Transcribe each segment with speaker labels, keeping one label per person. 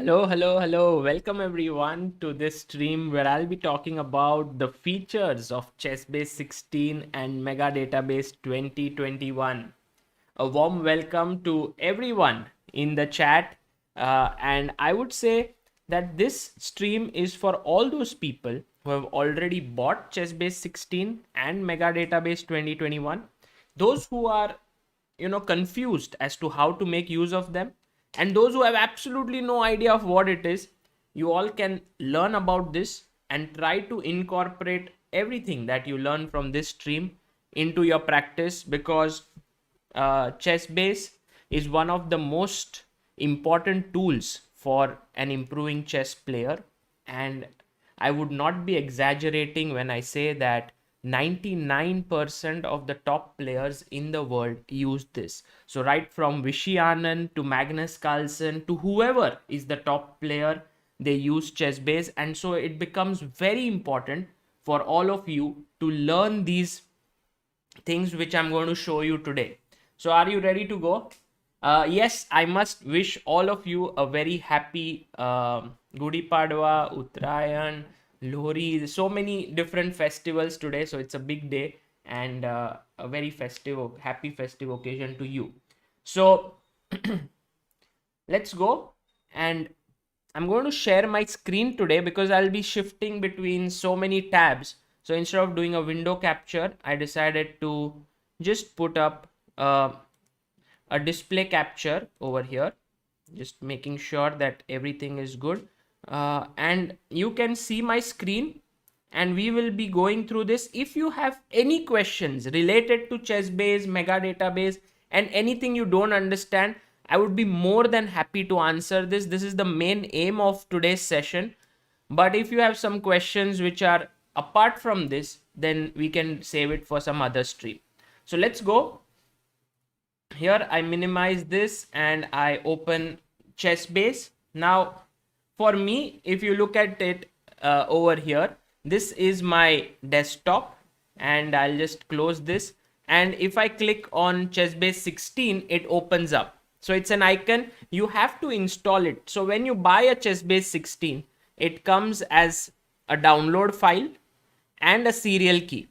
Speaker 1: Hello. Welcome everyone to this stream where I'll be talking about the features of ChessBase 16 and Mega Database 2021. A warm welcome to everyone in the chat. And I would say that this stream is for all those people who have already bought ChessBase 16 and Mega Database 2021. Those who are confused as to how to make use of them, and those who have absolutely no idea of what it is, you all can learn about this and try to incorporate everything that you learn from this stream into your practice, because ChessBase is one of the most important tools for an improving chess player. And I would not be exaggerating when I say that 99% of the top players in the world use this. So right from Vishy Anand to Magnus Carlsen to whoever is the top player, they use ChessBase. And so it becomes very important for all of you to learn these things which I'm going to show you today. So are you ready to go? Yes, I must wish all of you a very happy Gudi Padwa, Uttarayan, Lohri, so many different festivals today. So it's a big day and a very festive, happy festive occasion to you. So let's go. And I'm going to share my screen today because I'll be shifting between so many tabs. So instead of doing a window capture, I decided to just put up a display capture over here, just making sure that everything is good. And you can see my screen and we will be going through this. If you have any questions related to ChessBase, Mega Database, and anything you don't understand, I would be more than happy to answer this. This is the main aim of today's session. But if you have some questions which are apart from this, then we can save it for some other stream. So let's go. Here I minimize this and I open ChessBase. Now for me, if you look at it over here, this is my desktop and I'll just close this. And if I click on ChessBase 16, it opens up. So it's an icon. You have to install it. So when you buy a ChessBase 16, it comes as a download file and a serial key.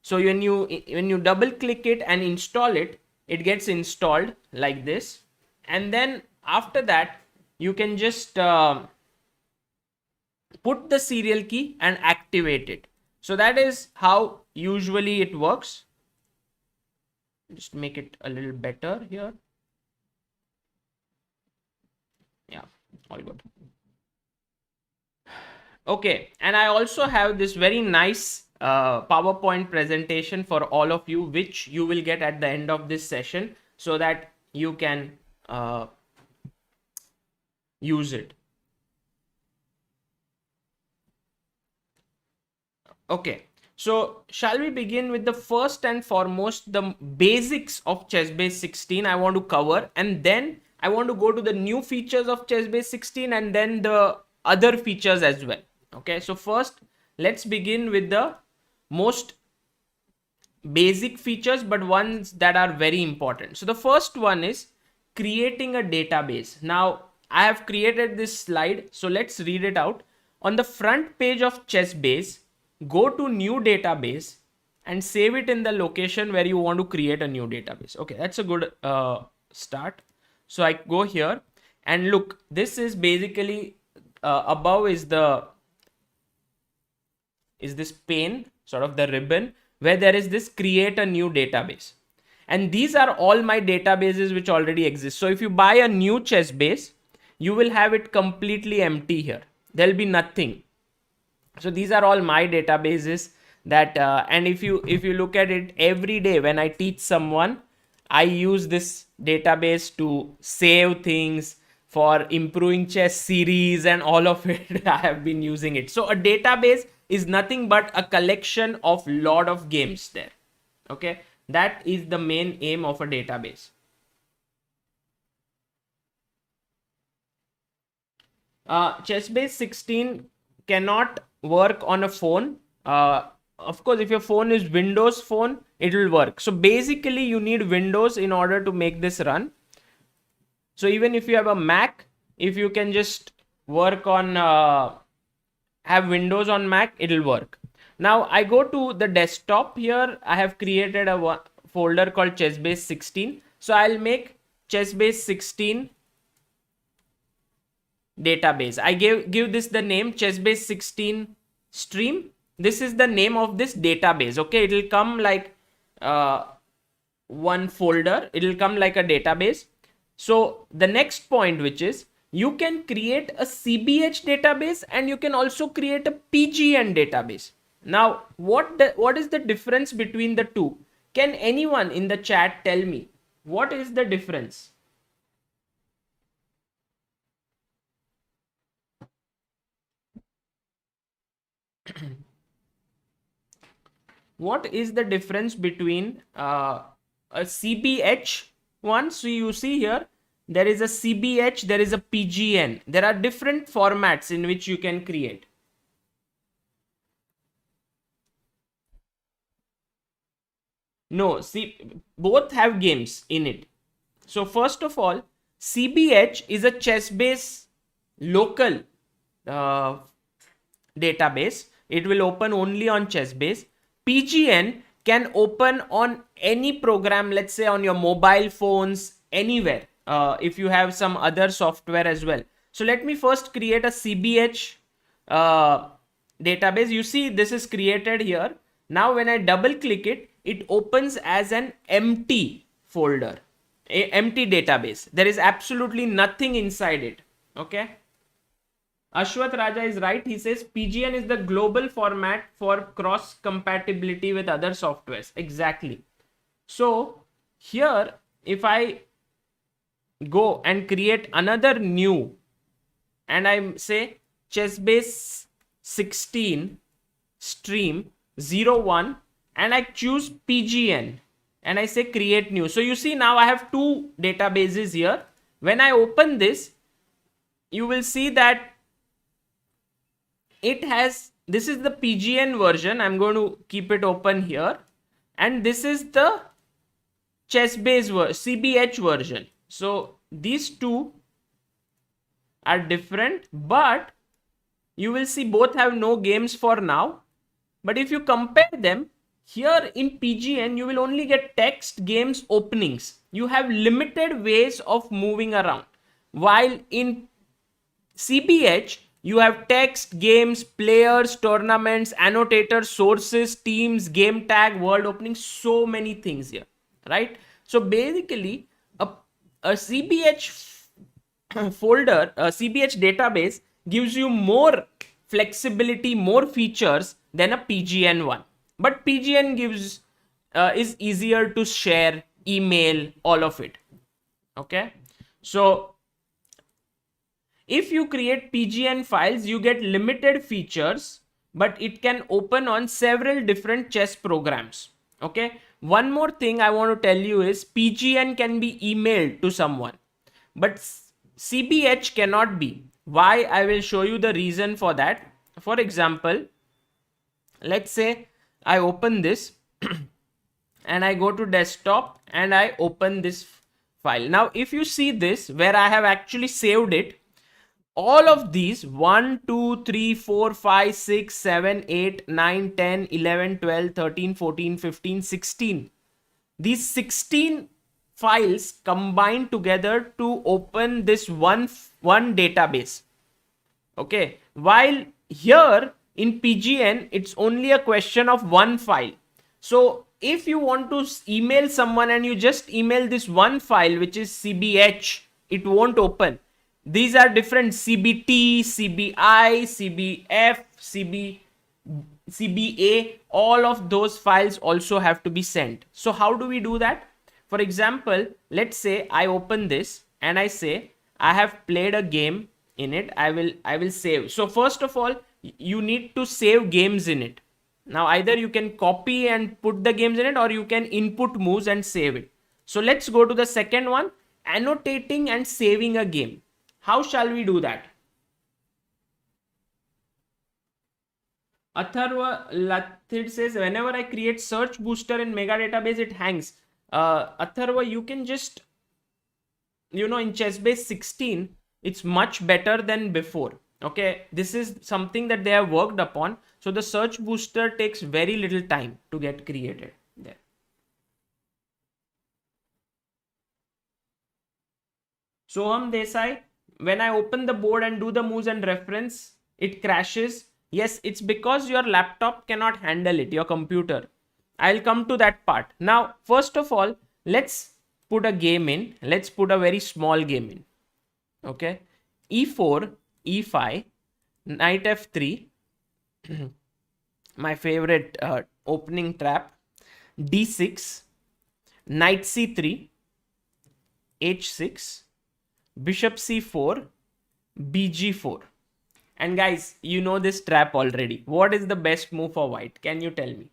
Speaker 1: So when you double click it and install it, it gets installed like this. And then after that, you can just put the serial key and activate it. So that is how usually it works. Just make it a little better here. Yeah, all good. Okay, and I also have this very nice PowerPoint presentation for all of you, which you will get at the end of this session so that you can use it. Okay, so shall we begin with the first and foremost, the basics of ChessBase 16 I want to cover, and then I want to go to the new features of ChessBase 16 and then the other features as well. Okay, so first let's begin with the most basic features, but ones that are very important. So the first one is creating a database. Now I have created this slide, so let's read it out. On the front page of ChessBase, go to new database and save it in the location where you want to create a new database. Okay, that's a good start. So I go here and look, this is basically above is this pane, sort of the ribbon, where there is this create a new database. And these are all my databases which already exist. So if you buy a new ChessBase, you will have it completely empty here. There'll be nothing. So these are all my databases that and if you look at it every day when I teach someone, I use this database to save things for improving chess series and all of it. I have been using it. So a database is nothing but a collection of lot of games there. Okay, that is the main aim of a database. ChessBase 16 cannot work on a phone. Of course, if your phone is Windows phone, it will work. So basically you need Windows in order to make this run. So even if you have a Mac, if you can just work on have Windows on Mac, it'll work. Now I go to the desktop. Here I have created a folder called ChessBase 16. So I'll make ChessBase 16 database. I give this the name ChessBase 16 stream. This is the name of this database. Okay, it'll come like one folder. It'll come like a database. So the next point, which is you can create a CBH database and you can also create a PGN database. Now, what is the difference between the two? Can anyone in the chat tell me what is the difference? What is the difference between a CBH one? So you see here, there is a CBH, there is a PGN. There are different formats in which you can create. No, see, both have games in it. So first of all, CBH is a ChessBase local database. It will open only on ChessBase. PGN can open on any program, let's say on your mobile phones, anywhere, if you have some other software as well. So let me first create a CBH database. You see this is created here. Now when I double click it, it opens as an empty folder, a empty database. There is absolutely nothing inside it. Okay. Ashwath Raja is right. He says PGN is the global format for cross compatibility with other softwares. Exactly. So here, if I go and create another new and I say ChessBase 16 stream 01 and I choose PGN and I say create new. So you see now I have two databases here. When I open this, you will see that it has, this is the PGN version. I'm going to keep it open here. And this is the ChessBase CBH version. So these two are different, but you will see both have no games for now. But if you compare them, here in PGN, you will only get text, games, openings. You have limited ways of moving around. While in CBH, you have text, games, players, tournaments, annotators, sources, teams, game tag, world opening, so many things here, right? So basically, a CBH folder, a CBH database gives you more flexibility, more features than a PGN one. But PGN gives is easier to share, email, all of it. Okay, so if you create PGN files, you get limited features, but it can open on several different chess programs. Okay. One more thing I want to tell you is PGN can be emailed to someone, but CBH cannot be. Why? I will show you the reason for that. For example, let's say I open this and I go to desktop and I open this file. Now, if you see this, where I have actually saved it, all of these 1 2 3 4 5 6 7 8 9 10 11 12 13 14 15 16, these 16 files combine together to open this one database. Okay, while here in PGN it's only a question of one file. So if you want to email someone and you just email this one file, which is CBH, it won't open. These are different: CBT, CBI, CBF, CBA. All of those files also have to be sent. So how do we do that? For example, let's say I open this and I say I have played a game in it. I will save. So first of all, you need to save games in it. Now either you can copy and put the games in it, or you can input moves and save it. So let's go to the second one, annotating and saving a game. How shall we do that? Atharva Lathid says, whenever I create search booster in mega database, it hangs. Atharva, you can just, in ChessBase 16, it's much better than before. Okay, this is something that they have worked upon. So the search booster takes very little time to get created there. Soham Desai, when I open the board and do the moves and reference, it crashes. Yes, it's because your laptop cannot handle it, your computer. I'll come to that part. Now, first of all, let's put a game in. Let's put a very small game in. Okay. E4, E5, Knight F3, my favorite opening trap, D6, Knight C3, H6, Bishop C4, BG4. And guys, you know this trap already. What is the best move for white? Can you tell me?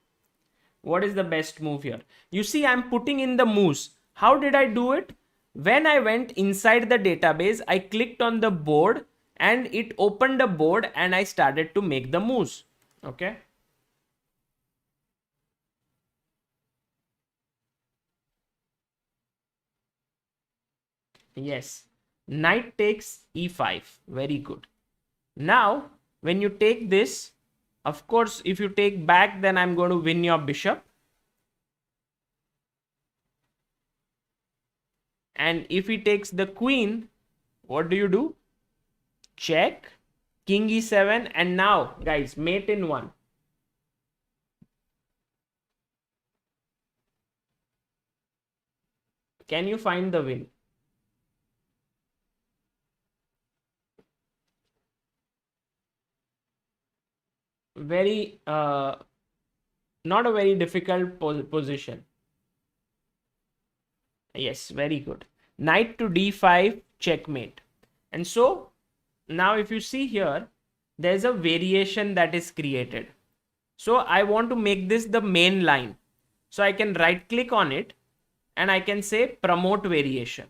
Speaker 1: What is the best move here? You see, I'm putting in the moves. How did I do it? When I went inside the database, I clicked on the board and it opened the board and I started to make the moves. Okay. Yes. Knight takes E5. Very good. Now, when you take this, of course, if you take back, then I'm going to win your bishop. And if he takes the queen, what do? Check, king e7, and now, guys, mate in one. Can you find the win? Very, not a very difficult position. Yes, very good. Knight to d5, checkmate. And so, now if you see here, there's a variation that is created. So I want to make this the main line. So I can right click on it and I can say promote variation.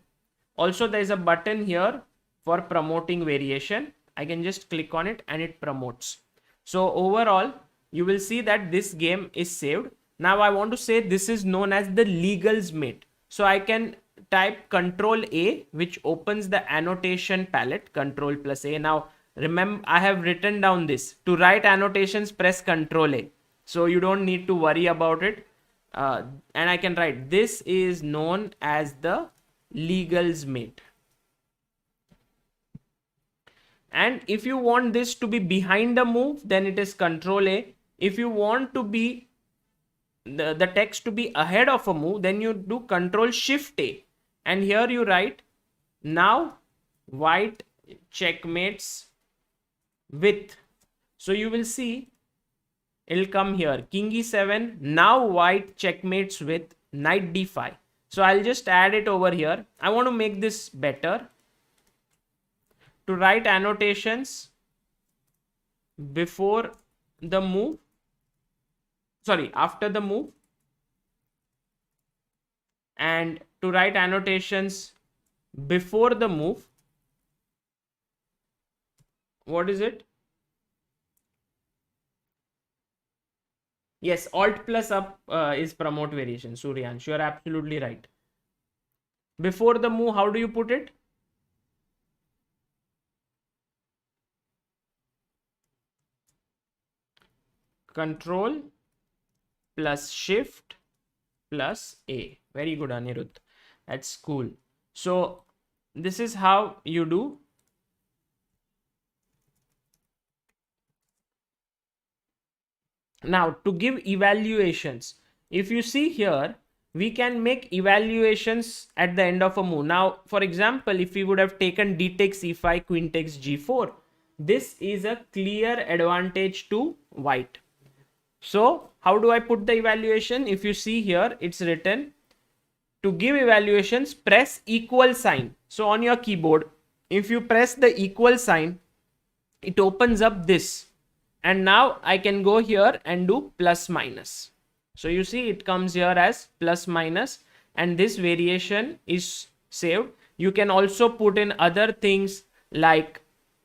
Speaker 1: Also, there's a button here for promoting variation. I can just click on it and it promotes. So overall, you will see that this game is saved. Now I want to say this is known as the legals mate. So I can type Control A, which opens the annotation palette, Control plus A. Now remember, I have written down this. To write annotations, press Control A. So you don't need to worry about it. And I can write, this is known as the legals mate. And if you want this to be behind a move, then it is Control A. If you want to be the text to be ahead of a move, then you do Control Shift A. And here you write, now white checkmates with. So you will see it'll come here, king e7. Now white checkmates with knight d5. So I'll just add it over here. I want to make this better. To write annotations before the move, after the move, and to write annotations before the move, what is it? Yes, Alt plus up is promote variation. Suryansh, you're absolutely right. Before the move, how do you put it? Control plus Shift plus A. Very good, Anirudh. That's cool. So this is how you do. Now to give evaluations, if you see here, we can make evaluations at the end of a move. Now, for example, if we would have taken d takes e5, queen takes g4, this is a clear advantage to white. So how do I put the evaluation? If you see here, it's written, to give evaluations, press equal sign. So on your keyboard, if you press the equal sign, it opens up this. And now I can go here and do plus minus. So you see it comes here as plus minus, and this variation is saved. You can also put in other things like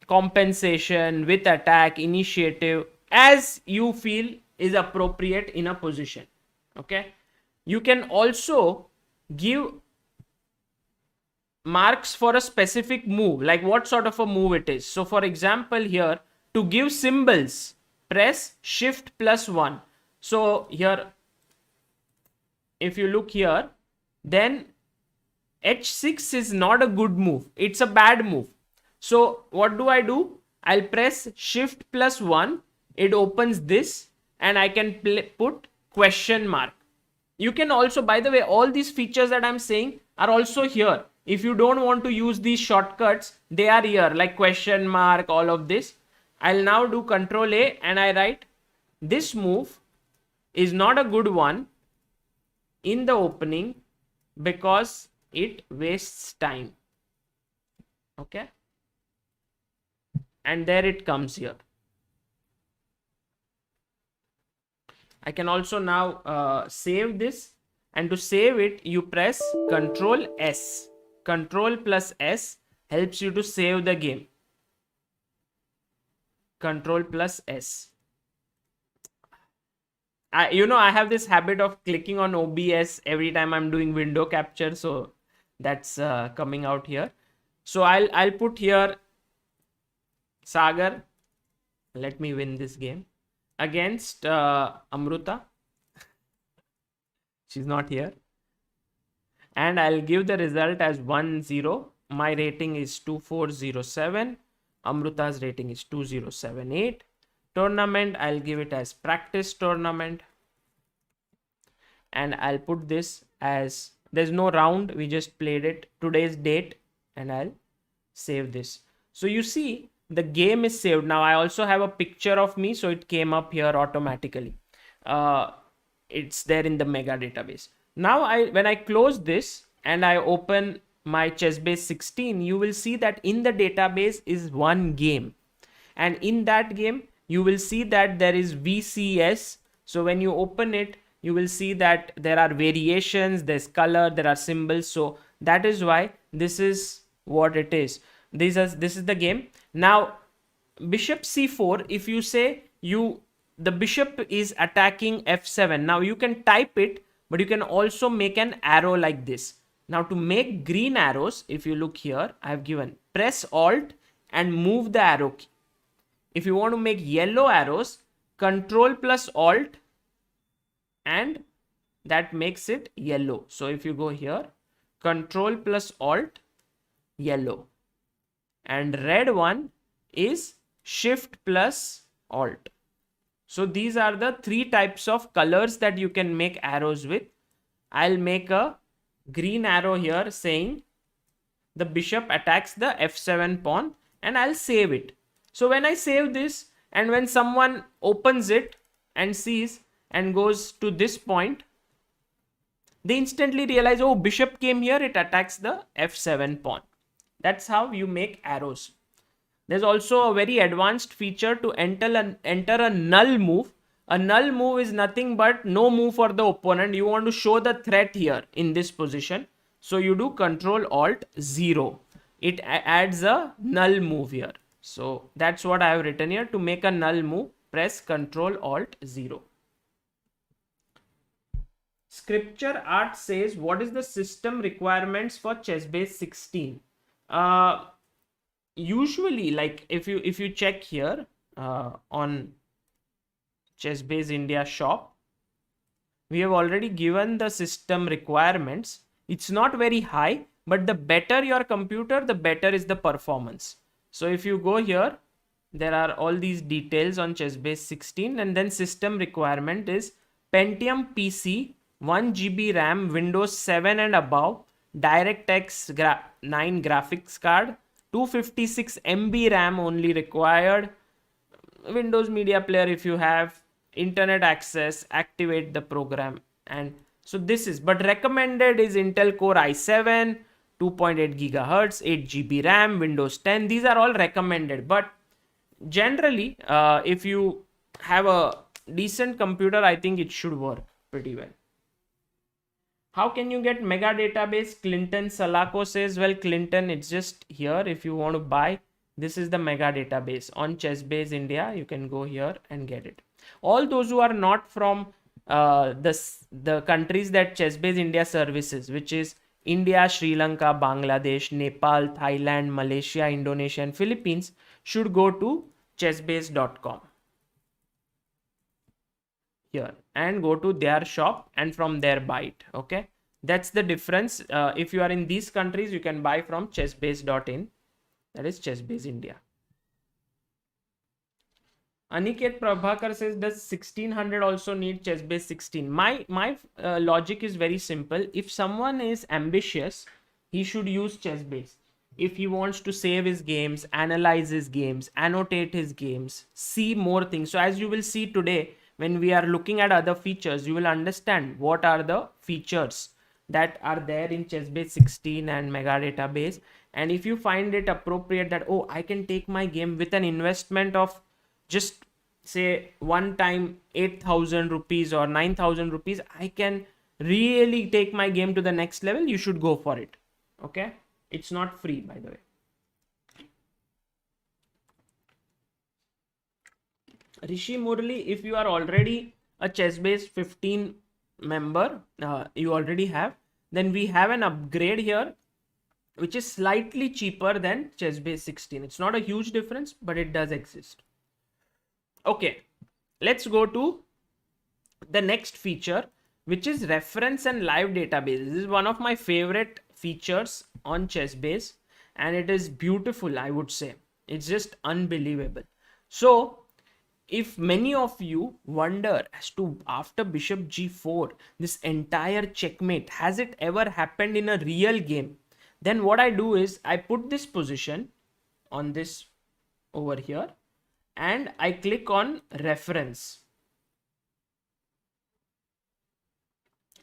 Speaker 1: compensation, with attack, initiative, as you feel is appropriate in a position. Okay. You can also give marks for a specific move, like what sort of a move it is. So for example, here to give symbols, press shift +1. So here, if you look here, then h6 is not a good move. It's a bad move. So what do? I'll press shift +1. It opens this and I can put question mark. You can also, by the way, all these features that I'm saying are also here. If you don't want to use these shortcuts, they are here, like question mark, all of this. I'll now do Control A and I write this move is not a good one in the opening because it wastes time. Okay. And there it comes here. I can also now save this, and to save it, you press Control S. Control plus S helps you to save the game. Control plus S. I have this habit of clicking on OBS every time I'm doing window capture, so that's coming out here. So I'll put here Sagar. Let me win this game against Amruta. She's not here. And I'll give the result as 1-0. My rating is 2407. Amruta's rating is 2078. Tournament, I'll give it as practice tournament. And I'll put this as, there's no round, we just played it, today's date, and I'll save this. So you see, the game is saved. Now I also have a picture of me, so it came up here automatically. It's there in the mega database. Now when I close this and I open my ChessBase 16, you will see that in the database is one game. And in that game, you will see that there is VCS. So when you open it, you will see that there are variations, there's color, there are symbols. So that is why this is what it is. This is the game. Now, bishop c4, if you say the bishop is attacking f7. Now you can type it, but you can also make an arrow like this. Now to make green arrows, if you look here, I have given press Alt and move the arrow key. If you want to make yellow arrows, Control plus Alt, and that makes it yellow. So if you go here, Control plus Alt, yellow. And red one is Shift plus Alt. So these are the three types of colors that you can make arrows with. I'll make a green arrow here saying the bishop attacks the f7 pawn, and I'll save it. So when I save this and when someone opens it and sees and goes to this point, they instantly realize, oh, bishop came here, it attacks the f7 pawn. That's how you make arrows. There's also a very advanced feature to enter a null move. A null move is nothing but no move for the opponent. You want to show the threat here in this position. So you do Control Alt 0. It adds a null move here. So that's what I have written here. To make a null move, press Control Alt 0. Scripture Art says, what is the system requirements for ChessBase 16? Usually, like if you check here on ChessBase India shop, we have already given the system requirements. It's not very high, but the better your computer, the better is the performance. So if you go here, there are all these details on ChessBase 16, and then system requirement is Pentium PC, 1 GB RAM, Windows 7 and above, DirectX 9 graphics card, 256 MB RAM only required, Windows Media Player if you have, internet access, activate the program. And so this is, but recommended is Intel Core i7, 2.8 gigahertz, 8 GB RAM, Windows 10. These are all recommended, but generally if you have a decent computer, I think it should work pretty well. How can you get mega database? Clinton Salako says, well, Clinton, it's just here. If you want to buy, this is the mega database on ChessBase India. You can go here and get it. All those who are not from the countries that ChessBase India services, which is India, Sri Lanka, Bangladesh, Nepal, Thailand, Malaysia, Indonesia, and Philippines should go to chessbase.com here and go to their shop and from there buy it. Okay, that's the difference. If you are in these countries, you can buy from chessbase.in, that is Chessbase India. Aniket Prabhakar says, does 1600 also need ChessBase 16? My logic is very simple. If someone is ambitious, he should use ChessBase. If he wants to save his games, analyze his games, annotate his games, see more things. So as you will see today, when we are looking at other features, you will understand what are the features that are there in ChessBase 16 and Mega Database. And if you find it appropriate that, oh, I can take my game with an investment of just say one time 8,000 rupees or 9,000 rupees, I can really take my game to the next level, you should go for it. Okay, it's not free, by the way. Rishi Murli, if you are already a ChessBase 15 member, you already have, then we have an upgrade here which is slightly cheaper than ChessBase 16. It's not a huge difference, but it does exist. Okay, let's go to the next feature, which is reference and live database. This is one of my favorite features on ChessBase, and it is beautiful, I would say. It's just unbelievable. So if many of you wonder as to after bishop g4, this entire checkmate, has it ever happened in a real game? Then what I do is I put this position on this over here, and I click on reference.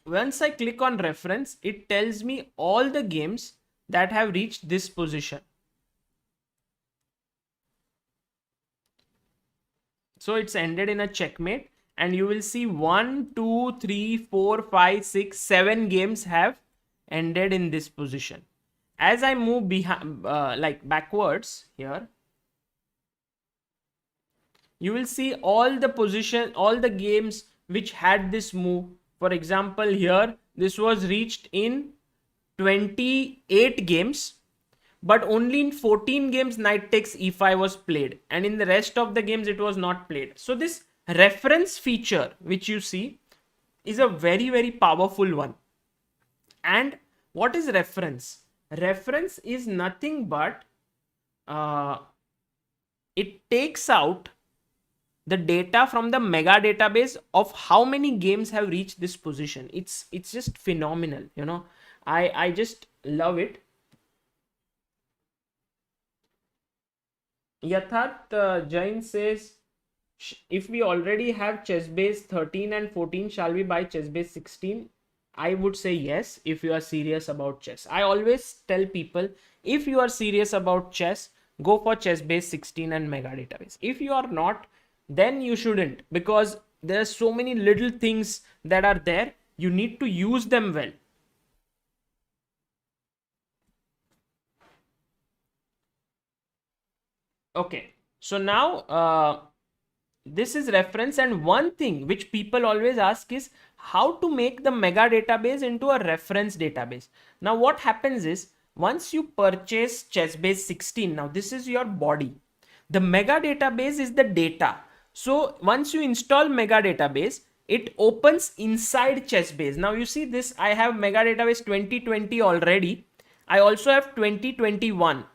Speaker 1: Once I click on reference, it tells me all the games that have reached this position. So it's ended in a checkmate, and you will see 1, 2, 3, 4, 5, 6, 7 games have ended in this position. As I move behind, like backwards here, you will see all the position, all the games which had this move. For example, here this was reached in 28 games, but only in 14 games knight takes e5 was played, and in the rest of the games it was not played. So this reference feature which you see is a very, very powerful one. And what is reference? Reference is nothing but it takes out the data from the mega database of how many games have reached this position. It's just phenomenal, you know. I just love it. Yatharth Jain says, if we already have ChessBase 13 and 14, shall we buy ChessBase 16? I would say yes, if you are serious about chess. I always tell people, if you are serious about chess, go for ChessBase 16 and Mega Database. If you are not, then you shouldn't, because there are so many little things that are there. You need to use them well. Okay, so now this is reference, and one thing which people always ask is how to make the mega database into a reference database. Now what happens is, once you purchase ChessBase 16, now this is your body. The mega database is the data. So once you install mega database, it opens inside ChessBase. Now you see this, I have mega database 2020 already. I also have 2021.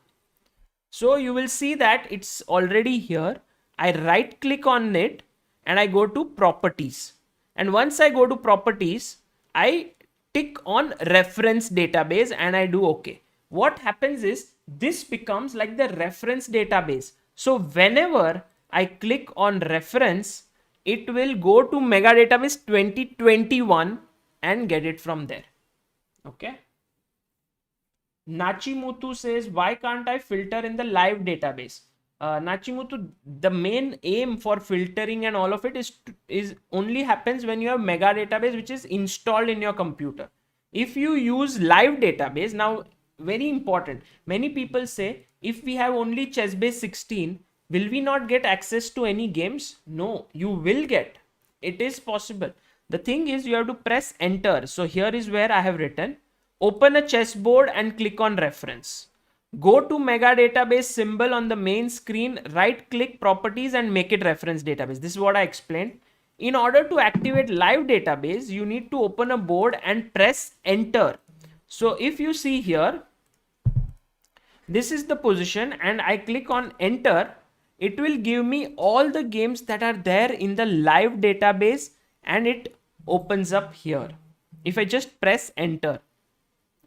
Speaker 1: So you will see that it's already here. I right click on it and I go to properties. And once I go to properties, I tick on reference database and I do OK. What happens is this becomes like the reference database. So whenever I click on reference, it will go to mega database 2021 and get it from there. Okay. Nachimutu says, why can't I filter in the live database? Nachimutu, the main aim for filtering and all of it is only happens when you have mega database which is installed in your computer. If you use live database, now very important, many people say, if we have only ChessBase 16, will we not get access to any games? No, you will get. It is possible. The thing is, you have to press enter. So here is where I have written Open a chessboard and click on reference. Go to mega database symbol on the main screen, right click properties and make it reference database. This is what I explained. In order to activate live database, you need to open a board and press enter. So if you see here, this is the position and I click on enter, it will give me all the games that are there in the live database and it opens up here. If I just press enter.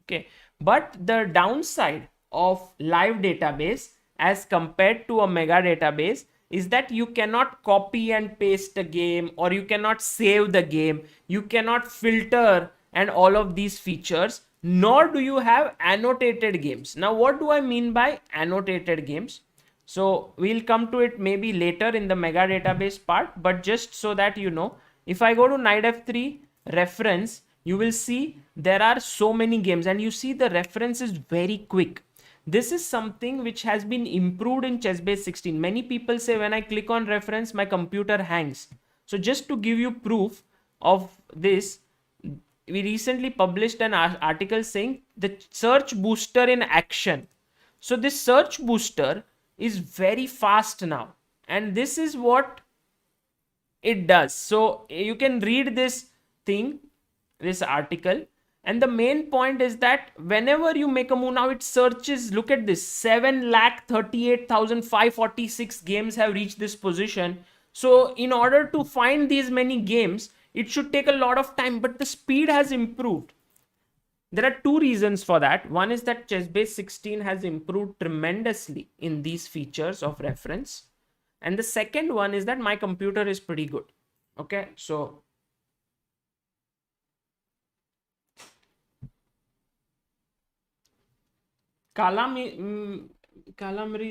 Speaker 1: Okay, but the downside of live database as compared to a mega database is that you cannot copy and paste a game, or you cannot save the game, you cannot filter and all of these features, nor do you have annotated games. Now what do I mean by annotated games? So we'll come to it maybe later in the mega database part, but just so that you know, if I go to knight f3 reference, you will see there are so many games and you see the reference is very quick. This is something which has been improved in ChessBase 16. Many people say when I click on reference, my computer hangs. So just to give you proof of this, we recently published an article saying the search booster in action. So this search booster is very fast now. And this is what it does. So you can read this thing, this article, and the main point is that whenever you make a move, now it searches, look at this, 7,38,546 games have reached this position. So in order to find these many games, it should take a lot of time, but the speed has improved. There are two reasons for that. One is that ChessBase 16 has improved tremendously in these features of reference. And the second one is that my computer is pretty good. Okay, so Kalamri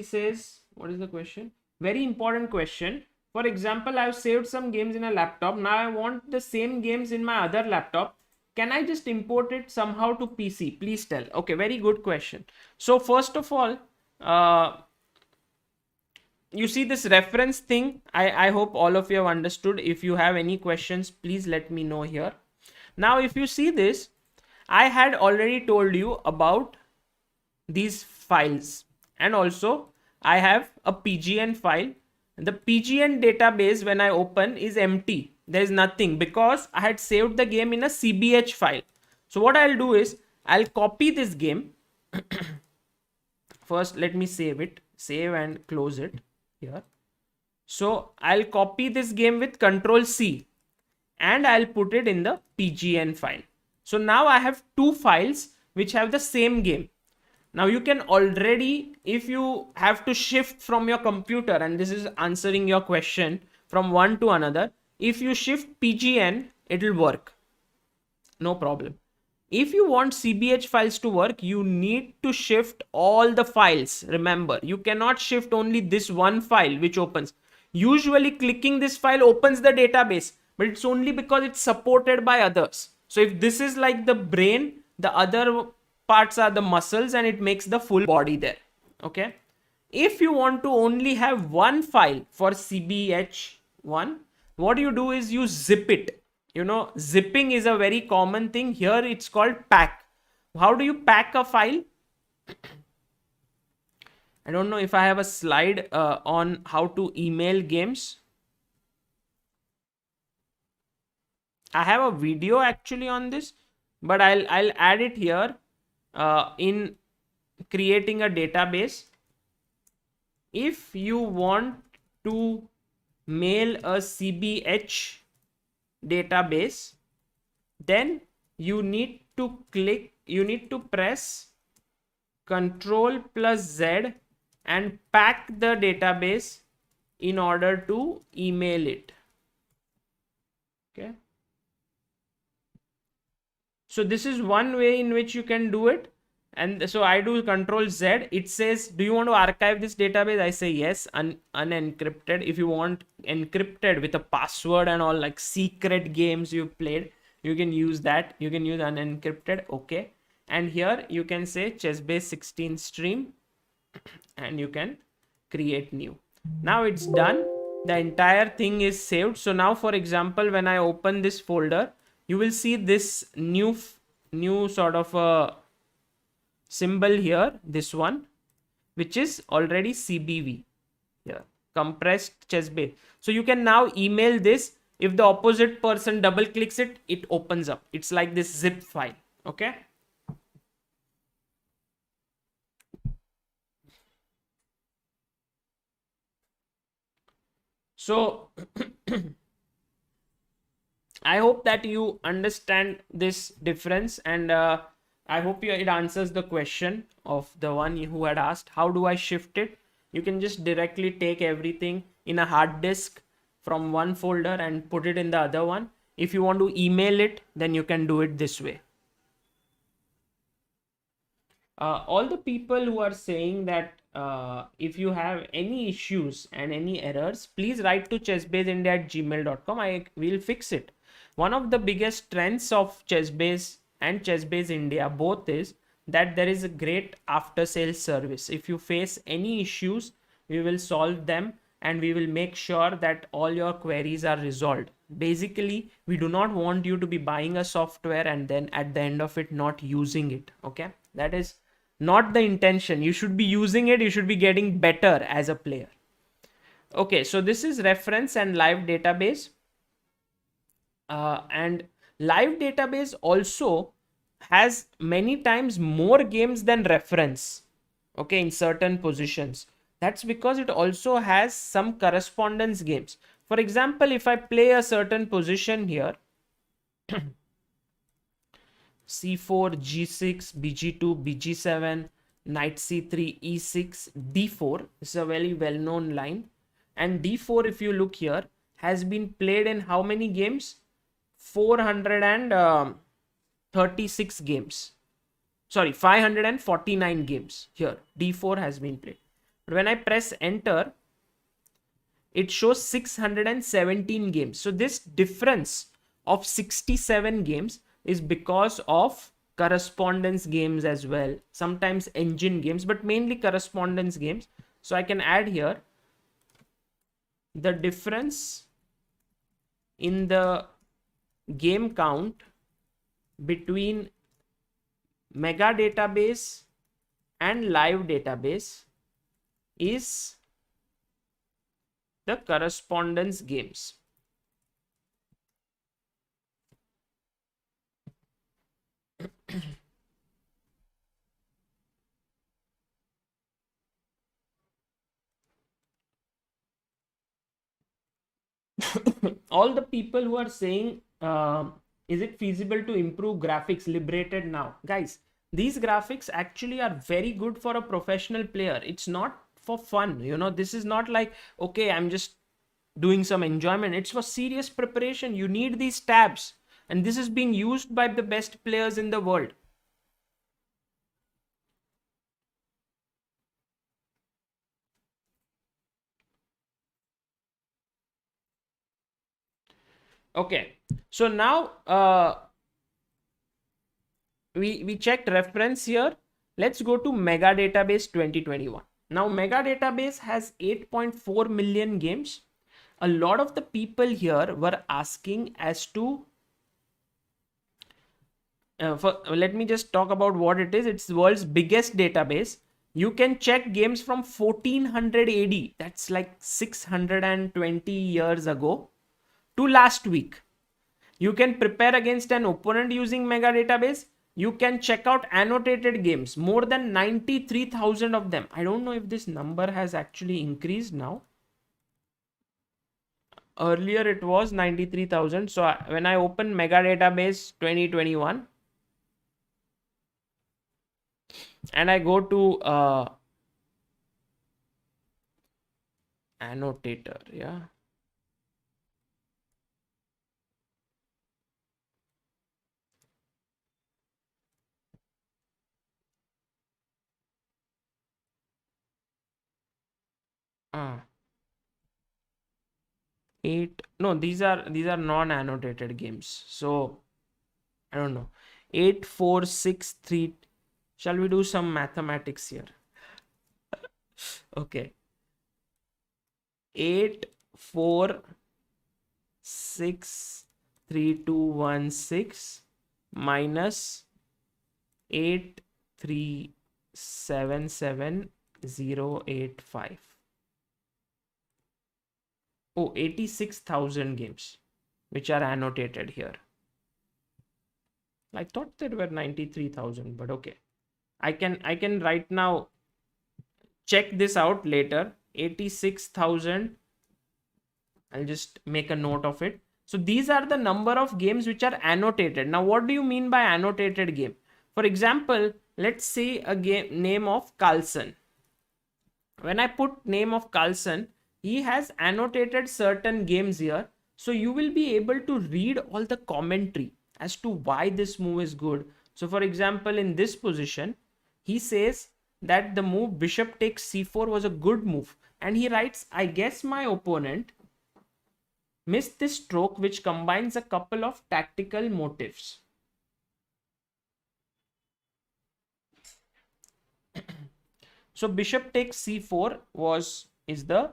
Speaker 1: says, what is the question? Very important question. For example, I've saved some games in a laptop. Now I want the same games in my other laptop. Can I just import it somehow to PC? Please tell. Okay, very good question. So first of all, you see this reference thing. I hope all of you have understood. If you have any questions, please let me know here. Now, if you see this, I had already told you about these files, and also I have a PGN file. The PGN database when I open is empty. There is nothing because I had saved the game in a CBH file. So what I'll do is I'll copy this game. First, let me save it. Save and close it here. So I'll copy this game with Control C and I'll put it in the PGN file. So now I have two files which have the same game. Now you can already, if you have to shift from your computer, and this is answering your question, from one to another, if you shift PGN, it will work. No problem. If you want CBH files to work, you need to shift all the files. Remember, you cannot shift only this one file which opens. Usually clicking this file opens the database, but it's only because it's supported by others. So if this is like the brain, the other parts are the muscles, and it makes the full body there. Okay. If you want to only have one file for CBH1, what you do is you zip it. You know, zipping is a very common thing. Here it's called pack. How do you pack a file? I don't know if I have a slide on how to email games. I have a video actually on this, but I'll add it here in creating a database. If you want to mail a CBH database, then you need to press Control plus Z and pack the database in order to email it. Okay. So this is one way in which you can do it. And so I do Control Z. It says, do you want to archive this database? I say yes, unencrypted. If you want encrypted with a password and all, like secret games you've played, you can use that. You can use unencrypted. Okay. And here you can say ChessBase 16 stream and you can create new. Now it's done. The entire thing is saved. So now, for example, when I open this folder, you will see this new new sort of a symbol here, this one, which is already CBV here, compressed chess base. So you can now email this. If the opposite person double clicks it, it opens up. It's like this zip file. Okay. So I hope that you understand this difference, and I hope it answers the question of the one who had asked, how do I shift it? You can just directly take everything in a hard disk from one folder and put it in the other one. If you want to email it, then you can do it this way. All the people who are saying that if you have any issues and any errors, please write to chessbaseindia@gmail.com. I will fix it. One of the biggest strengths of ChessBase and ChessBase India both is that there is a great after sales service. If you face any issues, we will solve them and we will make sure that all your queries are resolved. Basically, we do not want you to be buying a software and then at the end of it not using it. Okay, that is not the intention. You should be using it, you should be getting better as a player. Okay, so this is reference and live database. And live database also has many times more games than reference, okay, in certain positions. That's because it also has some correspondence games. For example, if I play a certain position here, c4, g6, bg2, bg7, knight c3, e6, d4. This is a very well-known line. And d4, if you look here, has been played in how many games? 436 games. Sorry, 549 games. Here, d4 has been played. But when I press enter, it shows 617 games. So this difference of 67 games is because of correspondence games as well, sometimes engine games, but mainly correspondence games. So I can add here the difference in the game count between mega database and live database is the correspondence games. All the people who are saying is it feasible to improve graphics liberated now, guys, these graphics actually are very good for a professional player. It's not for fun, you know. This is not like, okay, I'm just doing some enjoyment. It's for serious preparation. You need these tabs, and this is being used by the best players in the world. Okay, so now we checked reference here. Let's go to mega database 2021. Now mega database has 8.4 million games. A lot of the people here were asking as to let me just talk about what it is. It's the world's biggest database. You can check games from 1400 AD, that's like 620 years ago, to last week. You can prepare against an opponent using mega database. You can check out annotated games, more than 93,000 of them. I don't know if this number has actually increased now. Earlier it was 93,000. So when I open mega database 2021 and I go to annotator, yeah. Ah. 8, no, these are non-annotated games, so I don't know. 8 4 6 3. Shall we do some mathematics here? Okay, 8 4 6 3 2 1 6 minus 8377085. Oh, 86,000 games which are annotated here. I thought there were 93,000, but okay. I can right now check this out later. 86,000. I'll just make a note of it. So these are the number of games which are annotated. Now, what do you mean by annotated game? For example, let's say a game name of Carlson. When I put name of Carlson, he has annotated certain games here. So you will be able to read all the commentary as to why this move is good. So for example, in this position, he says that the move bishop takes c4 was a good move. And he writes, I guess my opponent missed this stroke which combines a couple of tactical motifs. So bishop takes c4 is the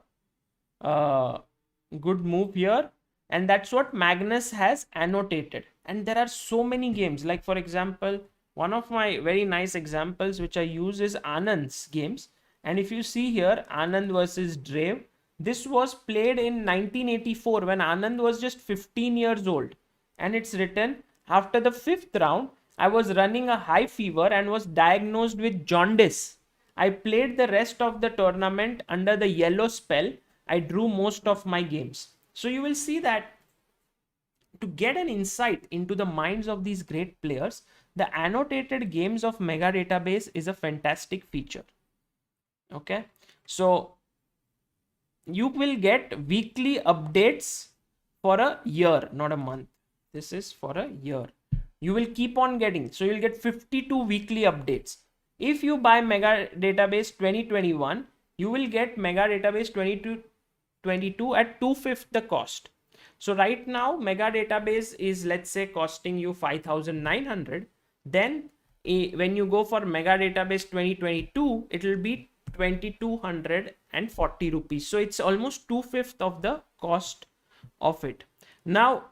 Speaker 1: good move here, and that's what Magnus has annotated. And there are so many games, like for example, one of my very nice examples which I use is Anand's games. And if you see here, Anand versus Drave, this was played in 1984 when Anand was just 15 years old. And it's written, after the fifth round, I was running a high fever and was diagnosed with jaundice. I played the rest of the tournament under the yellow spell. I drew most of my games. So you will see that to get an insight into the minds of these great players, the annotated games of Mega Database is a fantastic feature. Okay. So you will get weekly updates for a year, not a month. This is for a year. You will keep on getting. So you'll get 52 weekly updates. If you buy Mega Database 2021, you will get Mega Database 2022 at 2/5 the cost. So right now, Mega Database is, let's say, costing you 5,900. Then when you go for Mega Database 2022, it will be 2,240 rupees. So it's almost 2/5 of the cost of it. Now,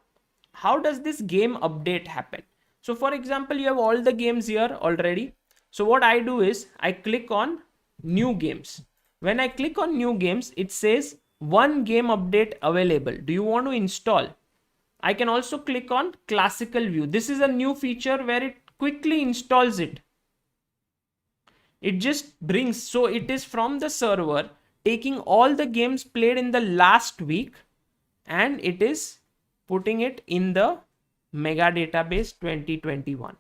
Speaker 1: how does this game update happen? So for example, you have all the games here already. So what I do is I click on new games. When I click on new games, it says one game update available. Do you want to install? I can also click on classical view. This is a new feature where it quickly installs it. It just brings, so it is from the server taking all the games played in the last week and it is putting it in the Mega Database 2021.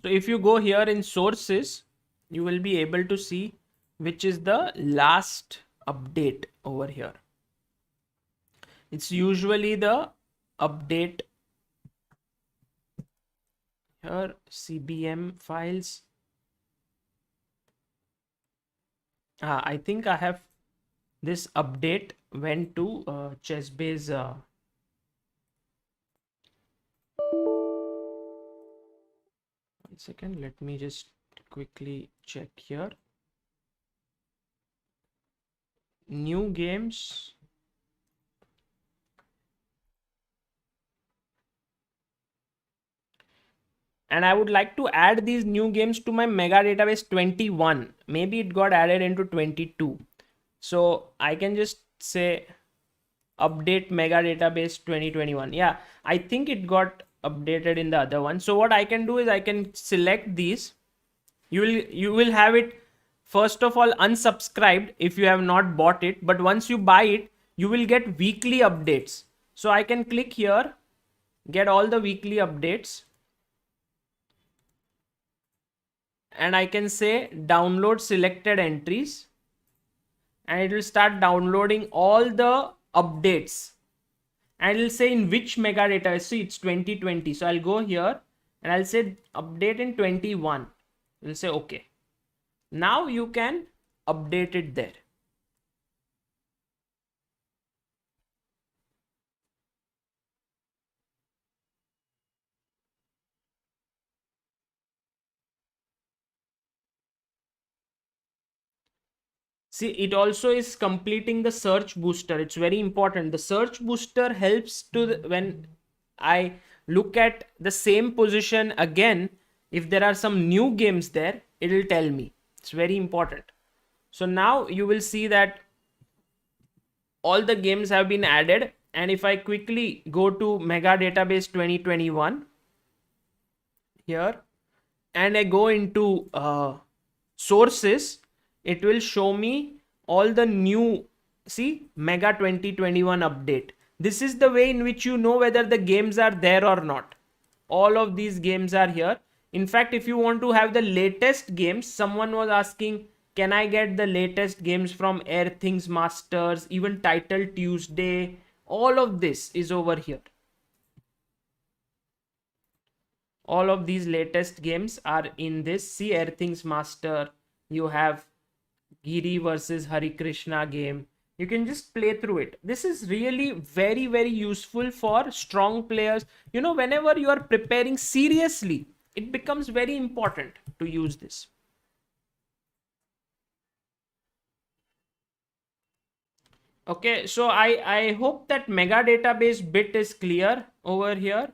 Speaker 1: So if you go here in sources, you will be able to see which is the last update over here. It's usually the update here, CBM files. I think I have this update went to ChessBase. One second, let me just quickly check here. New games. And I would like to add these new games to my Mega Database 21. Maybe it got added into 22. So I can just say update Mega Database 2021. Yeah, I think it got updated in the other one. So what I can do is I can select these. You will have it first of all unsubscribed if you have not bought it. But once you buy it, you will get weekly updates. So I can click here, get all the weekly updates. And I can say download selected entries and it will start downloading all the updates and it will say in which Mega Database. See, it's 2020. So I'll go here and I'll say update in 21. We'll say okay. Now you can update it there. See, it also is completing the search booster. It's very important. The search booster helps to when I look at the same position again, if there are some new games there, it will tell me. It's very important. So now you will see that all the games have been added. And if I quickly go to Mega Database 2021 here, and I go into sources, it will show me all the new, see, Mega 2021 update. This is the way in which you know whether the games are there or not. All of these games are here. In fact, if you want to have the latest games, someone was asking, can I get the latest games from Air Things Masters, even Title Tuesday? All of this is over here. All of these latest games are in this. See, Air Things Master, you have Giri versus Hari Krishna game. You can just play through it. This is really very, very useful for strong players. You know, whenever you are preparing seriously, it becomes very important to use this. Okay, so I hope that Mega Database bit is clear over here.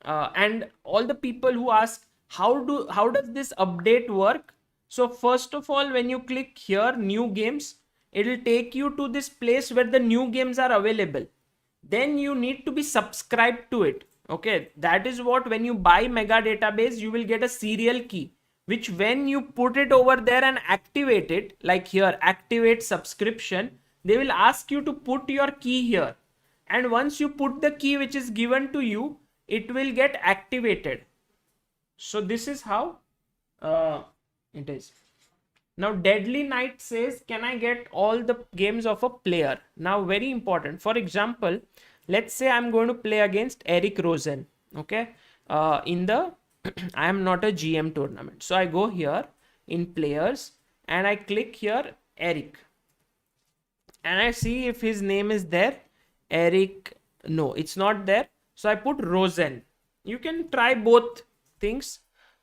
Speaker 1: And all the people who ask, how does this update work? So first of all, when you click here, new games, it will take you to this place where the new games are available. Then you need to be subscribed to it. Okay, that is what, when you buy Mega Database, you will get a serial key, which when you put it over there and activate it, like here, activate subscription, they will ask you to put your key here. And once you put the key which is given to you, it will get activated. So this is how it is. Now Deadly Knight says, can I get all the games of a player? Now very important. For example, let's say I'm going to play against Eric Rosen. Okay, in the I am not a GM tournament. So I go here in players and I click here Eric. And I see if his name is there. Eric, no, it's not there. So I put Rosen. You can try both things.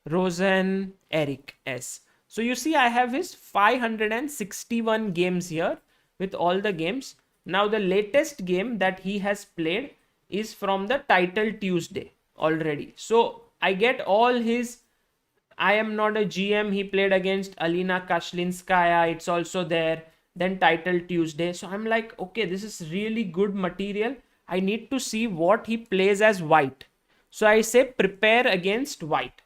Speaker 1: Rosen, Eric S. So you see I have his 561 games here with all the games. Now the latest game that he has played is from the Title Tuesday already. So I get all his, I am not a GM, he played against Alina Kashlinskaya, it's also there. Then Title Tuesday. So I'm like, okay, this is really good material. I need to see what he plays as white. So I say prepare against white.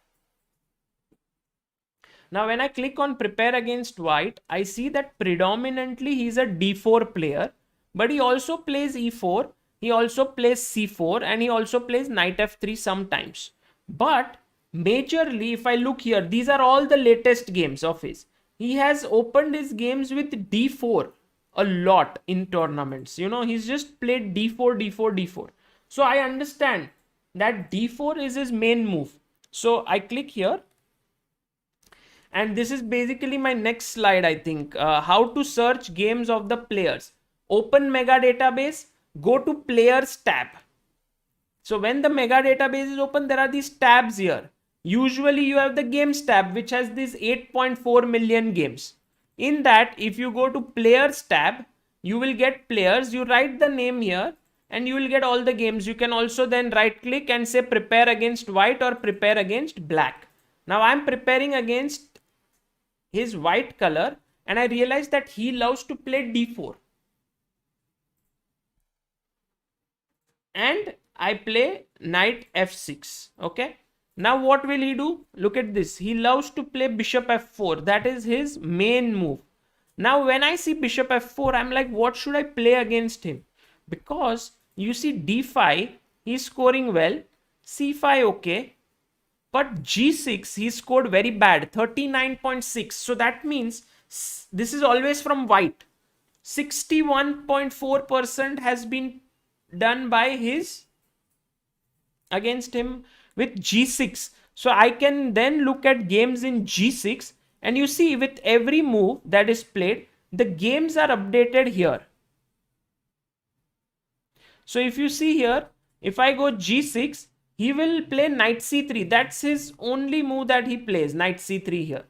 Speaker 1: Now when I click on prepare against white, I see that predominantly he's a d4 player, but he also plays e4, he also plays c4, and he also plays knight f3 sometimes. But majorly, if I look here, these are all the latest games of his. He has opened his games with d4 a lot in tournaments. You know, he's just played d4, d4, d4. So I understand that d4 is his main move. So I click here. And this is basically my next slide, I think. How to search games of the players. Open Mega Database, go to Players tab. So when the Mega Database is open, there are these tabs here. Usually you have the Games tab, which has these 8.4 million games. In that, if you go to Players tab, you will get players. You write the name here and you will get all the games. You can also then right click and say prepare against white or prepare against black. Now I'm preparing against his white color and I realize that he loves to play d4. And I play knight f6. Okay. Now what will he do? Look at this. He loves to play bishop f4. That is his main move. Now when I see bishop f4, I'm like, what should I play against him? Because you see d5, he's scoring well. c5, okay. But g6, he scored very bad, 39.6. So that means this is always from white. 61.4% has been done by his against him with g6. So I can then look at games in g6 and you see with every move that is played, the games are updated here. So if you see here, if I go g6, he will play knight c3. That's his only move that he plays, knight c3 here.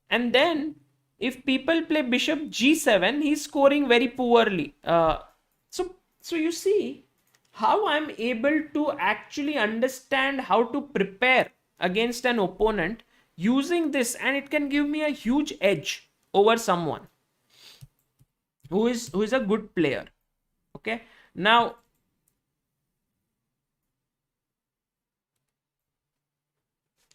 Speaker 1: And then if people play bishop g7, he's scoring very poorly. So you see how I'm able to actually understand how to prepare against an opponent using this, and it can give me a huge edge over someone who is a good player. Okay, now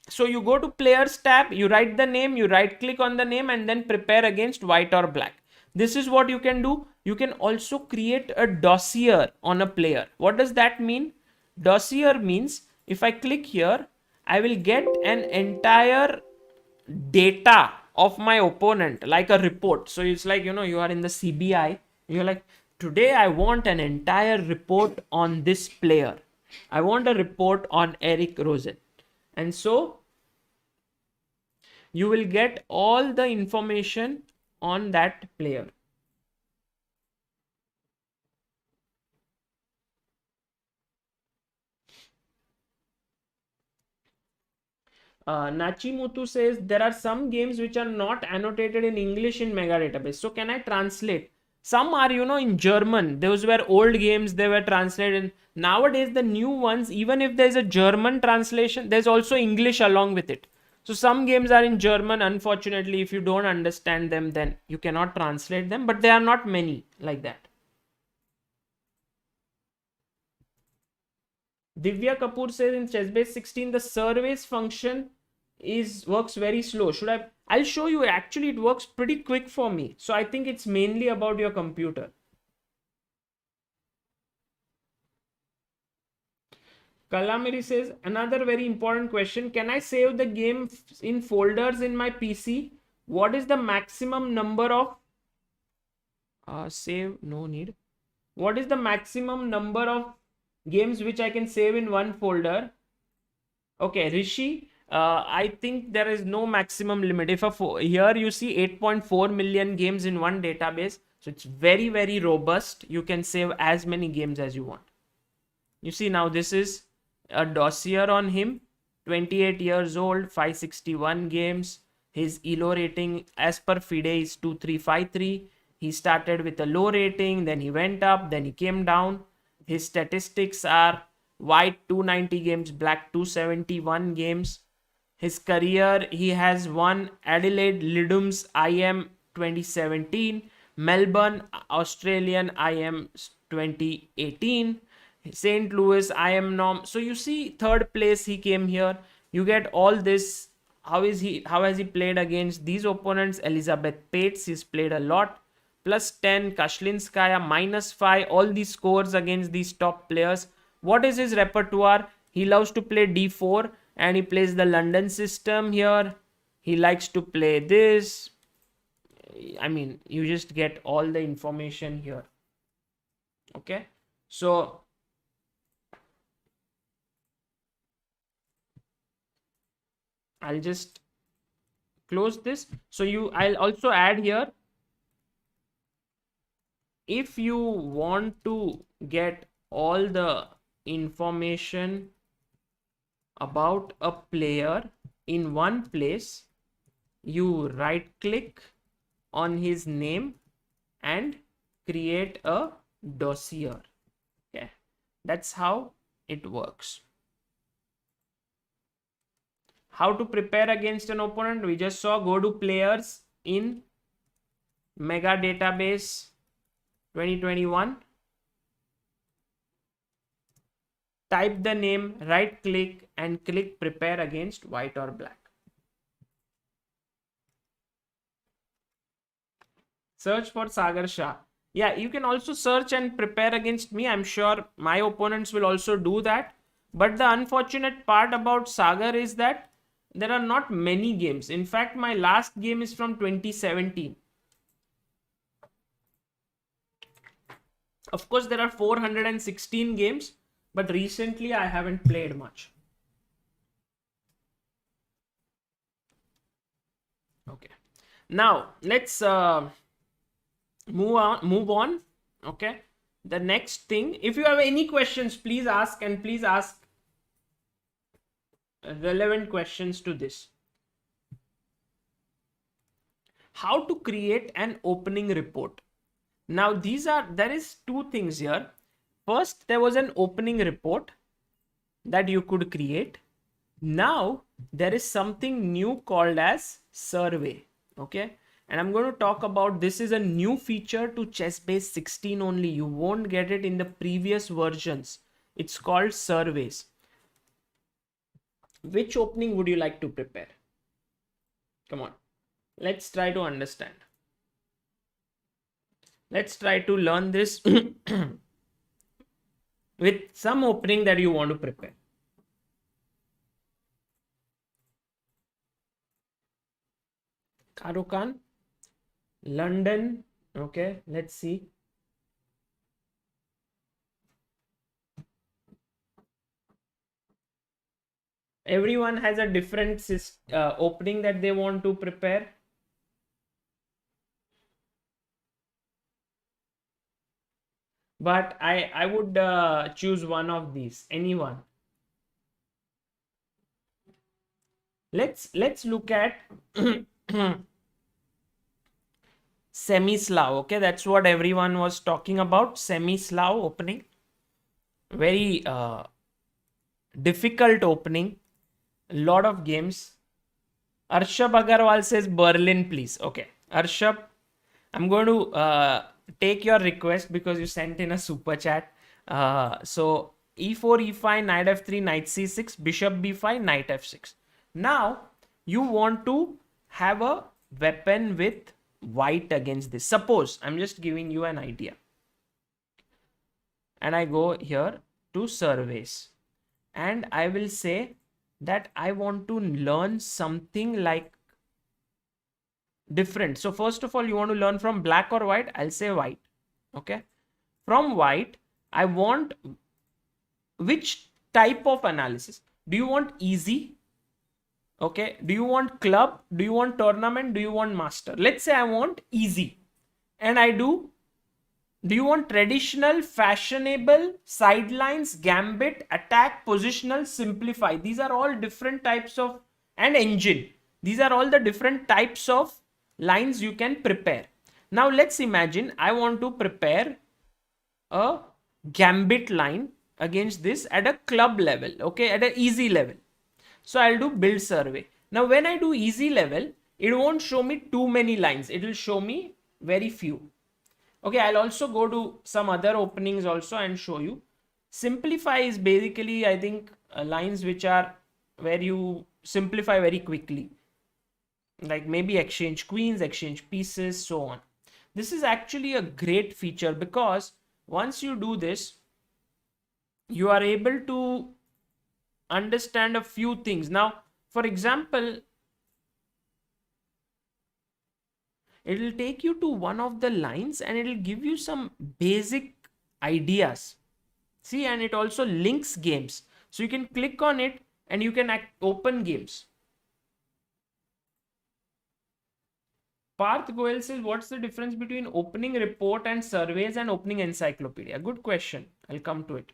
Speaker 1: so you go to players tab, you write the name, you right click on the name, and then prepare against white or black. This is what you can do. You can also create a dossier on a player. What does that mean? Dossier means if I click here, I will get an entire data of my opponent, like a report. So it's like, you are in the CBI, you're like, today I want an entire report on this player. I want a report on Eric Rosen. And so you will get all the information on that player. Nachimutu says there are some games which are not annotated in English in Mega Database. So can I translate? Some are, in German. Those were old games, they were translated. Nowadays, the new ones, even if there's a German translation, there's also English along with it. So some games are in German. Unfortunately, if you don't understand them, then you cannot translate them. But there are not many like that. Divya Kapoor says in ChessBase 16 the surveys function works very slow. I'll show you. Actually, it works pretty quick for me. So I think it's mainly about your computer. Kalamiri says another very important question. Can I save the game in folders in my PC? What is the maximum number of save? No need. What is the maximum number of games which I can save in one folder? Okay, Rishi, I think there is no maximum limit. Here you see 8.4 million games in one database, so it's very, very robust. You can save as many games as you want. You see now this is a dossier on him, 28 years old, 561 games. His ELO rating as per FIDE is 2353. He started with a low rating, then he went up, then he came down. His statistics are white 290 games, black 271 games. His career, he has won Adelaide Lidum's IM 2017, Melbourne Australian IM 2018, St. Louis IM norm. So you see third place he came here. You get all this. How has he played against these opponents? Elizabeth Pates, he's played a lot. +10, Kashlinskaya, -5, all these scores against these top players. What is his repertoire? He loves to play d4 and he plays the London system here. He likes to play this. I mean, you just get all the information here. Okay. So I'll just close this. So I'll also add here, if you want to get all the information about a player in one place, you right click on his name and create a dossier. Okay, that's how it works. How to prepare against an opponent? We just saw. Go to players in Mega Database 2021. Type the name, right click and click prepare against white or black. Search for Sagar Shah. Yeah, you can also search and prepare against me. I'm sure my opponents will also do that. But the unfortunate part about Sagar is that there are not many games. In fact, my last game is from 2017. Of course, there are 416 games, but recently I haven't played much. Okay. Now, let's move on. Okay. The next thing, if you have any questions, please ask, and please ask relevant questions to this. how to create an opening report. Now there is two things here. First, there was an opening report that you could create. Now there is something new called as survey. Okay, and I'm going to talk about this. Is a new feature to ChessBase 16 only. You won't get it in the previous versions. It's called surveys. Which opening would you like to prepare? Come on, let's try to understand. Let's try to learn this with some opening that you want to prepare. Karukan, London. Okay, let's see. Everyone has a different opening that they want to prepare. But I would choose one of these. Anyone. Let's look at semi-Slav. Okay, that's what everyone was talking about. Semi-Slav opening. Very difficult opening. A lot of games. Arshab Agarwal says Berlin, please. Okay, Arshab, I'm going to take your request because you sent in a super chat. So e4, e5, knight f3, knight c6, bishop b5, knight f6. Now you want to have a weapon with white against this. Suppose I'm just giving you an idea. And I go here to surveys. And I will say that I want to learn something like different. So first of all, you want to learn from black or white? I'll say white. Okay. From white, I want which type of analysis? Do you want easy? Okay. Do you want club? Do you want tournament? Do you want master? Let's say I want easy. And I do you want traditional, fashionable, sidelines, gambit, attack, positional, simplify? These are all different types of, and engine. These are all the different types of lines you can prepare. Now let's imagine I want to prepare a gambit line against this at a club level, okay, at an easy level. So I'll do build survey. Now when I do easy level, it won't show me too many lines. It will show me very few. Okay, I'll also go to some other openings also and show you. Simplify is basically, I think, lines which are where you simplify very quickly. Like maybe exchange queens, exchange pieces, so on. This is actually a great feature because once you do this, you are able to understand a few things. Now, for example, it will take you to one of the lines and it will give you some basic ideas. See, and it also links games. So you can click on it and you can open games. Parth Goel says, what's the difference between opening report and surveys and opening encyclopedia? Good question. I'll come to it.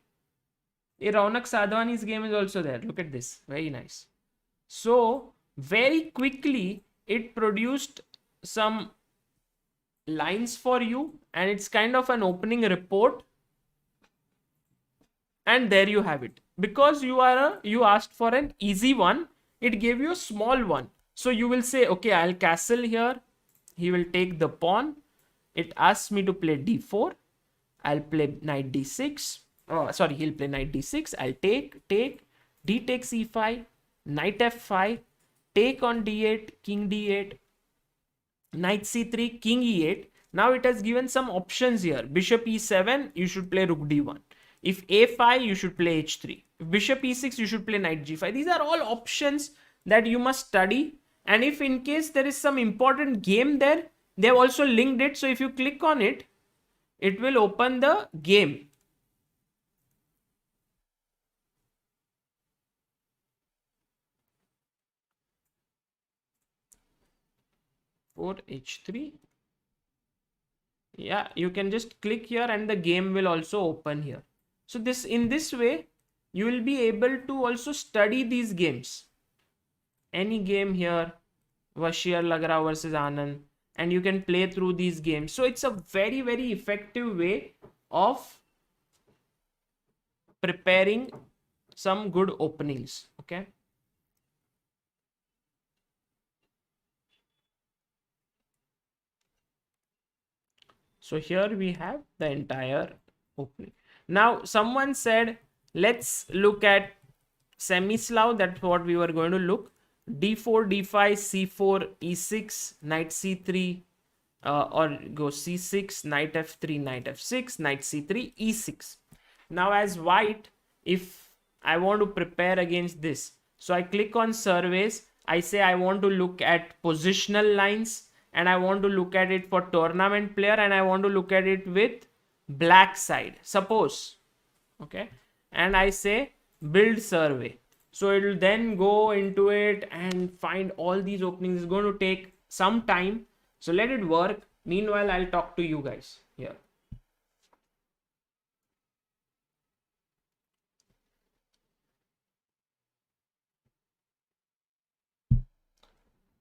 Speaker 1: Raunak Sadhwani's game is also there. Look at this. Very nice. So very quickly, it produced some lines for you and it's kind of an opening report. And there you have it. Because you asked for an easy one, it gave you a small one. So you will say, okay, I'll castle here. He will take the pawn. It asks me to play d4. I'll play knight d6. Oh, sorry, he'll play knight d6. I'll take, d takes e5, knight f5, take on d8, king d8, knight c3, king e8. Now it has given some options here. Bishop e7, you should play rook d1. If a5, you should play h3. If bishop e6, you should play knight g5. These are all options that you must study. And if in case there is some important game there, they have also linked it. So if you click on it, it will open the game. For h3. Yeah, you can just click here and the game will also open here. So in this way, you will be able to also study these games. Any game here, Vashir Lagra versus Anand, and you can play through these games. So it's a very, very effective way of preparing some good openings. Okay. So here we have the entire opening. Now someone said, let's look at semi-Slav. That's what we were going to look. D4, D5, C4, E6, knight C3, or go C6, knight F3, knight F6, knight C3, E6. Now as white, if I want to prepare against this, so I click on surveys, I say I want to look at positional lines, and I want to look at it for tournament player, and I want to look at it with black side, suppose. Okay, and I say build survey. So it will then go into it and find all these openings. It's going to take some time, so let it work. Meanwhile, I'll talk to you guys here.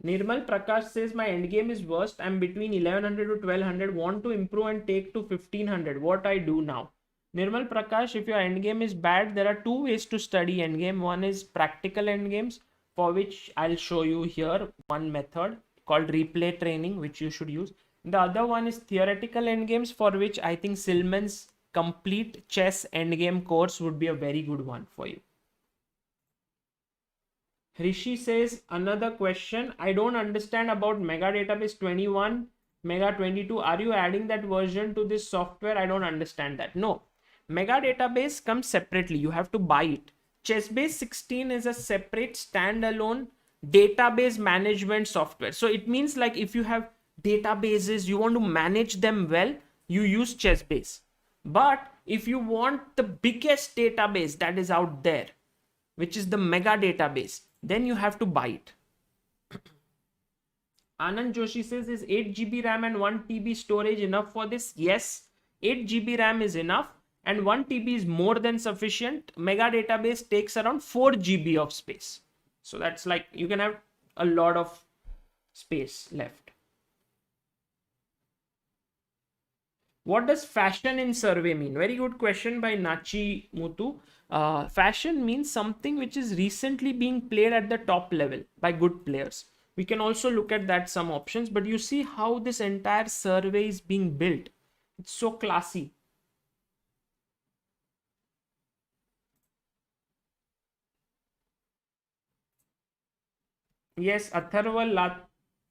Speaker 1: Nirmal Prakash says my endgame is worst. I'm between 1100 to 1200. Want to improve and take to 1500. What I do now? Nirmal Prakash, if your endgame is bad, there are two ways to study endgame. One is practical endgames, for which I'll show you here one method called replay training, which you should use. The other one is theoretical endgames, for which I think Silman's complete chess endgame course would be a very good one for you. Rishi says another question. I don't understand about Mega Database 21, Mega 22. Are you adding that version to this software? I don't understand that. No. Mega Database comes separately. You have to buy it. ChessBase 16 is a separate standalone database management software. So it means like if you have databases, you want to manage them well, you use ChessBase. But if you want the biggest database that is out there, which is the Mega Database, then you have to buy it. Anand Joshi says, is 8 GB RAM and 1 TB storage enough for this? Yes, 8 GB RAM is enough and 1 TB is more than sufficient. Mega Database takes around 4 GB of space. So that's like, you can have a lot of space left. What does fashion in survey mean? Very good question by Nachi Mutu. Fashion means something which is recently being played at the top level by good players. We can also look at that some options, but you see how this entire survey is being built. It's so classy. Yes, Atharva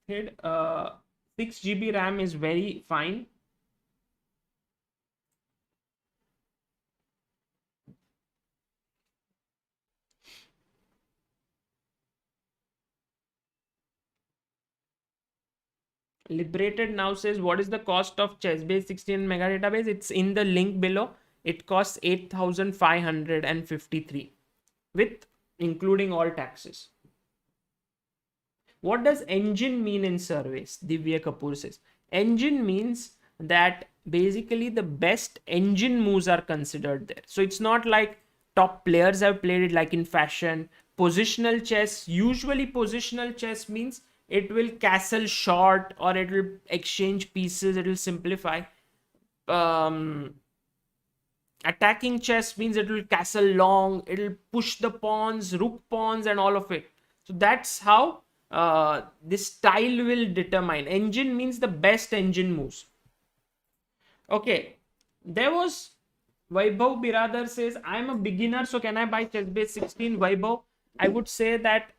Speaker 1: Lathid, 6 GB RAM is very fine. Liberated now says, what is the cost of ChessBase 16 Mega Database? It's in the link below. It costs 8,553 with including all taxes. What does engine mean in surveys? Divya Kapoor says, engine means that basically the best engine moves are considered there. So it's not like top players have played it like in fashion. Positional chess, usually positional chess means it will castle short or it will exchange pieces, it will simplify. Attacking chess means it will castle long, it will push the pawns, rook pawns and all of it. So that's how this style will determine. Engine means the best engine moves. Okay, there was Vaibhav Biradar says, I'm a beginner, so can I buy ChessBase 16? Vaibhav, I would say that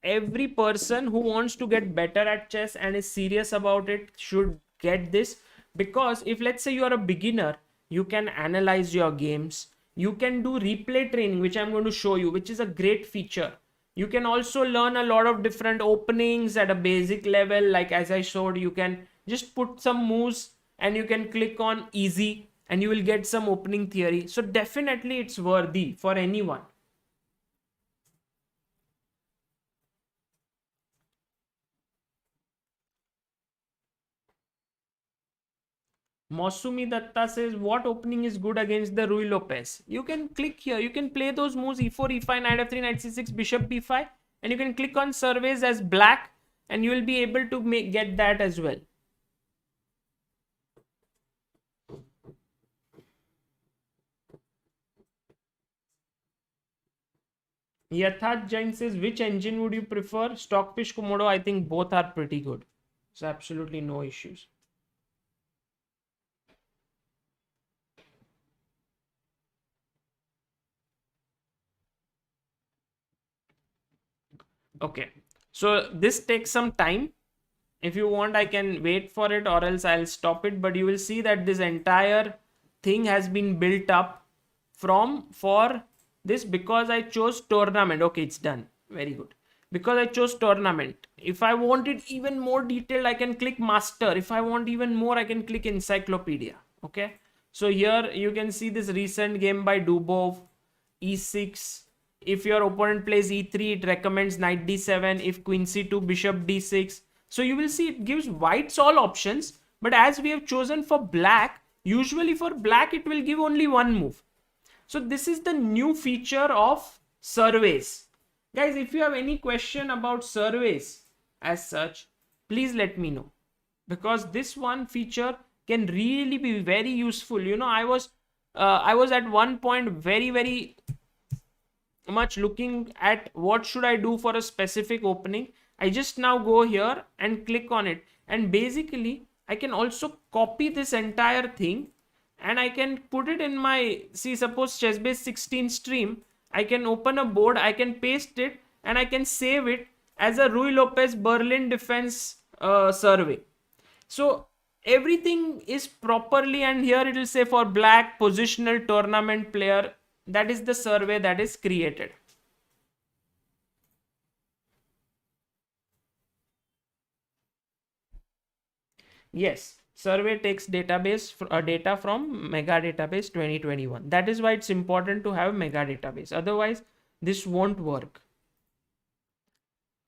Speaker 1: every person who wants to get better at chess and is serious about it should get this, because if let's say you are a beginner, you can analyze your games, you can do replay training, which I'm going to show you, which is a great feature. You can also learn a lot of different openings at a basic level, like as I showed, you can just put some moves and you can click on easy and you will get some opening theory. So definitely it's worthy for anyone. Mosumi Datta says, what opening is good against the Rui Lopez? You can click here. You can play those moves e4, e5, knight f3, knight c6, bishop b5. And you can click on surveys as black and you will be able to get that as well. Yatharth Jain says, which engine would you prefer? Stockfish, Komodo, I think both are pretty good. So absolutely no issues. Okay. So this takes some time. If you want, I can wait for it or else I'll stop it. But you will see that this entire thing has been built up for this because I chose tournament. Okay, it's done. Very good. Because I chose tournament. If I want it even more detailed, I can click master. If I want even more, I can click encyclopedia. Okay. So here you can see this recent game by Dubov, e6. If your opponent plays e3, it recommends knight d7. If queen c2, bishop d6. So you will see it gives whites all options. But as we have chosen for black, usually for black, it will give only one move. So this is the new feature of surveys. Guys, if you have any question about surveys as such, please let me know. Because this one feature can really be very useful. You know, I was at one point very much looking at what should I do for a specific opening. I just now go here and click on it, and basically I can also copy this entire thing and I can put it in my, see, suppose ChessBase 16 stream. I can open a board, I can paste it, and I can save it as a Rui Lopez Berlin defense survey. So everything is properly, and here it will say for black positional tournament player. That is the survey that is created. Yes, survey takes data from mega database 2021. That is why it's important to have mega database. Otherwise, this won't work.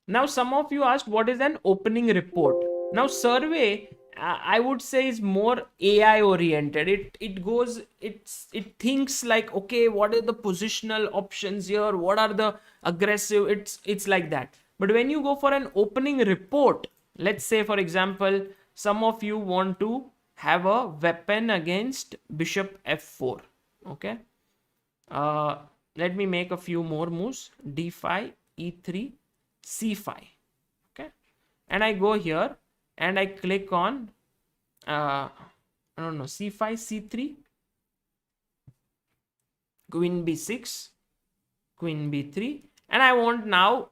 Speaker 1: Now, some of you asked what is an opening report. Now, survey, I would say, is more AI oriented. It thinks like, okay, what are the positional options here? What are the aggressive? It's like that. But when you go for an opening report, let's say for example, some of you want to have a weapon against bishop f4. Okay. Uh, Let me make a few more moves. d5, e3, c5. Okay. And I go here and I click on, I don't know, c5, c3, queen b6, queen b3. And I want now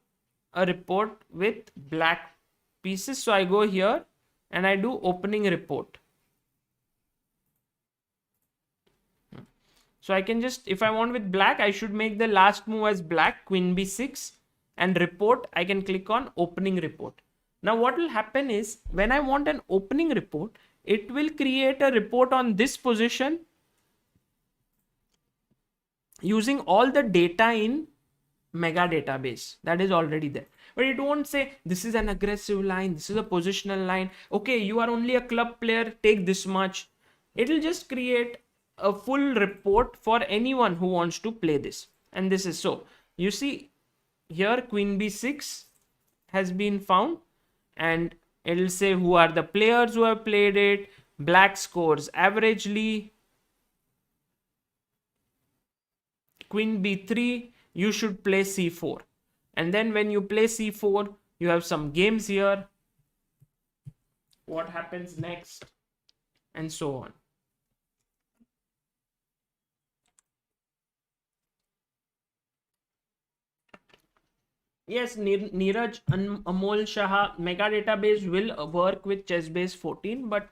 Speaker 1: a report with black pieces. So I go here and I do opening report. So I can just, if I want with black, I should make the last move as black, queen b6, and report. I can click on opening report. Now what will happen is when I want an opening report, it will create a report on this position using all the data in mega database that is already there. But it won't say this is an aggressive line, this is a positional line. Okay, you are only a club player, take this much. It will just create a full report for anyone who wants to play this. And this is so. You see here queen b6 has been found, and it will say who are the players who have played it. Black scores averagely. Queen b3, you should play c4. And then when you play c4, you have some games here. What happens next? And so on. Yes, Neeraj Amol Shah, mega database will work with ChessBase 14, but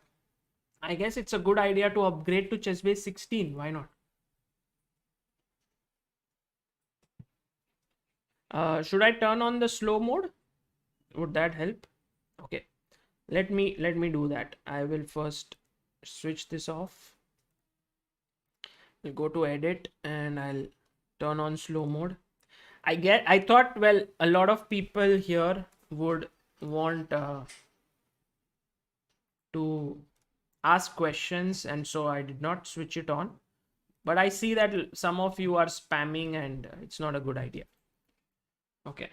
Speaker 1: I guess it's a good idea to upgrade to ChessBase 16. Why not? Should I turn on the slow mode? Would that help? Okay, let me do that. I will first switch this off. I'll go to edit and I'll turn on slow mode. I thought, well, a lot of people here would want to ask questions, and so I did not switch it on. But I see that some of you are spamming, and it's not a good idea. Okay.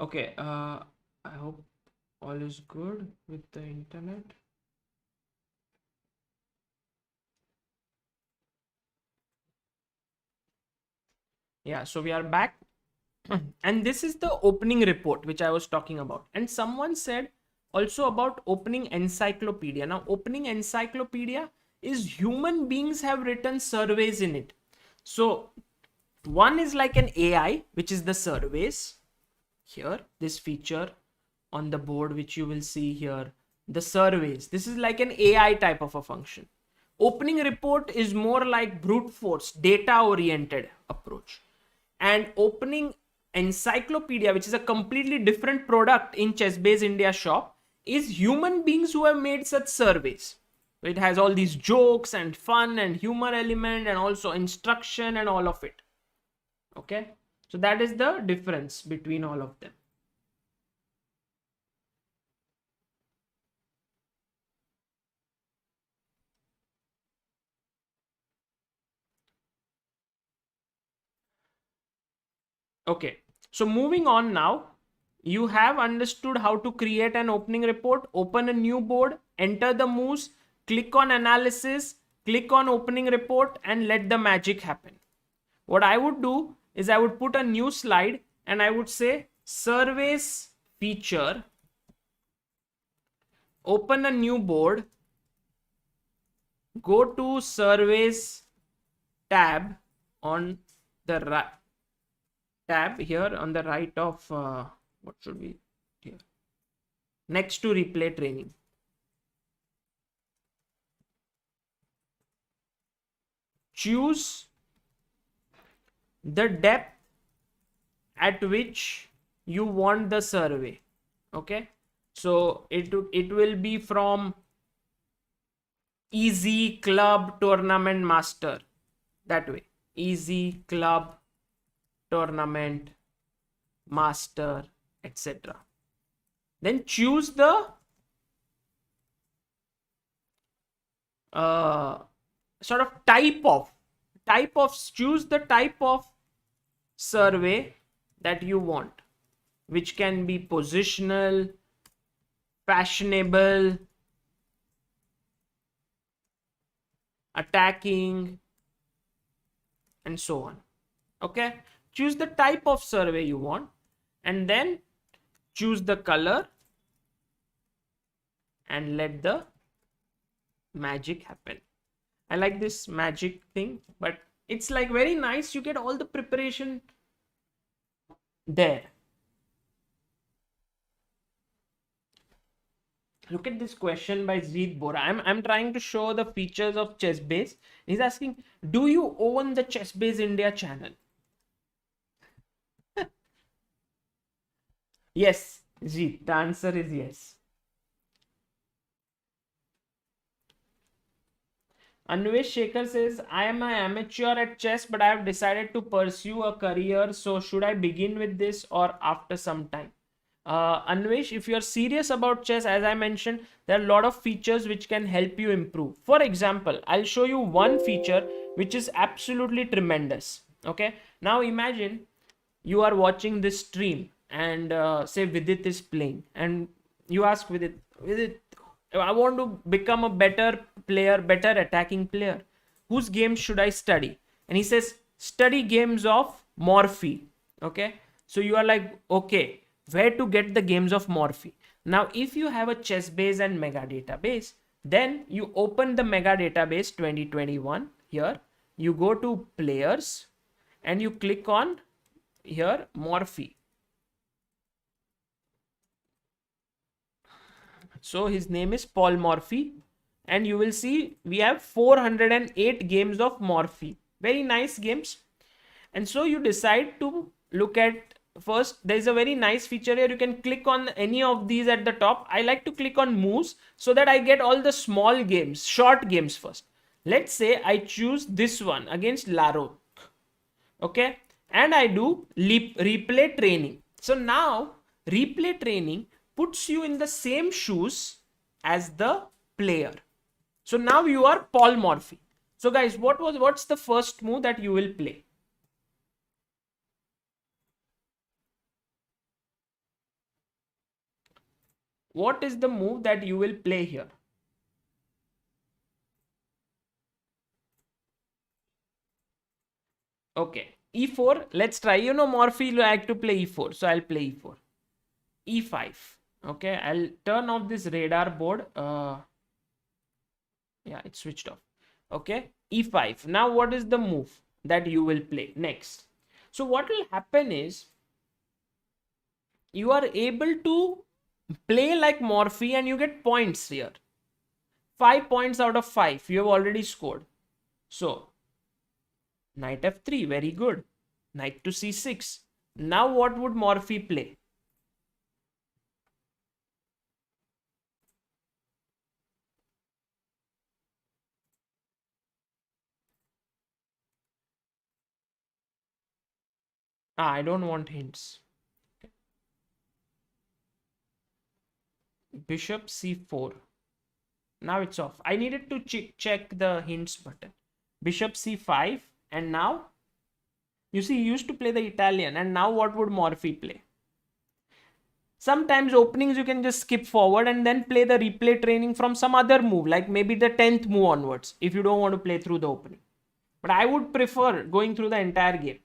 Speaker 1: Okay, I hope all is good with the internet. Yeah, so we are back. And this is the opening report which I was talking about. And someone said also about opening encyclopedia. Now, opening encyclopedia is human beings have written surveys in it. So, one is like an AI, which is the surveys. Here, this feature on the board, which you will see here, the surveys. This is like an AI type of a function. Opening report is more like brute force, data oriented approach. And opening encyclopedia, which is a completely different product in ChessBase India shop, is human beings who have made such surveys. It has all these jokes and fun and humor element and also instruction and all of it. Okay, so that is the difference between all of them. Okay, so moving on now, you have understood how to create an opening report, open a new board, enter the moves, click on analysis, click on opening report, and let the magic happen. What I would do is I would put a new slide and I would say surveys feature, open a new board, go to surveys tab on the right tab here on the right of what should be here next to replay training. Choose the depth at which you want the survey. Okay, so it will be from easy, club, tournament, master, that way. Easy, club, tournament, master, etc. Then choose the sort of choose the type of survey that you want, which can be positional, fashionable, attacking, and so on. Okay, choose the type of survey you want and then choose the color and let the magic happen. I like this magic thing, but it's like very nice. You get all the preparation there. Look at this question by Zeed Bora. I'm trying to show the features of ChessBase. He's asking, do you own the ChessBase India channel? Yes, Zeed. The answer is yes. Anvesh Shekhar says, I am an amateur at chess, but I have decided to pursue a career. So, should I begin with this or after some time? Anvesh, if you're serious about chess, as I mentioned, there are a lot of features which can help you improve. For example, I'll show you one feature which is absolutely tremendous. Okay, now imagine you are watching this stream and say Vidit is playing, and you ask Vidit, I want to become a better player, better attacking player. Whose games should I study? And he says, study games of Morphe. Okay, so you are like, okay, where to get the games of Morphe? Now, if you have a ChessBase and Mega database, then you open the Mega database 2021 here. You go to players and you click on here Morphe. So his name is Paul Morphy, and you will see we have 408 games of Morphy. Very nice games. And so you decide to look at first. There's a very nice feature here. You can click on any of these at the top. I like to click on moves so that I get all the small games, short games first. Let's say I choose this one against Laro. Okay, and I do replay training. So now replay training puts you in the same shoes as the player. So now you are Paul Morphy. So guys, what's the first move that you will play? What is the move that you will play here? Okay, e4. Let's try. Morphy like to play e4, so I'll play e4. E5. Okay, I'll turn off this radar board. Yeah, it's switched off. Okay, e5. Now, what is the move that you will play next? So, what will happen is you are able to play like Morphy and you get points here. 5 points out of 5 you have already scored. So, knight f3, very good. Knight to c6. Now, what would Morphy play? I don't want hints. Bishop c4. Now it's off. I needed to check the hints button. Bishop c5. And now, you see, he used to play the Italian. And now what would Morphy play? Sometimes openings you can just skip forward and then play the replay training from some other move, like maybe the 10th move onwards, if you don't want to play through the opening. But I would prefer going through the entire game.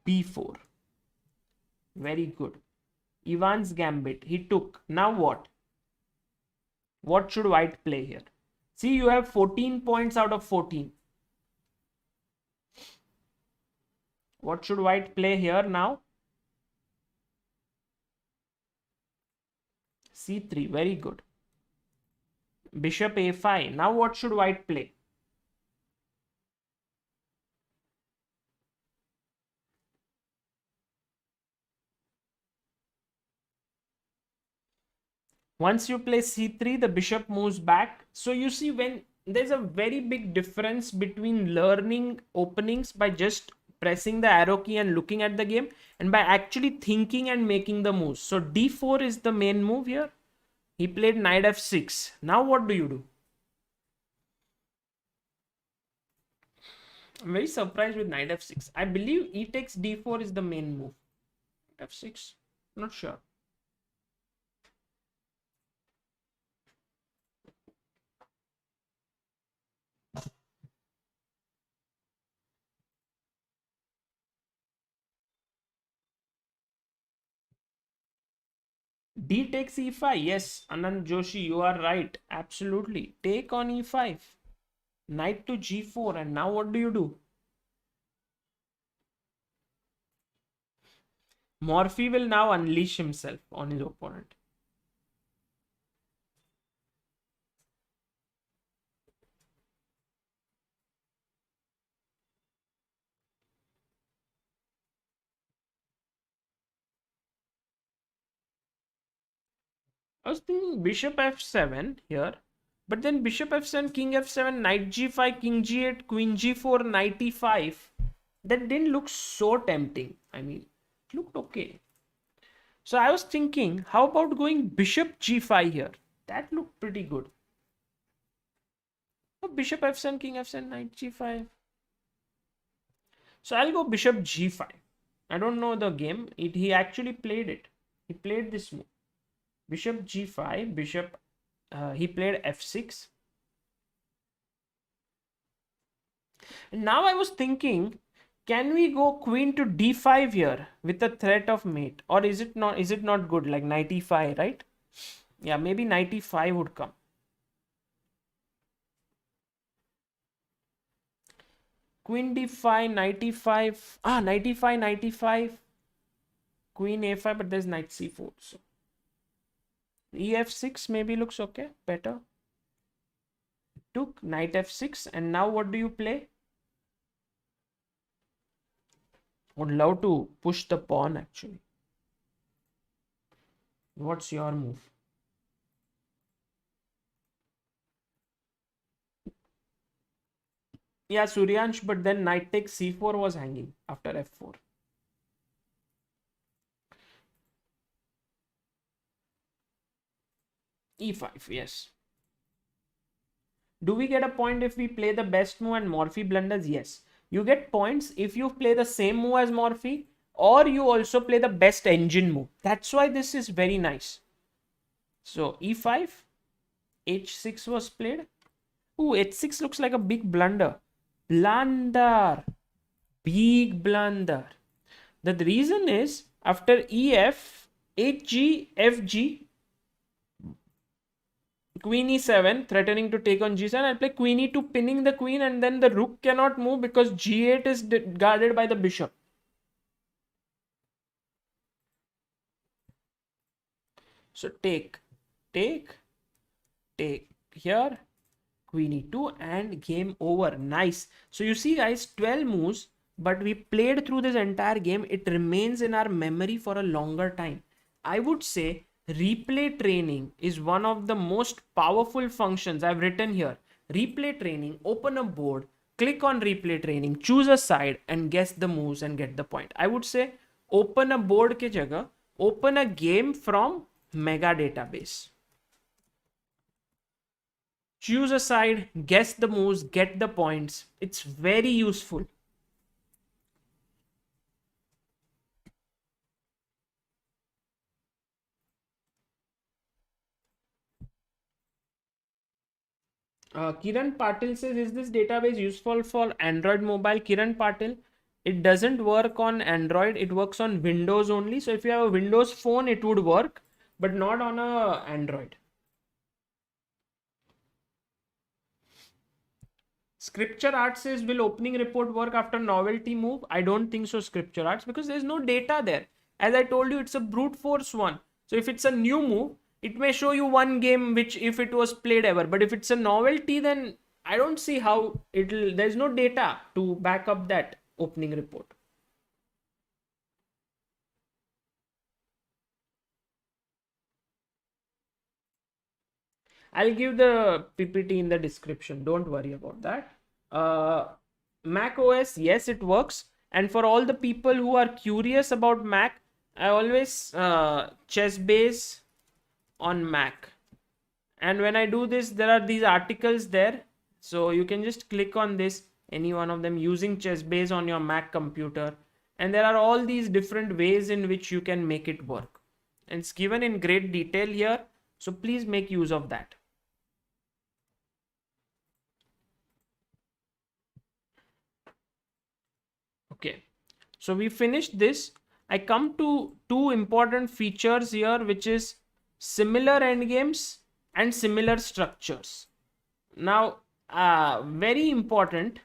Speaker 1: b4. Very good. Ivan's gambit. He took. Now what? What should white play here? See, you have 14 points out of 14. What should white play here now? c3. Very good. Bishop a5. Now what should white play? Once you play c3, the bishop moves back. So you see, when there's a very big difference between learning openings by just pressing the arrow key and looking at the game, and by actually thinking and making the moves. So d4 is the main move here. He played knight f6. Now what do you do? I'm very surprised with knight f6. I believe e takes d4 is the main move. f6, not sure. D takes e5. Yes, Anand Joshi, you are right. Absolutely. Take on e5. Knight to g4. And now what do you do? Morphy will now unleash himself on his opponent. I was thinking bishop f7 here. But then bishop f7, king f7, knight g5, king g8, queen g4, knight e5. That didn't look so tempting. I mean, it looked okay. So I was thinking, how about going bishop g5 here? That looked pretty good. So bishop f7, king f7, knight g5. So I'll go bishop g5. I don't know the game. He actually played it. He played this move. Bishop g5, bishop, he played f6. And now I was thinking, can we go queen to d5 here with the threat of mate? Or is it not good, like knight e5, right? Yeah, maybe knight e5 would come. Queen d5, knight e5. Knight e5, knight e5. Queen a5, but there's knight c4. So ef6 maybe looks okay, better. Took knight f6, and now what do you play? Would love to push the pawn actually. What's your move? Yeah, Suryansh, but then knight takes c4 was hanging after f4. e5, yes. Do we get a point if we play the best move and Morphy blunders? Yes. You get points if you play the same move as Morphy, or you also play the best engine move. That's why this is very nice. So e5, h6 was played. Ooh, h6 looks like a big blunder. Blunder. Big blunder. The reason is after ef, hg, fg, queen e7, threatening to take on g7. I'll play queen e2, pinning the queen, and then the rook cannot move because g8 is guarded by the bishop. So take, take, take here, queen e2, and game over. Nice. So you see guys, 12 moves, but we played through this entire game. It remains in our memory for a longer time. I would say replay training is one of the most powerful functions. I've written here, replay training. Open a board, click on replay training, choose a side, and guess the moves and get the point. I would say open a board ke jagah, open a game from mega database. Choose a side, guess the moves, get the points. It's very useful. Kiran Patil says, is this database useful for Android mobile? Kiran Patil, it doesn't work on Android. It works on Windows only. So if you have a Windows phone, it would work, but not on a Android. Scripture Art says, will opening report work after novelty move? I don't think so, Scripture Arts, because there's no data there. As I told you, it's a brute force one. So if it's a new move, it may show you one game which if it was played ever. But if it's a novelty, then I don't see how there's no data to back up that opening report. I'll give the PPT in the description. Don't worry about that. Mac OS, yes, it works. And for all the people who are curious about Mac, I always ChessBase on Mac. And when I do this, there are these articles there. So you can just click on this, any one of them, using ChessBase on your Mac computer. And there are all these different ways in which you can make it work. And it's given in great detail here. So please make use of that. Okay, so we finished this. I come to two important features here, which is similar endgames and similar structures. Now, very important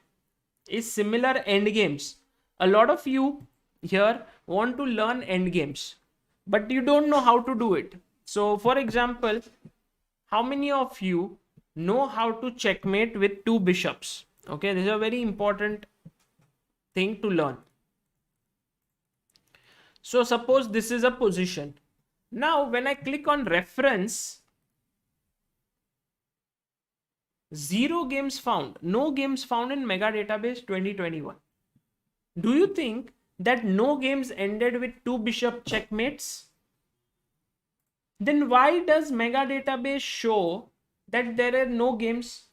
Speaker 1: is similar endgames. A lot of you here want to learn endgames, but you don't know how to do it. So, for example, how many of you know how to checkmate with two bishops? Okay, this is a very important thing to learn. So suppose this is a position. Now when I click on reference, 0 games found, no games found in mega database 2021. Do you think that no games ended with two bishop checkmates? Then why does mega database show that there are no games?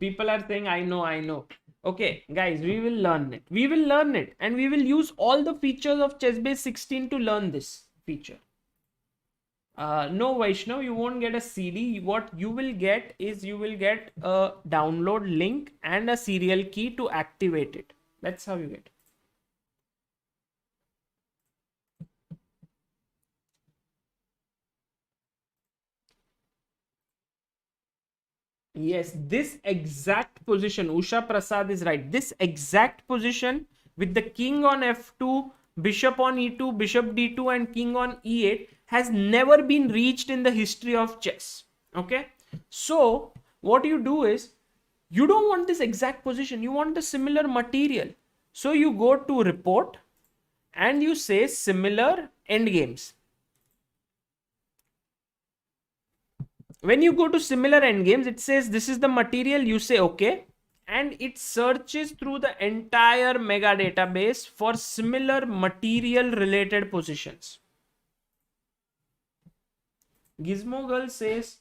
Speaker 1: People are saying, I know. Okay, guys, we will learn it. We will learn it. And we will use all the features of ChessBase 16 to learn this feature. No, Vaishnav, you won't get a CD. What you will get is you will get a download link and a serial key to activate it. That's how you get it. Yes, this exact position, Usha Prasad is right. This exact position with the king on f2, bishop on e2, bishop d2, and king on e8 has never been reached in the history of chess. Okay, so what you do is you don't want this exact position, you want the similar material. So you go to report and you say similar endgames. When you go to similar endgames, it says this is the material, you say okay, and it searches through the entire mega database for similar material related positions. Gizmo Girl says,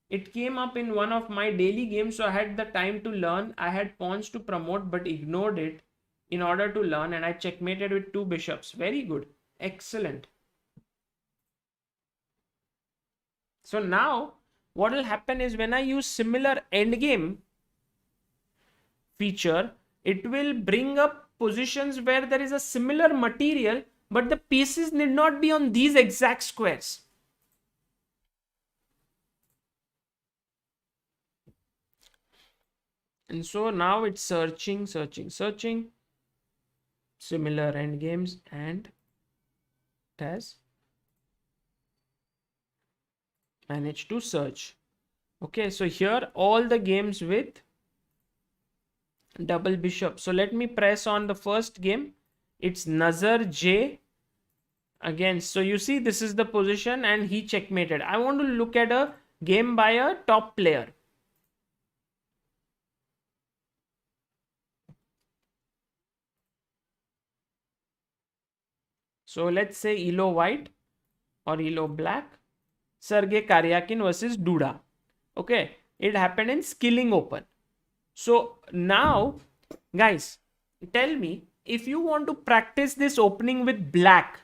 Speaker 1: it came up in one of my daily games, so I had the time to learn. I had pawns to promote but ignored it in order to learn, and I checkmated with 2 bishops. Very good. Excellent. So now what will happen is when I use similar endgame feature, it will bring up positions where there is a similar material, but the pieces need not be on these exact squares. And so now it's searching, similar endgames, and it has managed to search. Okay, so here all the games with double bishop. So let me press on the first game. It's Nazar J against. So you see this is the position and he checkmated. I want to look at a game by a top player. So let's say Elo White or Elo Black, Sergey Karyakin versus Duda. Okay, it happened in Skilling Open. So now, guys, tell me if you want to practice this opening with black.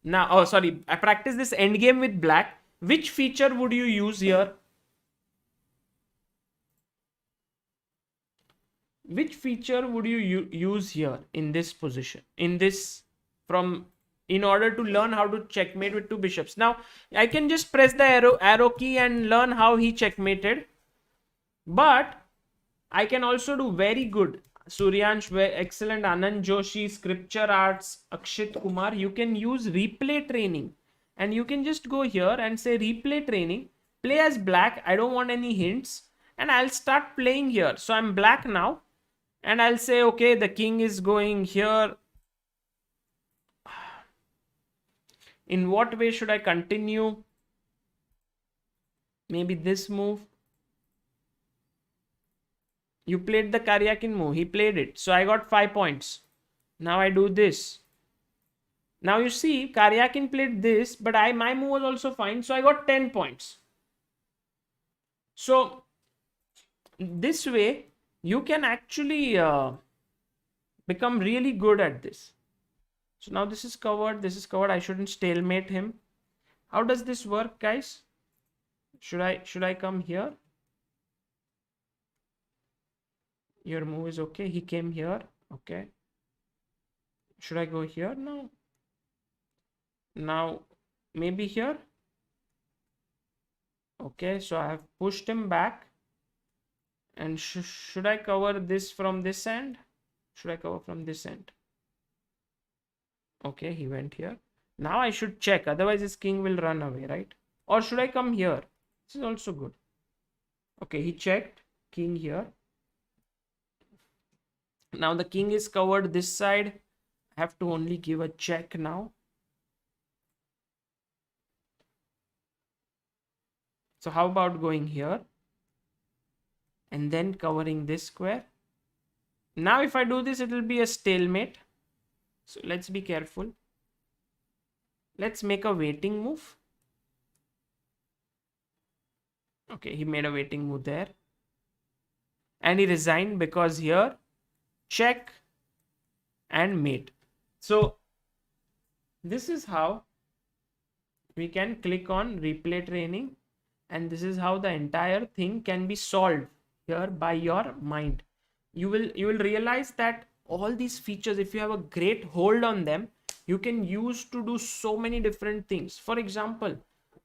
Speaker 1: Now, oh sorry, I practice this endgame with black. Which feature would you use here? Which feature would you use here in this position? In this from in order to learn how to checkmate with 2 bishops. Now, I can just press the arrow key and learn how he checkmated. But I can also do very good. Suryansh, excellent. Anand Joshi, Scripture Arts, Akshit Kumar. You can use replay training. And you can just go here and say replay training. Play as black. I don't want any hints. And I'll start playing here. So I'm black now. And I'll say, okay, the king is going here. In what way should I continue? Maybe this move. You played the Karyakin move. He played it. So I got 5 points. Now I do this. Now you see, Karyakin played this, but my move was also fine. So I got 10 points. So this way, you can actually become really good at this. So now this is covered. This is covered. I shouldn't stalemate him. How does this work, guys? Should I come here? Your move is okay. He came here. Okay. Should I go here? No. Now, maybe here. Okay, so I have pushed him back. And should I cover this from this end? Should I cover from this end? Okay, he went here. Now I should check. Otherwise, his king will run away, right? Or should I come here? This is also good. Okay, he checked. King here. Now the king is covered this side. I have to only give a check now. So how about going here? And then covering this square. Now if I do this, it will be a stalemate. So let's be careful. Let's make a waiting move. Okay, he made a waiting move there. And he resigned because here, check and mate. So this is how we can click on replay training. And this is how the entire thing can be solved here by your mind. You will realize that all these features, if you have a great hold on them, you can use to do so many different things. For example,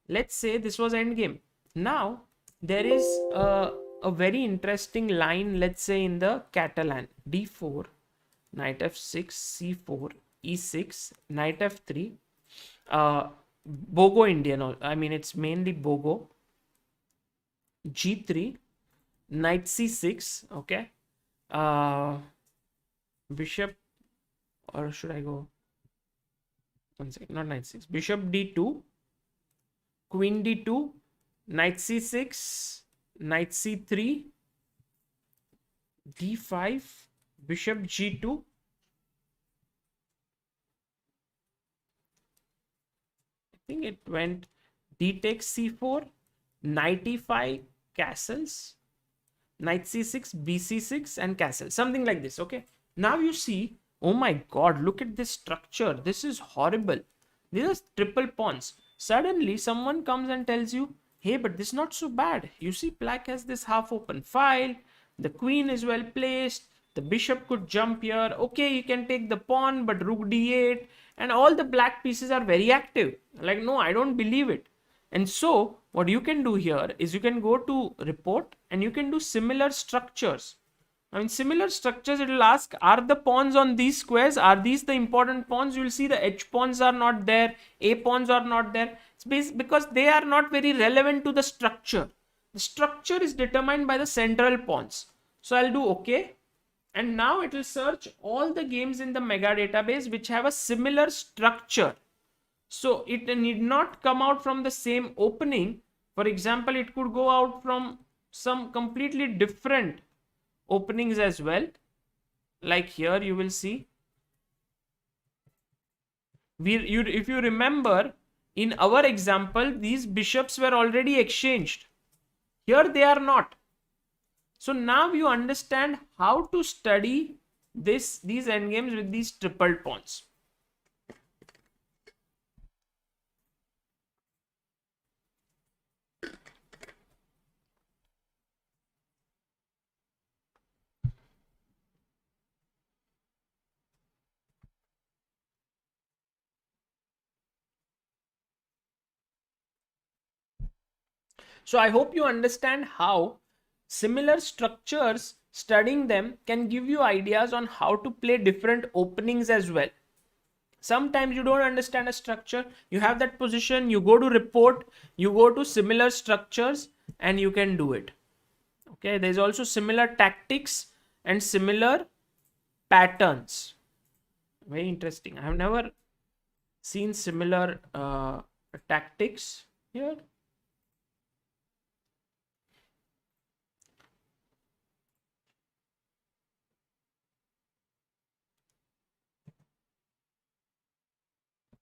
Speaker 1: let's say this was endgame. Now there is a very interesting line, let's say in the Catalan. d4, knight f6, c4, e6, knight f3, Bogo Indian, I mean it's mainly Bogo, g3, knight c6, okay, bishop, or should I go, one second, not knight 6, bishop d2, queen d2, knight c6, knight c3, d5, bishop g2, I think it went d takes c4, knight e5, castles, knight c6, bc6, and castle, something like this. Okay, now you see, oh my god, look at this structure, this is horrible, these are triple pawns. Suddenly someone comes and tells you, hey, but this is not so bad. You see, black has this half open file, the queen is well placed, the bishop could jump here, okay, you can take the pawn, but rook d8, and all the black pieces are very active. Like, no, I don't believe it. And so what you can do here is you can go to report and you can do similar structures. I mean, similar structures, it will ask, are the pawns on these squares, are these the important pawns? You will see the h pawns are not there, a pawns are not there. It's because they are not very relevant to the structure. The structure is determined by the central pawns. So I'll do okay. And now it will search all the games in the mega database which have a similar structure. So it need not come out from the same opening. For example, it could go out from some completely different openings as well. Like here you will see. If you remember, in our example, these bishops were already exchanged. Here they are not. So now you understand how to study these endgames with these triple pawns. So I hope you understand how similar structures, studying them can give you ideas on how to play different openings as well. Sometimes you don't understand a structure, you have that position, you go to report, you go to similar structures, and you can do it. Okay, there's also similar tactics and similar patterns. Very interesting. I have never seen similar tactics here.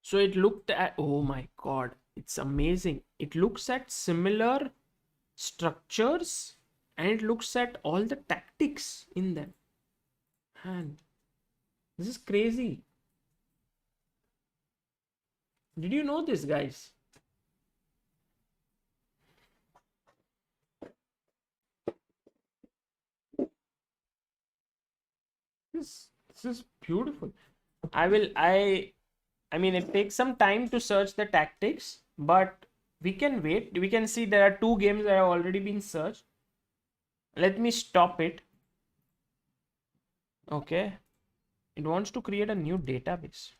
Speaker 1: So it looked at, oh my god, it's amazing. It looks at similar structures and it looks at all the tactics in them. And this is crazy. Did you know this, guys? This is beautiful. I mean, it takes some time to search the tactics, but we can wait. We can see there are 2 games that have already been searched. Let me stop it. Okay. It wants to create a new database.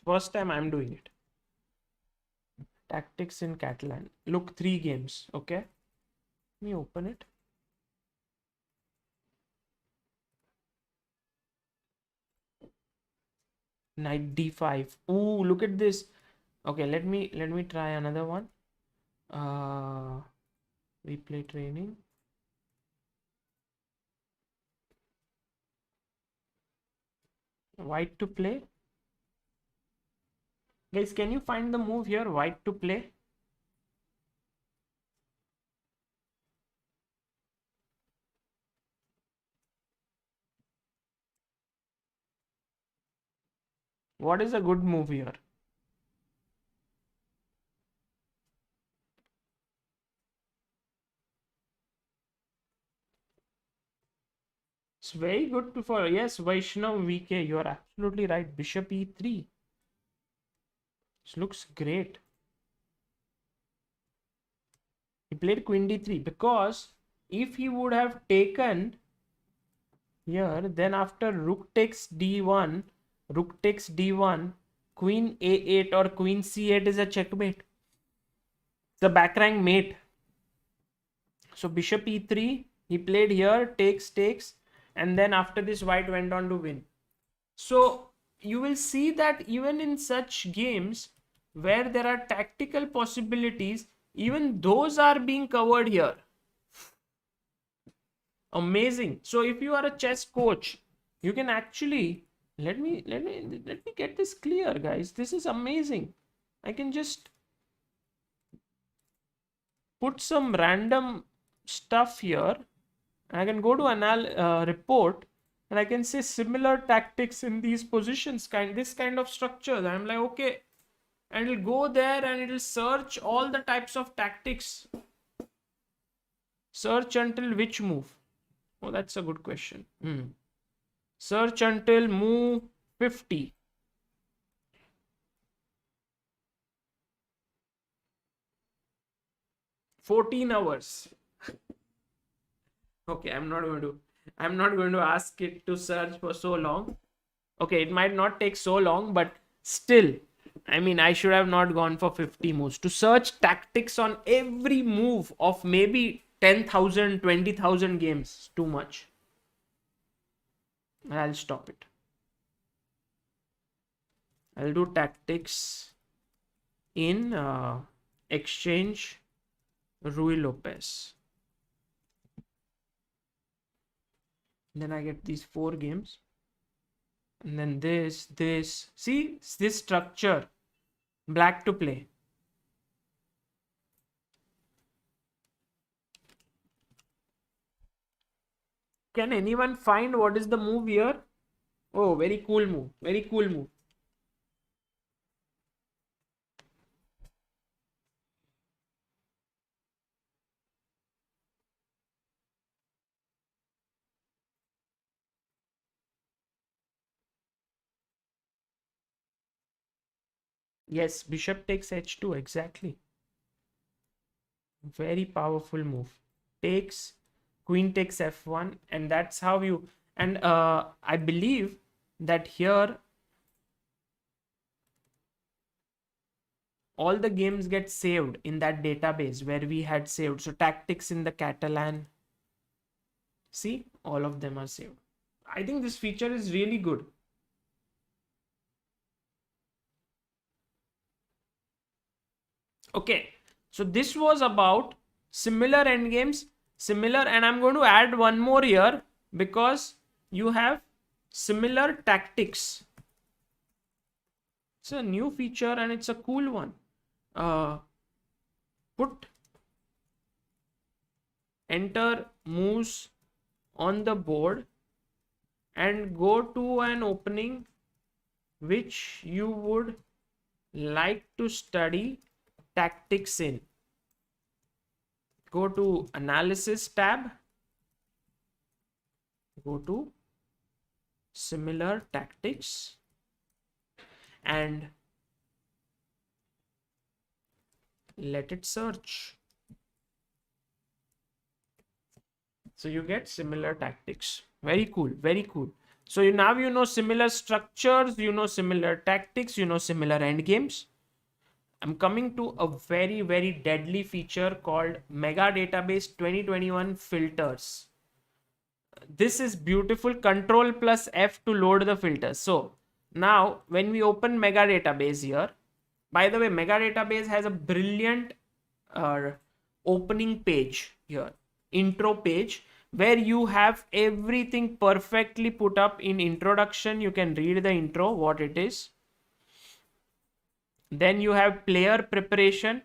Speaker 1: First time I'm doing it. Tactics in Catalan. Look, 3 games. Okay. Let me open it. Knight d5. Ooh, look at this. Okay, let me try another one. Replay training. White to play. Guys, can you find the move here? White to play. What is a good move here? It's very good to follow. Yes, Vaishnav VK, you are absolutely right. Bishop e3. This looks great. He played queen d3 because if he would have taken here, then after rook takes d1, queen a8 or queen c8 is a checkmate. It's a back rank mate. So bishop e3, he played here, takes, and then after this white went on to win. So you will see that even in such games where there are tactical possibilities, even those are being covered here. Amazing. So if you are a chess coach, you can actually Let me get this clear, guys. This is amazing. I can just put some random stuff here. I can go to report, and I can say similar tactics in these positions, this kind of structures. I'm like, okay, and it'll go there and it'll search all the types of tactics. Search until which move? Oh, that's a good question. Search until move 50. 14 hours. Okay, I'm not going to ask it to search for so long. Okay, it might not take so long, but still, I mean, I should have not gone for 50 moves. To search tactics on every move of maybe 10,000, 20,000 games, too much. I'll stop it. I'll do tactics in exchange Rui Lopez. Then I get these 4 games. And then this. See, this structure. Black to play. Can anyone find what is the move here? Oh, very cool move. Very cool move. Yes, bishop takes h2, exactly. Very powerful move. Takes, queen takes f1, and that's how you... And I believe that here all the games get saved in that database where we had saved. So tactics in the Catalan. See, all of them are saved. I think this feature is really good. Okay, so this was about similar endgames, and I'm going to add one more here because you have similar tactics. It's a new feature and it's a cool one. Enter moves on the board and go to an opening which you would like to study tactics in. Go to analysis tab, go to similar tactics, and let it search. So you get similar tactics. Very cool, very cool. So now you know similar structures, you know similar tactics, you know similar endgames. I'm coming to a very, very deadly feature called Mega Database 2021 filters. This is beautiful. Control plus F to load the filters. So now when we open Mega Database here, by the way, Mega Database has a brilliant opening page here, intro page, where you have everything perfectly put up in introduction. You can read the intro, what it is. Then you have player preparation.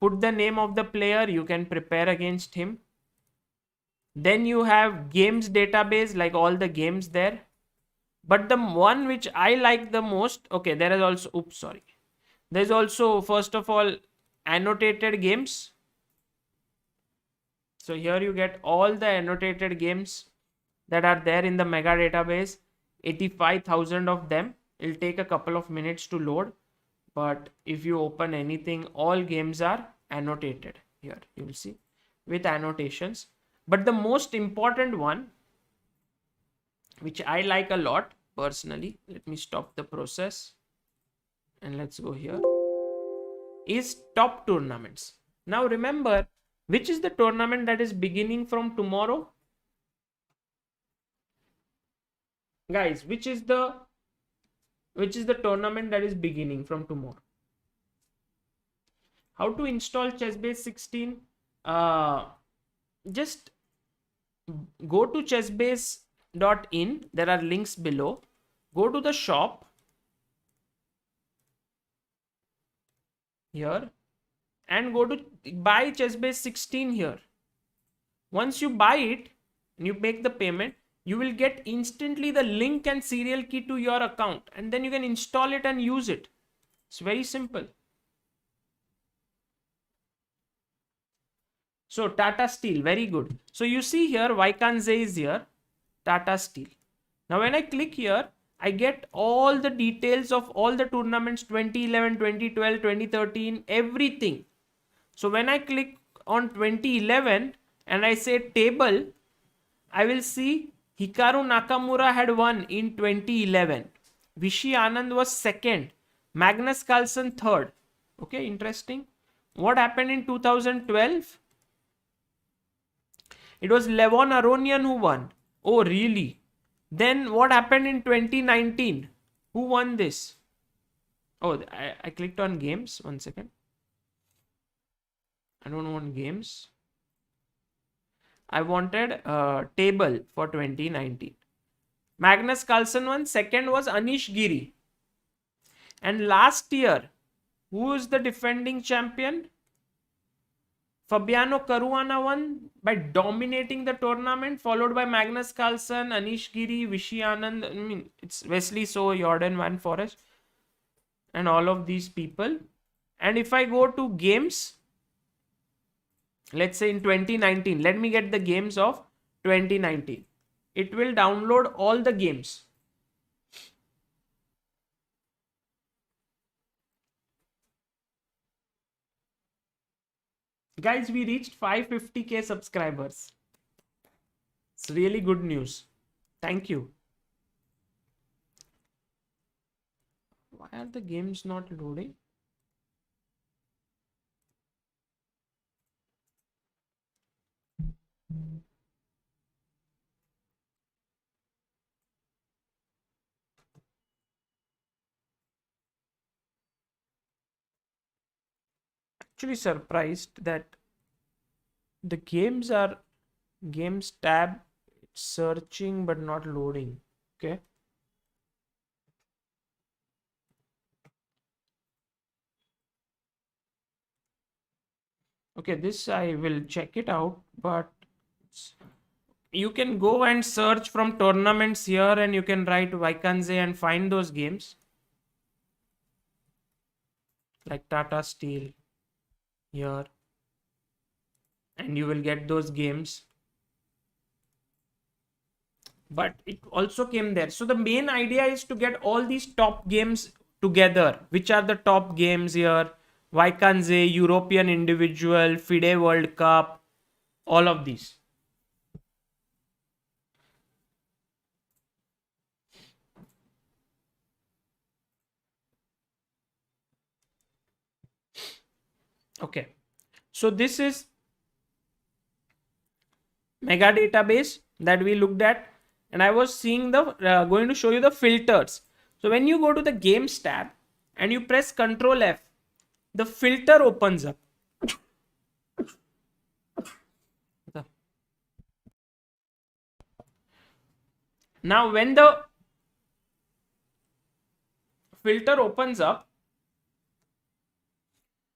Speaker 1: Put the name of the player, you can prepare against him. Then you have games database, like all the games there. But the one which I like the most, okay, there is also, oops, sorry. There's also, first of all, annotated games. So here you get all the annotated games that are there in the Mega Database, 85,000 of them. It'll take a couple of minutes to load. But if you open anything, all games are annotated here. You will see with annotations. But the most important one, which I like a lot personally, let me stop the process and let's go here, is top tournaments. Now remember, which is the tournament that is beginning from tomorrow? Guys, which is the tournament that is beginning from tomorrow? How to install ChessBase 16? Just go to chessbase.in. There are links below. Go to the shop here and go to buy ChessBase 16 here. Once you buy it and you make the payment, you will get instantly the link and serial key to your account, and then you can install it and use it. It's very simple. So Tata Steel, very good. So you see here, Vaikanze is here, Tata Steel. Now when I click here, I get all the details of all the tournaments 2011, 2012, 2013, everything. So when I click on 2011 and I say table, I will see Hikaru Nakamura had won in 2011. Vishy Anand was second. Magnus Carlsen third. Okay, interesting. What happened in 2012? It was Levon Aronian who won. Oh, really? Then what happened in 2019? Who won this? Oh, I clicked on games. 1 second. I don't want games. I wanted table for 2019. Magnus Carlsen won. Second was Anish Giri. And last year, who is the defending champion? Fabiano Caruana won by dominating the tournament, followed by Magnus Carlsen, Anish Giri, Vishy Anand. I mean, it's Wesley So, Jordan Van Forest, and all of these people. And if I go to games, let's say in 2019, let me get the games of 2019. It will download all the games. Guys, we reached 550k subscribers. It's really good news. Thank you. Why are the games not loading? Actually surprised that the games tab searching but not loading. Okay. Okay, this I will check it out, but you can go and search from tournaments here and you can write Vaikanze and find those games. Like Tata Steel here. And you will get those games. But it also came there. So the main idea is to get all these top games together. Which are the top games here? Vaikanze, European Individual, FIDE World Cup, all of these. Okay. So this is mega database that we looked at, and I was seeing the going to show you the filters. So when you go to the games tab and you press Ctrl F, the filter opens up. Now when the filter opens up,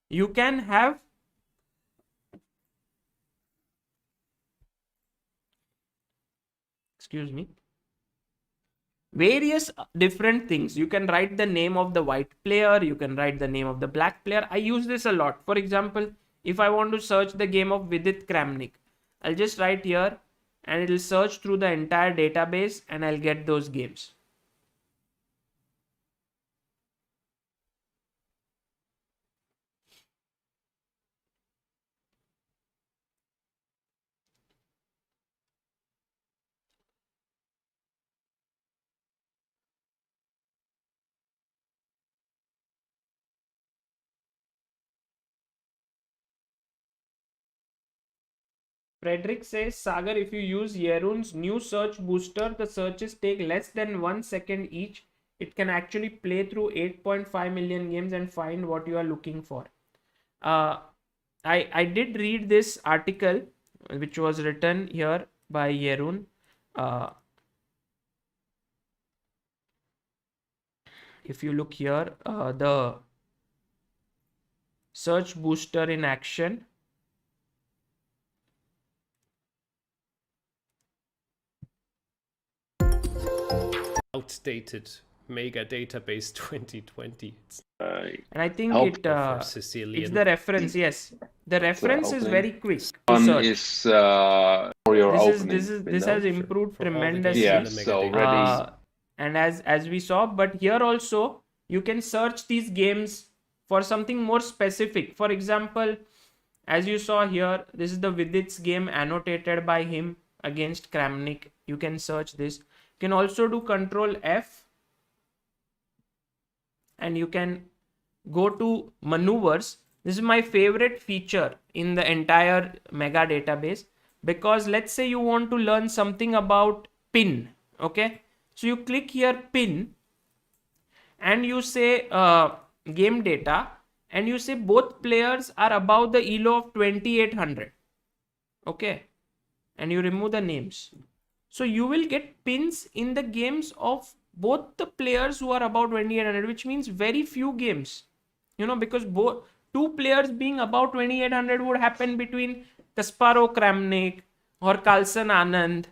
Speaker 1: you can have various different things. You can write the name of the white player, you can write the name of the black player. I use this a lot. For example, if I want to search the game of Vidit Kramnik, I'll just write here and it'll search through the entire database and I'll get those games. Frederick says, Sagar, if you use Yeroon's new search booster, the searches take less than 1 second each. It can actually play through 8.5 million games and find what you are looking for. I did read this article, which was written here by Yeroon. if you look here, the search booster in action.
Speaker 2: Outdated mega database 2020.
Speaker 1: And I think it's
Speaker 2: Sicilian.
Speaker 1: the reference. Yes, the reference is very quick to
Speaker 3: One
Speaker 1: search.
Speaker 3: is for your opening
Speaker 1: This has improved tremendously.
Speaker 3: Yeah, so already.
Speaker 1: And as we saw, but here also you can search these games for something more specific. For example, as you saw here, this is the Vidit's game annotated by him against Kramnik. You can search this. You can also do Control F, and you can go to Manoevers. This is my favorite feature in the entire mega database, because let's say you want to learn something about pin. Okay, so you click here pin, and you say game data, and you say both players are above the elo of 2800. Okay, and you remove the names. So you will get pins in the games of both the players who are about 2800, which means very few games, because both two players being about 2800 would happen between Kasparov Kramnik or Carlsen Anand,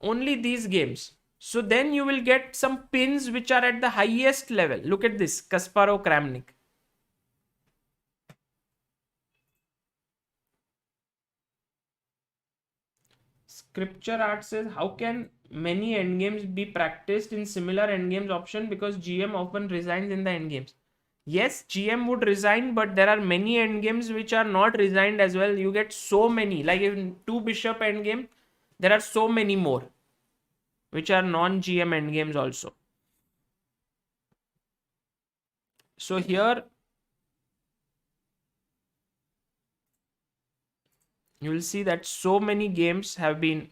Speaker 1: only these games. So then you will get some pins which are at the highest level. Look at this, Kasparov Kramnik. Scripture Art says, how can many endgames be practiced in similar endgames option, because GM often resigns in the endgames? Yes, GM would resign, but there are many endgames which are not resigned as well. You get so many, like in 2 bishop endgame, there are so many more which are non-GM endgames also. So here you will see that so many games have been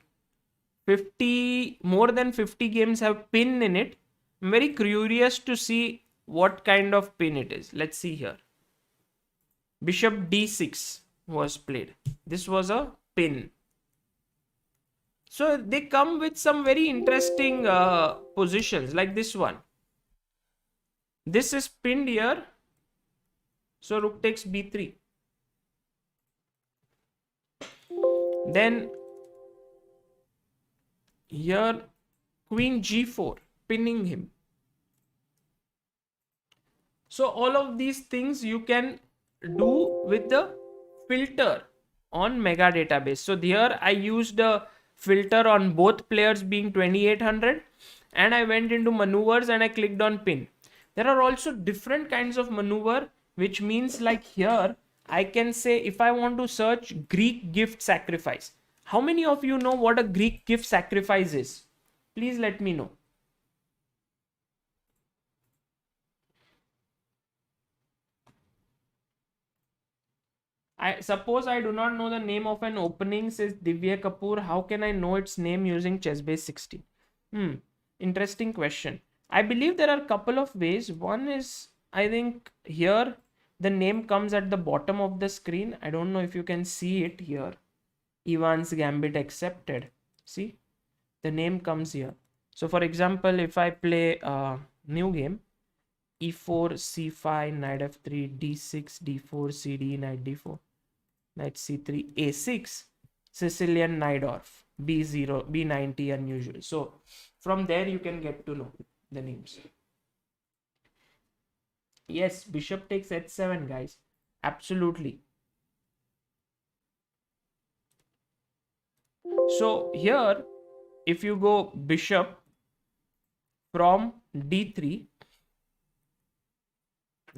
Speaker 1: more than 50 games have pin in it. I'm very curious to see what kind of pin it is. Let's see here. Bishop d6 was played. This was a pin. So they come with some very interesting positions, like this one. This is pinned here. So rook takes b3. Then here queen g4, pinning him. So all of these things you can do with the filter on mega database. So here I used a filter on both players being 2800, and I went into maneuvers and I clicked on pin. There are also different kinds of maneuver, which means like here I can say if I want to search Greek gift sacrifice. How many of you know what a Greek gift sacrifice is? Please let me know. I suppose I do not know the name of an opening, says Divya Kapoor. How can I know its name using ChessBase 16? Interesting question. I believe there are a couple of ways. One is, I think here the name comes at the bottom of the screen. I don't know if you can see it here. Ivan's Gambit accepted. See, the name comes here. So for example, if I play a new game, e4, c5, knight f3, d6, d4, cd, knight d4, knight c3, a6, Sicilian Najdorf, b0, b90, unusual. So from there you can get to know the names. Yes, bishop takes h7, guys. Absolutely. So here, if you go bishop from d3,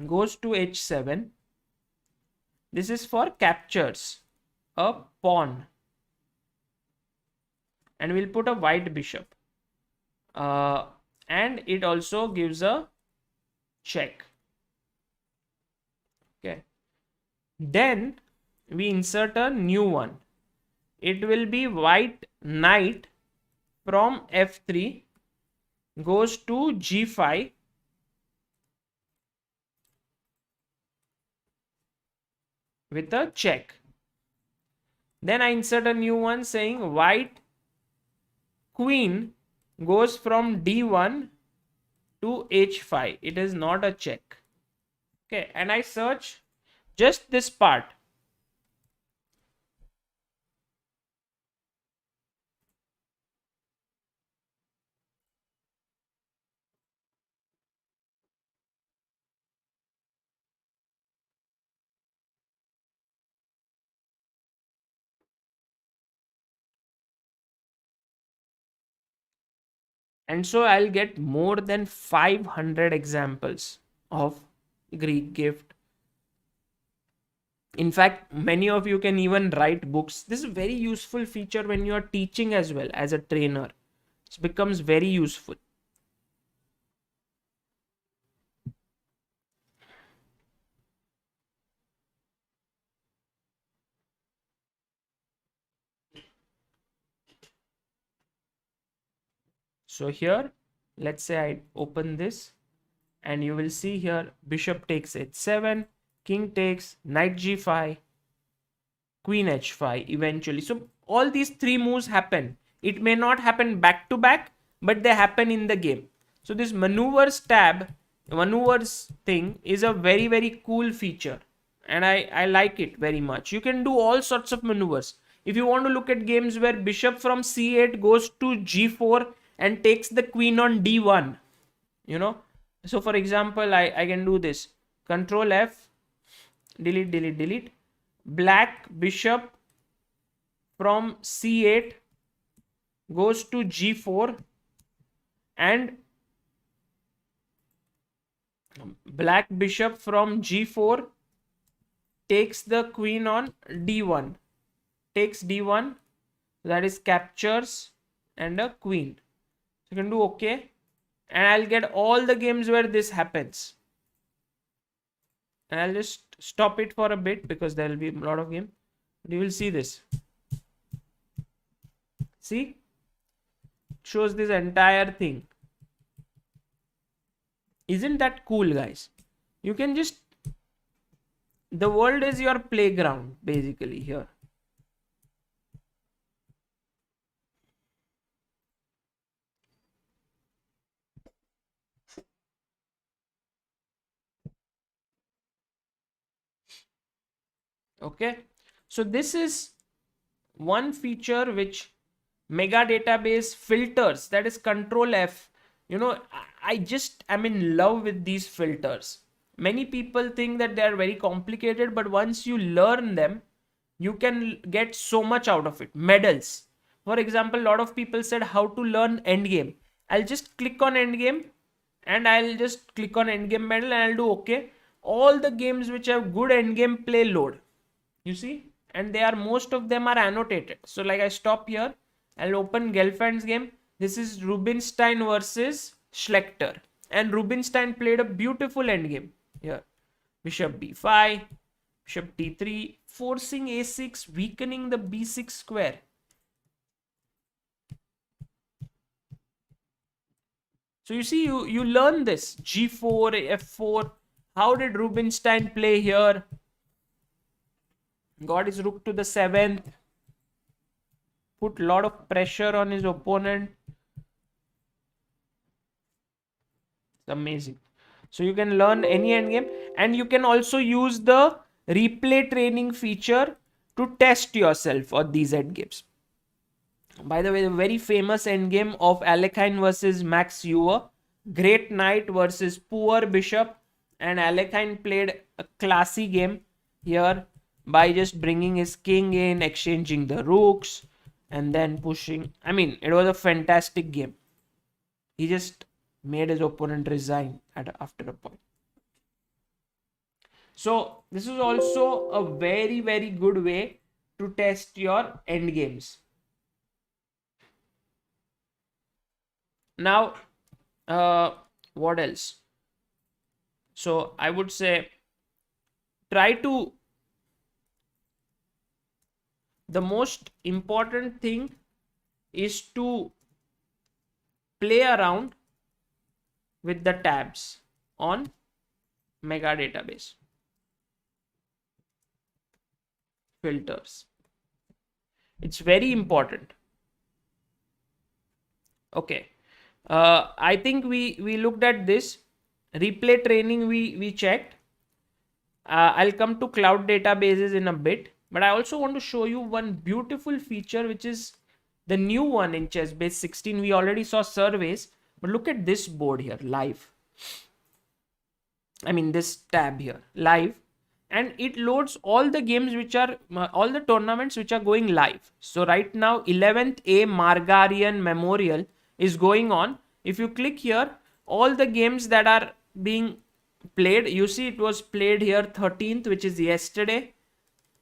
Speaker 1: goes to h7, this is for captures a pawn, and we'll put a white bishop, and it also gives a check. Okay, then we insert a new one. It will be white knight from f3 goes to g5, with a check. Then I insert a new one saying white queen goes from d1 to h5. It is not a check. Okay, and I search just this part. And so I'll get more than 500 examples of Greek gift. In fact, many of you can even write books. This is a very useful feature when you are teaching as well as a trainer. It becomes very useful. So here, let's say I open this, and you will see here bishop takes h7, king takes, knight g5, queen h5 eventually. So all these three moves happen. It may not happen back to back, but they happen in the game. So this maneuvers tab, maneuvers thing is a very, very cool feature. And I like it very much. You can do all sorts of maneuvers. If you want to look at games where bishop from c8 goes to g4 and takes the queen on d1, you know. So for example, I can do this. Control F, delete, delete, delete. Black bishop from c8 goes to g4 and black bishop from g4 takes the queen on d1, takes d1, that is captures, and a queen. So you can do okay, and I'll get all the games where this happens. And I'll just stop it for a bit because there will be a lot of game. You will see this. See? Shows this entire thing. Isn't that cool, guys? You can just... The world is your playground, basically, here. Okay. So this is one feature which mega database filters, that is Control F. You know, I just am in love with these filters. Many people think that they are very complicated, but once you learn them, you can get so much out of it. Medals. For example, a lot of people said how to learn Endgame. I'll just click on Endgame and I'll just click on Endgame medal and I'll do okay. All the games which have good Endgame play load. You see? And they are, most of them are annotated. So like I stop here, I'll open Gelfand's game. This is Rubinstein versus Schlechter. And Rubinstein played a beautiful endgame here. Bishop b5, bishop d3, forcing a6, weakening the b6 square. So you see, you learn this. g4, f4. How did Rubinstein play here? Got his rook to the 7th. Put a lot of pressure on his opponent. It's amazing. So you can learn any endgame, and you can also use the replay training feature to test yourself on these endgames. By the way, the very famous endgame of Alekhine versus Max Euler, great knight versus poor bishop, and Alekhine played a classy game here by just bringing his king in, exchanging the rooks, and then pushing. I mean, it was a fantastic game. He just made his opponent resign after a point. So this is also a very, very good way to test your endgames. Now, what else? So I would say try to... The most important thing is to play around with the tabs on mega database. Filters. It's very important. Okay. I think we looked at this. Replay training we checked. I'll come to cloud databases in a bit, but I also want to show you one beautiful feature which is the new one in ChessBase 16. We already saw surveys, but look at this board here, live. I mean this tab here, live, and it loads all the games which are all the tournaments which are going live. So right now 11th A Margarian Memorial is going on. If you click here, all the games that are being played, you see it was played here 13th, which is yesterday.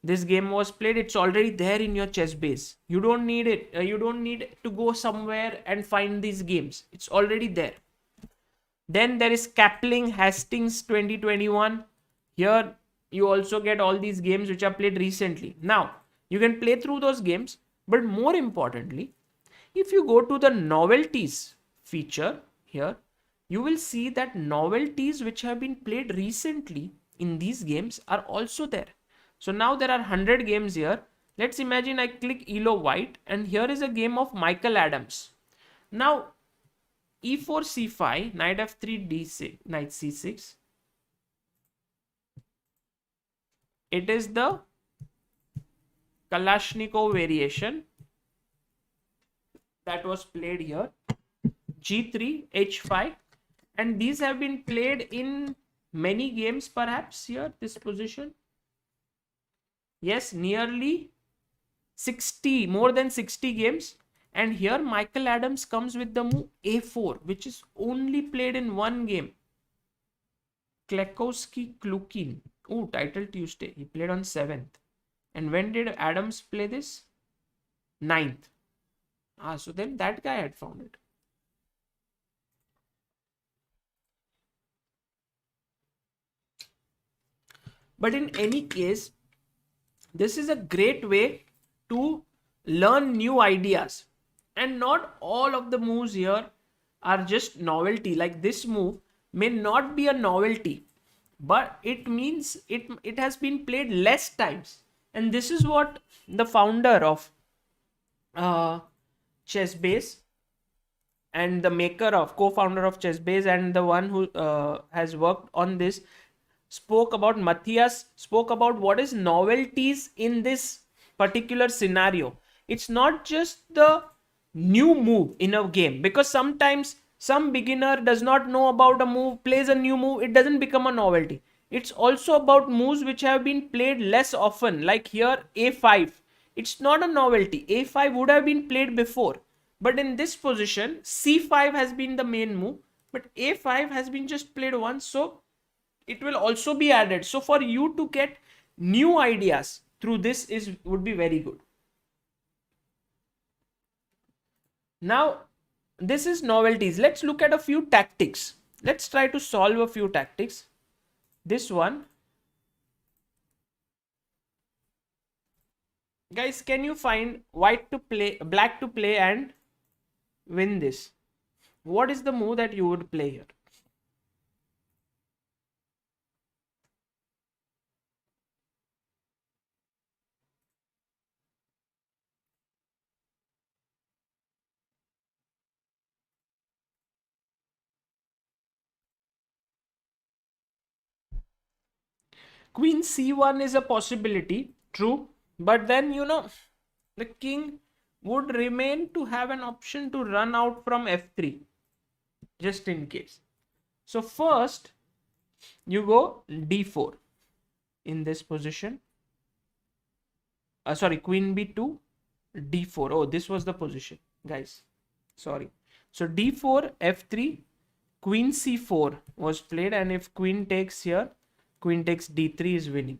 Speaker 1: This game was played. It's already there in your ChessBase. You don't need it. You don't need to go somewhere and find these games. It's already there. Then there is Kapling Hastings 2021. Here you also get all these games which are played recently. Now you can play through those games, but more importantly, if you go to the novelties feature here, you will see that novelties which have been played recently in these games are also there. So now there are 100 games here. Let's imagine I click Elo White and here is a game of Michael Adams. Now e4 c5, knight f3 d6, knight c6. It is the Kalashnikov variation that was played here. g3 h5, and these have been played in many games, perhaps here this position. Yes, nearly 60, more than 60 games. And here Michael Adams comes with the move a4, which is only played in one game. Klekowski Klukin. Oh, title Tuesday. He played on 7th. And when did Adams play this? 9th. So then that guy had found it. But in any case, this is a great way to learn new ideas. And not all of the moves here are just novelty. Like this move may not be a novelty, but it means it has been played less times. And this is what the founder of ChessBase and the co-founder of ChessBase and the one who has worked on this spoke about. Matthias spoke about what is novelties in this particular scenario. It's not just the new move in a game, because sometimes some beginner does not know about a move, plays a new move, it doesn't become a novelty. It's also about moves which have been played less often, like here a5. It's not a novelty. a5 would have been played before, but in this position c5 has been the main move, but a5 has been just played once, so it will also be added. So for you to get new ideas through this would be very good. Now, this is novelties. Let's look at a few tactics. Let's try to solve a few tactics. This one. Guys, can you find white to play, black to play and win this? What is the move that you would play here? Queen c1 is a possibility, true, but then the king would remain to have an option to run out from f3 just in case. So first you go d4 in this position. Queen b2, d4. Oh, this was the position, guys, sorry. So d4, f3, queen c4 was played, and if queen takes here, queen takes d3 is winning.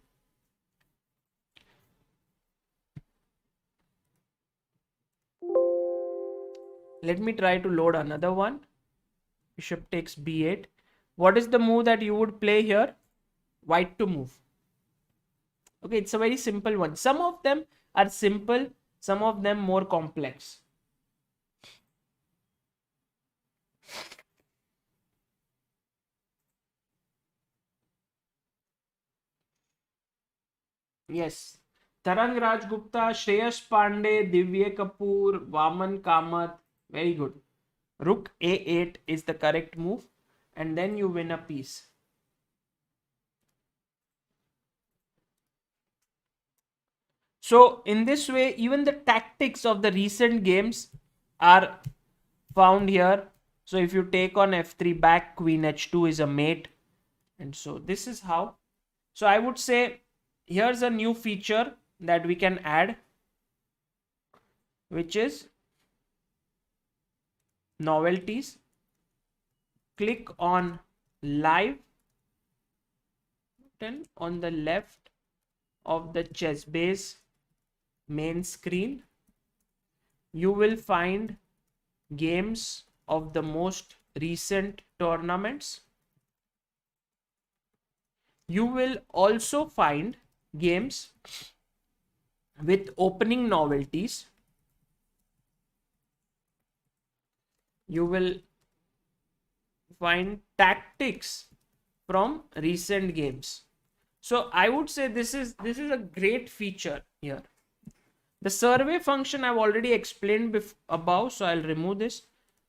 Speaker 1: Let me try to load another one. Bishop takes b8. What is the move that you would play here? White to move. Okay, it's a very simple one. Some of them are simple, some of them more complex. Yes. Tarang Rajgupta, Shreyas Pandey, Divya Kapoor, Vaman Kamath. Very good. Rook a8 is the correct move, and then you win a piece. So in this way, even the tactics of the recent games are found here. So if you take on f3 back, queen h2 is a mate. And so this is how. So I would say here's a new feature that we can add, which is novelties. Click on live button on the left of the ChessBase main screen. You will find games of the most recent tournaments. You will also find games with opening novelties. You will find tactics from recent games. So I would say this is a great feature here. The survey function I've already explained above, so I'll remove this.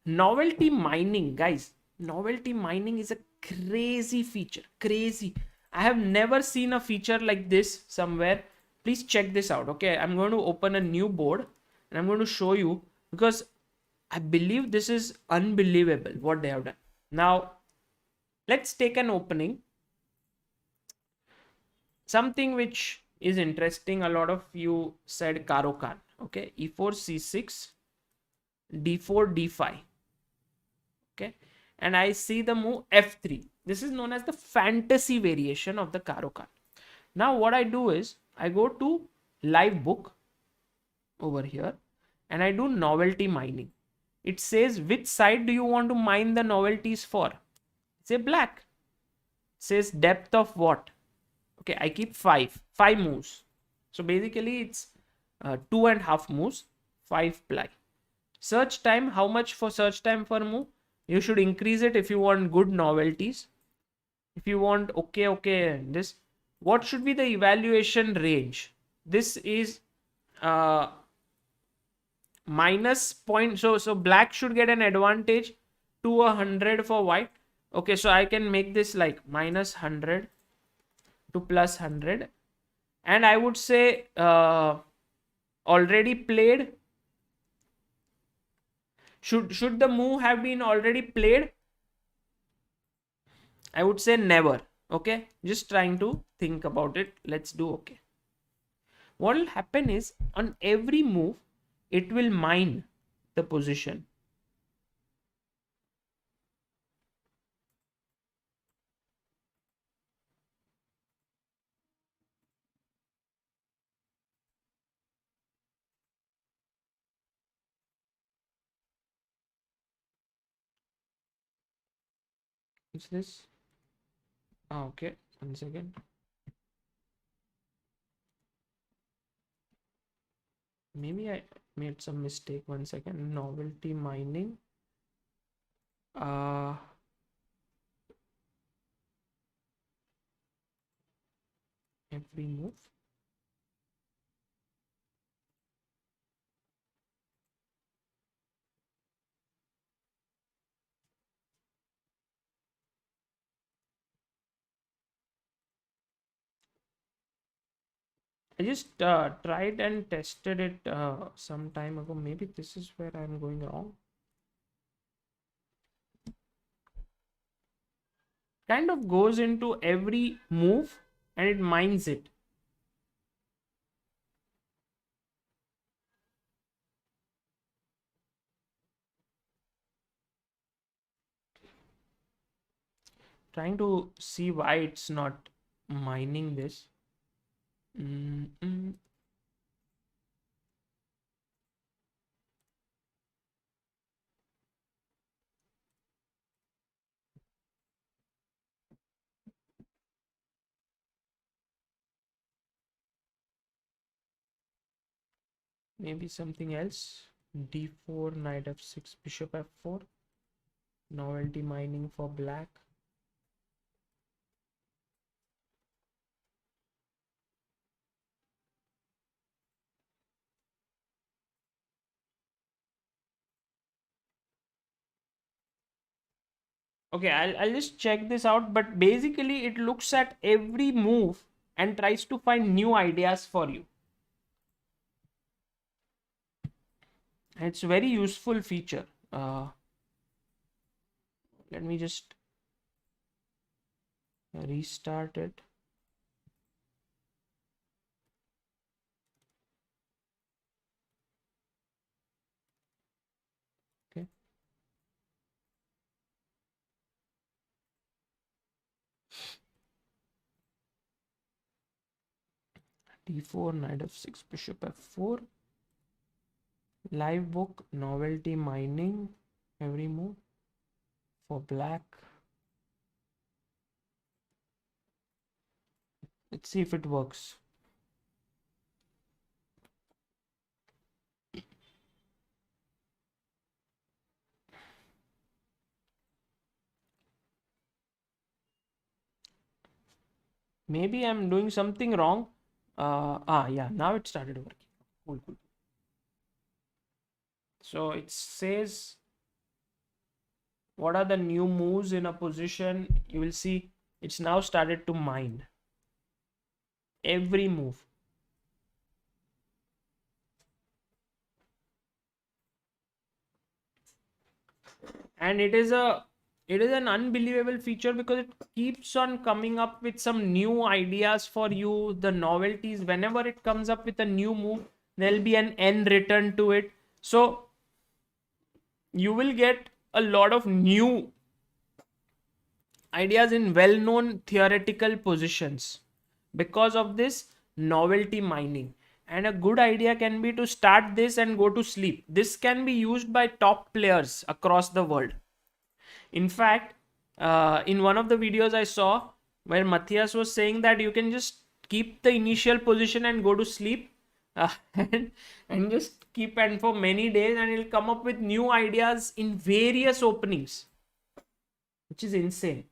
Speaker 1: Novelty mining, guys. Novelty mining is a crazy feature. Crazy. I have never seen a feature like this somewhere. Please check this out. Okay, I'm going to open a new board and I'm going to show you, because I believe this is unbelievable what they have done. Now, let's take an opening. Something which is interesting, a lot of you said Karo Khan. Okay, e4, c6, d4, d5. Okay, and I see the move f3. This is known as the fantasy variation of the Karo Khan. Now what I do is I go to live book over here and I do novelty mining. It says which side do you want to mine the novelties for? Say black. It says depth of what? Okay, I keep five moves. So basically it's 2.5 moves, 5 ply. Search time, how much for search time per move? You should increase it if you want good novelties. If you want okay, this, what should be the evaluation range? This is minus point. So black should get an advantage to 100 for white. Okay, so I can make this like minus 100 to plus 100, and I would say already played. Should the move have been already played? I would say never. Okay, just trying to think about it. Let's do okay. What will happen is on every move it will mine the position. What's this? Okay, 1 second. Maybe I made some mistake. 1 second. Novelty mining. Every move. I just tried and tested it some time ago. Maybe this is where I'm going wrong. Kind of goes into every move and it mines it. Trying to see why it's not mining this. Maybe something else. d4, knight f6, bishop f4. Novelty mining for black. Okay, I'll just check this out, but basically it looks at every move and tries to find new ideas for you. It's a very useful feature. Let me just restart it. Okay. D4, knight f6, bishop f4. Live book, novelty mining, every move for black. Let's see if it works. Maybe I'm doing something wrong. Yeah, now it started working. Cool. So it says what are the new moves in a position. You will see it's now started to mine every move. And it is an unbelievable feature because it keeps on coming up with some new ideas for you. The novelties, whenever it comes up with a new move, there'll be an n return to it. So you will get a lot of new ideas in well-known theoretical positions because of this novelty mining. And a good idea can be to start this and go to sleep. This can be used by top players across the world. In fact, in one of the videos I saw where Matthias was saying that you can just keep the initial position and go to sleep, and just keep and for many days, and it'll come up with new ideas in various openings, which is insane.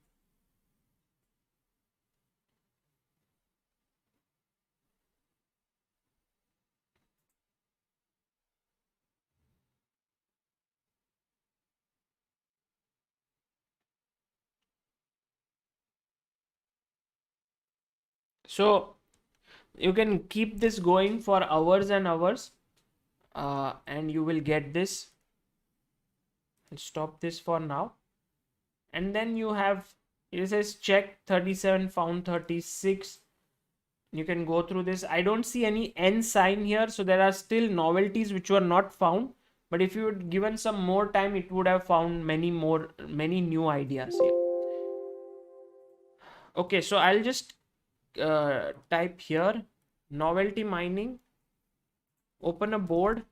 Speaker 1: So you can keep this going for hours and hours, and you will get this. I'll stop this for now. And then you have, it says check 37, found 36. You can go through this. I don't see any n sign here, so there are still novelties which were not found. But if you had given some more time, it would have found many new ideas here. Okay, so I'll just type here novelty mining, open a board,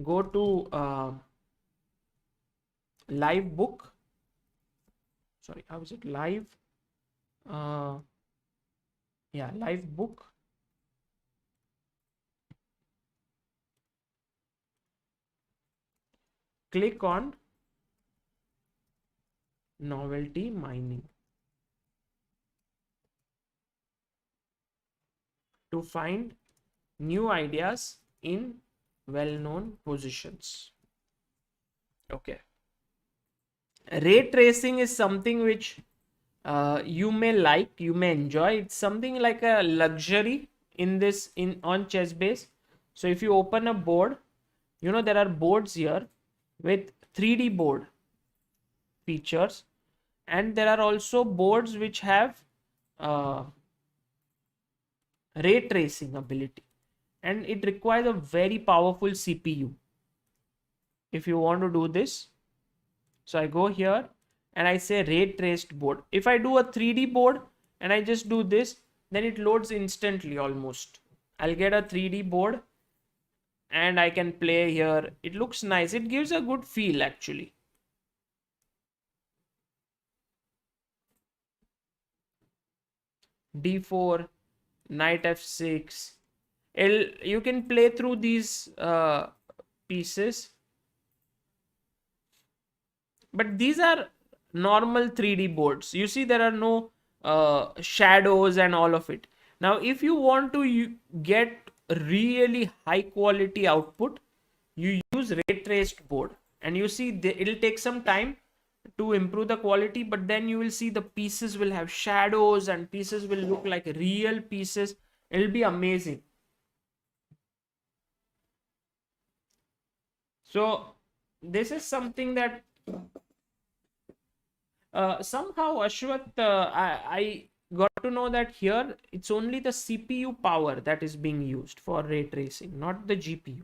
Speaker 1: go to live book. Sorry, how is it? Live live book. Click on novelty mining to find new ideas in well-known positions. Okay. Ray tracing is something which you may like, you may enjoy. It's something like a luxury on ChessBase. So if you open a board, there are boards here with 3D board features, and there are also boards which have ray tracing ability, and it requires a very powerful CPU if you want to do this. So I go here and I say ray traced board. If I do a 3D board and I just do this, then it loads instantly almost. I'll get a 3D board and I can play here. It looks nice. It gives a good feel actually. D4, knight f6. You can play through these pieces. But these are normal 3D boards. You see there are no shadows and all of it. Now if you want to get really high quality output, you use ray traced board, and you see it'll take some time, to improve the quality, but then you will see the pieces will have shadows and pieces will look like real pieces. It'll be amazing. So this is something that somehow Ashwath, I got to know that here it's only the CPU power that is being used for ray tracing, not the GPU.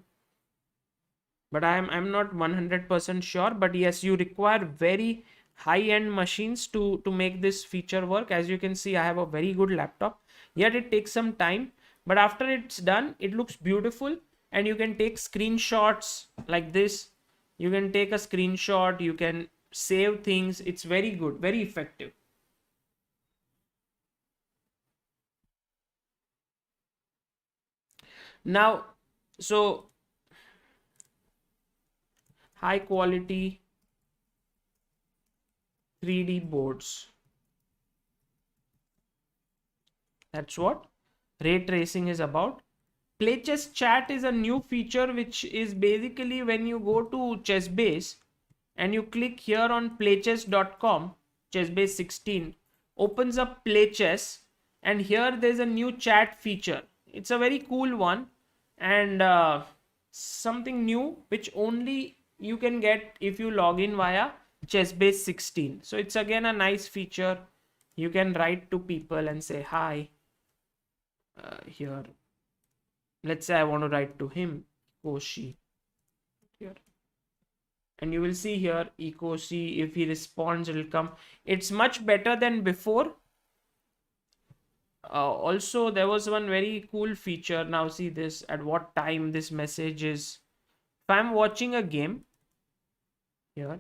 Speaker 1: But I'm not 100% sure. But yes, you require very high-end machines to make this feature work. As you can see, I have a very good laptop. Yet it takes some time, but after it's done, it looks beautiful, and you can take screenshots like this. You can take a screenshot. You can save things. It's very good, very effective. Now, so high quality 3D boards. That's what ray tracing is about. Playchess chat is a new feature which is basically when you go to ChessBase and you click here on playchess.com, ChessBase 16 opens up Playchess, and here there's a new chat feature. It's a very cool one, and something new which only you can get if you log in via ChessBase 16. So it's again a nice feature. You can write to people and say hi. Here, let's say I want to write to him, Koshi, here, and you will see here Koshi. If he responds, it will come. It's much better than before. Also, there was one very cool feature. Now see this, at what time this message is. If I'm watching a game here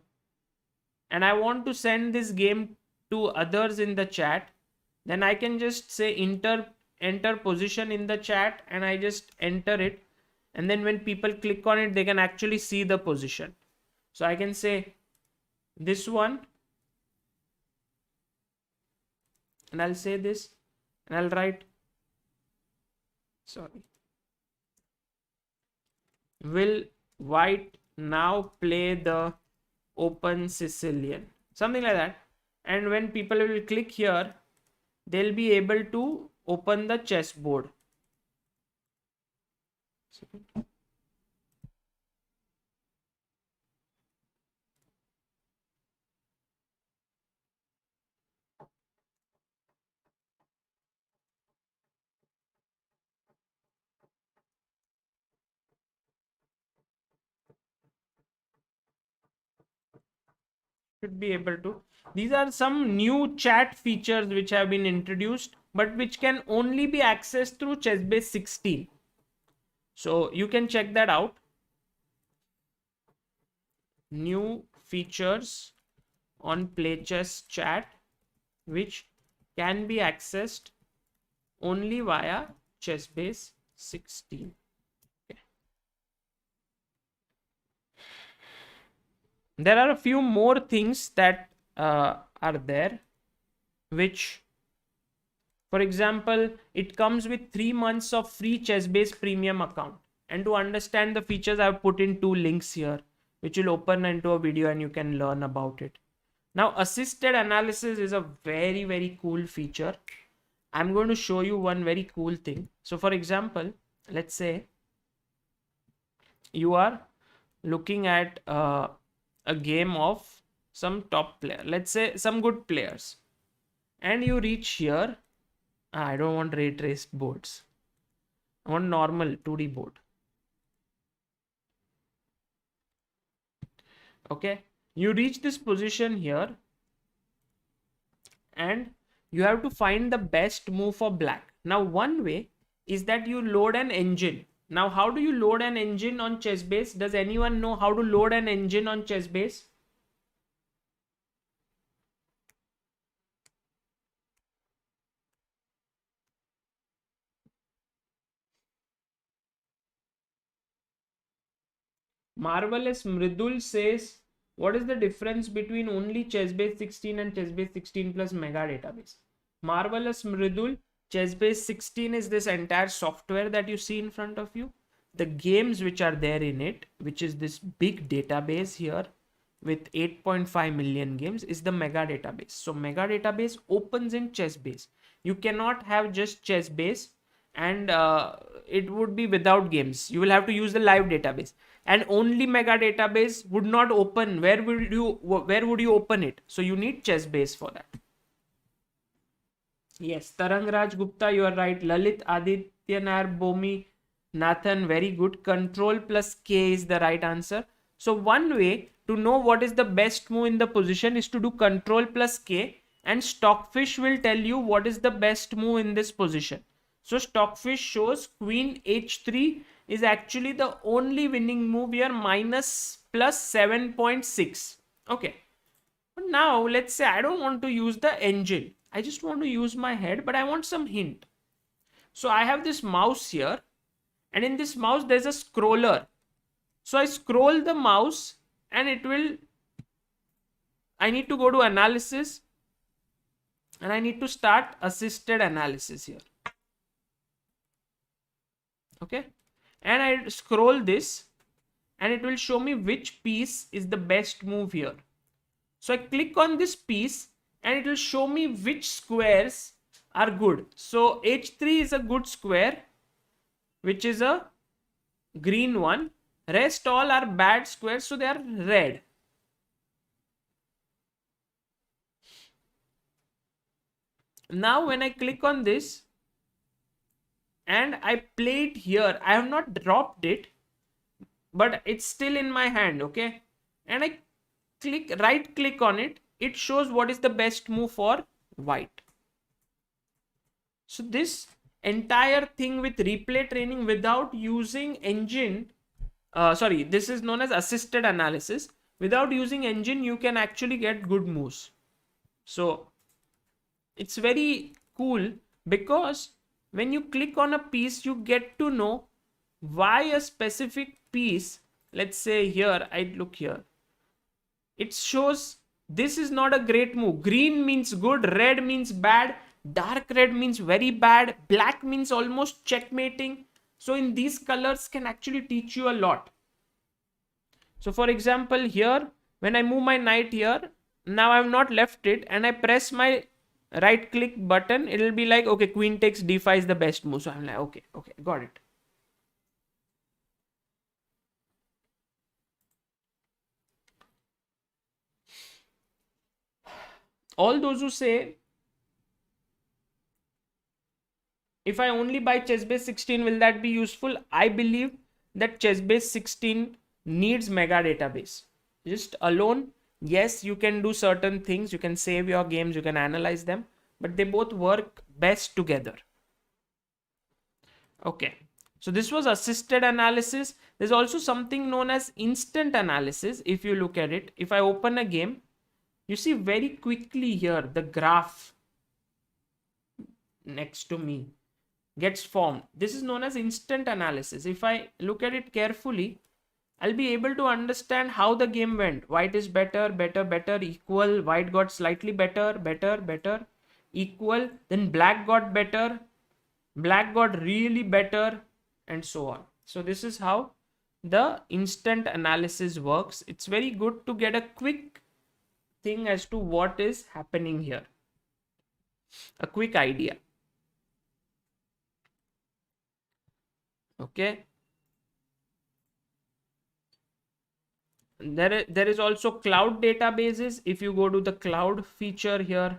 Speaker 1: and I want to send this game to others in the chat, then I can just say enter position in the chat, and I just enter it, and then when people click on it, they can actually see the position. So I can say this one, and I'll say this, and I'll write, sorry, will white now play the open Sicilian, something like that. And when people will click here, they'll be able to open the chessboard. Should be able to. These are some new chat features which have been introduced, but which can only be accessed through ChessBase 16. So you can check that out. New features on Playchess chat which can be accessed only via ChessBase 16. Okay. There are a few more things that are there, which, for example, it comes with 3 months of free ChessBase premium account. And to understand the features, I've put in 2 links here, which will open into a video and you can learn about it. Now, assisted analysis is a very, very cool feature. I'm going to show you one very cool thing. So, for example, let's say you are looking at a game of some top player, let's say some good players, and you reach here. I don't want ray traced boards. I want normal 2D board. Okay, you reach this position here and you have to find the best move for black. Now, one way is that you load an engine. Now, how do you load an engine on ChessBase? Does anyone know how to load an engine on ChessBase? Marvelous Mridul says, what is the difference between only ChessBase 16 and ChessBase 16 plus Mega Database? Marvelous Mridul, ChessBase 16 is this entire software that you see in front of you. The games which are there in it, which is this big database here, with 8.5 million games is the mega database. So mega database opens in ChessBase. You cannot have just ChessBase and it would be without games. You will have to use the live database, and only mega database would not open. Where would you open it? So you need ChessBase for that. Yes, Tarangraj Gupta, you are right. Lalit Aditya Nair Bomi Nathan, very good. Control plus K is the right answer. So one way to know what is the best move in the position is to do Control plus K, and Stockfish will tell you what is the best move in this position. So Stockfish shows Queen H3 is actually the only winning move here, minus plus 7.6. Okay. But now let's say I don't want to use the engine. I just want to use my head, but I want some hint. So I have this mouse here, and in this mouse there's a scroller. So I scroll the mouse and I need to go to analysis, and I need to start assisted analysis here. Okay. And I scroll this, and it will show me which piece is the best move here. So I click on this piece, and it will show me which squares are good. So H3 is a good square, which is a green one. Rest all are bad squares, so they are red. Now when I click on this and I play it here, I have not dropped it, but it's still in my hand, okay? And I right click on it, it shows what is the best move for white. So this entire thing with replay training without using engine, this is known as assisted analysis. Without using engine, you can actually get good moves. So it's very cool, because when you click on a piece, you get to know why a specific piece, let's say here, I look here, it shows this is not a great move. Green means good, red means bad, dark red means very bad, black means almost checkmating. So in these colors can actually teach you a lot. So for example, here, when I move my knight here, now I have not left it, and I press my right click button, it will be like, okay, queen takes d5 is the best move. So I'm like, okay, got it. All those who say, if I only buy ChessBase 16, will that be useful? I believe that ChessBase 16 needs mega database. Just alone, yes, you can do certain things. You can save your games, you can analyze them, but they both work best together. Okay. So this was assisted analysis. There's also something known as instant analysis. If you look at it, if I open a game, you see very quickly here, the graph next to me gets formed. This is known as instant analysis. If I look at it carefully, I'll be able to understand how the game went. White is better, equal. White got slightly better, equal. Then black got better. Black got really better, and so on. So this is how the instant analysis works. It's very good to get a quick thing as to what is happening here. A quick idea. Okay. There is also cloud databases. If you go to the cloud feature here,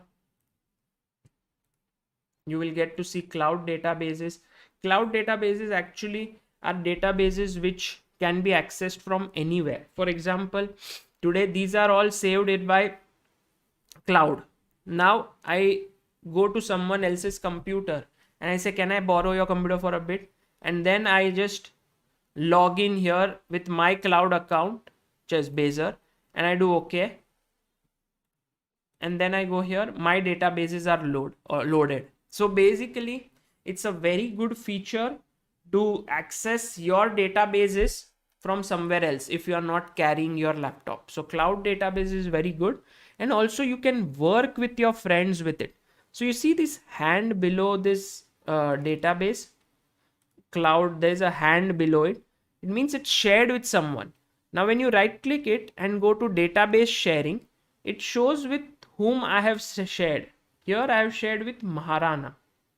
Speaker 1: you will get to see cloud databases. Cloud databases actually are databases which can be accessed from anywhere. For example, today these are all saved in by cloud. Now I go to someone else's computer and I say, can I borrow your computer for a bit? And then I just log in here with my cloud account, ChessBaser, and I do okay. And then I go here, my databases are loaded. So basically, it's a very good feature to access your databases from somewhere else if you are not carrying your laptop. So cloud database is very good, and also you can work with your friends with it. So you see this hand below this database cloud, there's a hand below it. It means it's shared with someone. Now when you right click it and go to database sharing, it shows with whom I have shared. Here I have shared with Maharana.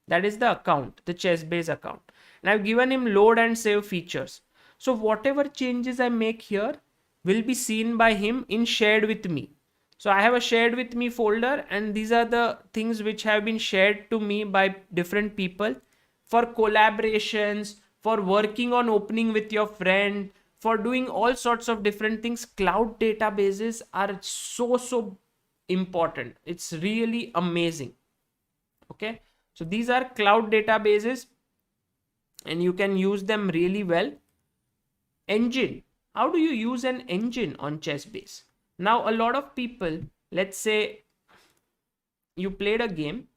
Speaker 1: That is the account, the ChessBase account. And I've given him load and save features. So whatever changes I make here will be seen by him in shared with me. So I have a shared with me folder, and these are the things which have been shared to me by different people for collaborations, for working on opening with your friend, for doing all sorts of different things. Cloud databases are so important. It's really amazing. Okay, so these are cloud databases and you can use them really well. Engine. How do you use an engine on ChessBase? Now a lot of people, let's say you played a game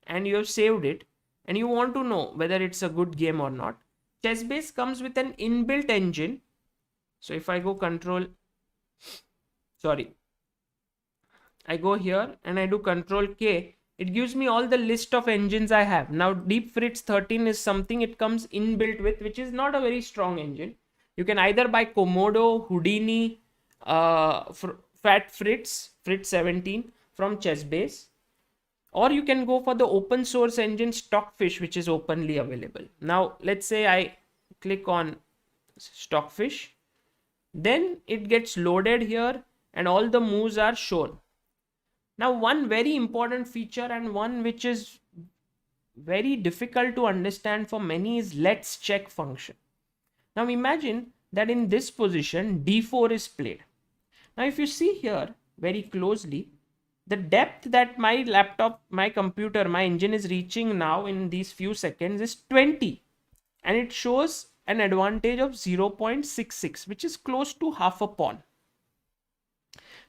Speaker 1: and you have saved it and you want to know whether it's a good game or not. ChessBase comes with an inbuilt engine. So if I go I go here and I do Control K, it gives me all the list of engines I have. Now Deep Fritz 13 is something it comes inbuilt with, which is not a very strong engine. You can either buy Komodo, Houdini, Fat Fritz 17 from ChessBase, or you can go for the open source engine Stockfish, which is openly available. Now let's say I click on Stockfish, then it gets loaded here and all the moves are shown. Now one very important feature and one which is very difficult to understand for many is let's check function. Now imagine that in this position d4 is played. Now if you see here very closely, the depth that my laptop, my computer, my engine is reaching now in these few seconds is 20, and it shows an advantage of 0.66, which is close to half a pawn.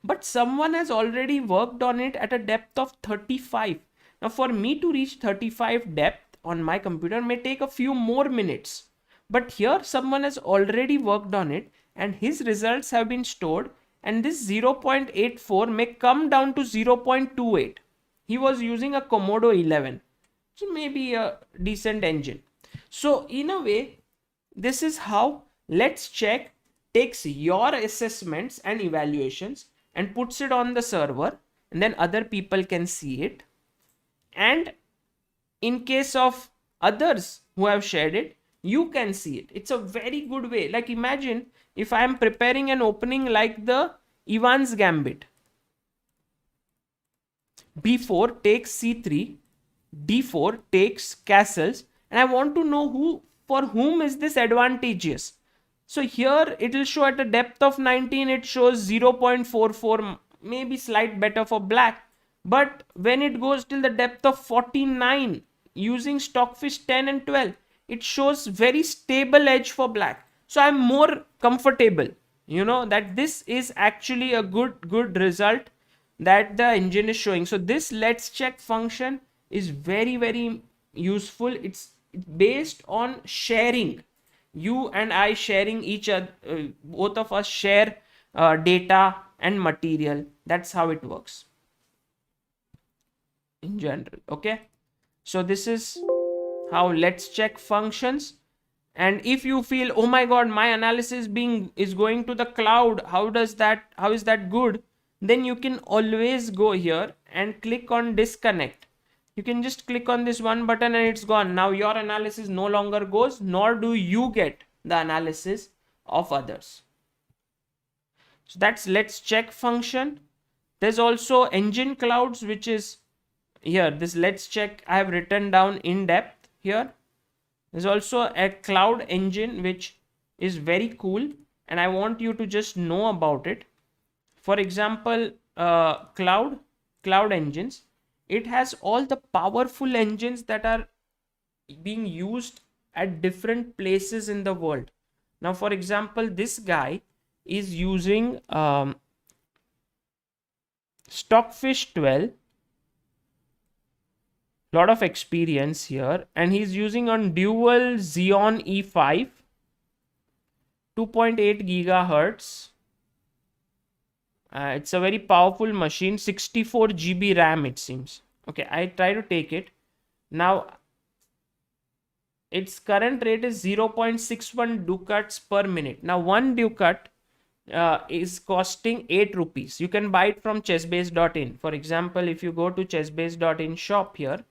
Speaker 1: But someone has already worked on it at a depth of 35. Now for me to reach 35 depth on my computer may take a few more minutes. But here someone has already worked on it and his results have been stored, and this 0.84 may come down to 0.28. He was using a Komodo 11. So maybe a decent engine. So in a way, this is how Let's Check takes your assessments and evaluations and puts it on the server, and then other people can see it. And in case of others who have shared it, you can see it. It's a very good way. Like imagine if I am preparing an opening like the Ivan's Gambit. B4 takes C3, D4 takes castles, and I want to know for whom is this advantageous. So here it will show at a depth of 19, it shows 0.44, maybe slight better for black. But when it goes till the depth of 49, using Stockfish 10 and 12, it shows very stable edge for black. So I'm more comfortable, that this is actually a good result that the engine is showing. So this Let's Check function is very useful. It's based on sharing. You and I sharing each other, both of us share data and material. That's how it works in general. Okay, so this is how Let's Check functions. And if you feel, oh my god, my analysis is going to the cloud, how is that good, then you can always go here and click on disconnect. You can just click on this one button and it's gone. Now your analysis no longer goes, nor do you get the analysis of others. So that's Let's Check function. There's also engine clouds, which is here. This Let's Check I have written down in depth here. There's also a cloud engine which is very cool, and I want you to just know about it. For example, cloud engines, it has all the powerful engines that are being used at different places in the world. Now, for example, this guy is using Stockfish 12, lot of experience here, and he's using on dual Xeon E5, 2.8 gigahertz. It's a very powerful machine, 64 GB RAM it seems. Okay, I try to take it. Now, its current rate is 0.61 ducats per minute. Now, one ducat is costing 8 rupees. You can buy it from chessbase.in. For example, if you go to chessbase.in shop here,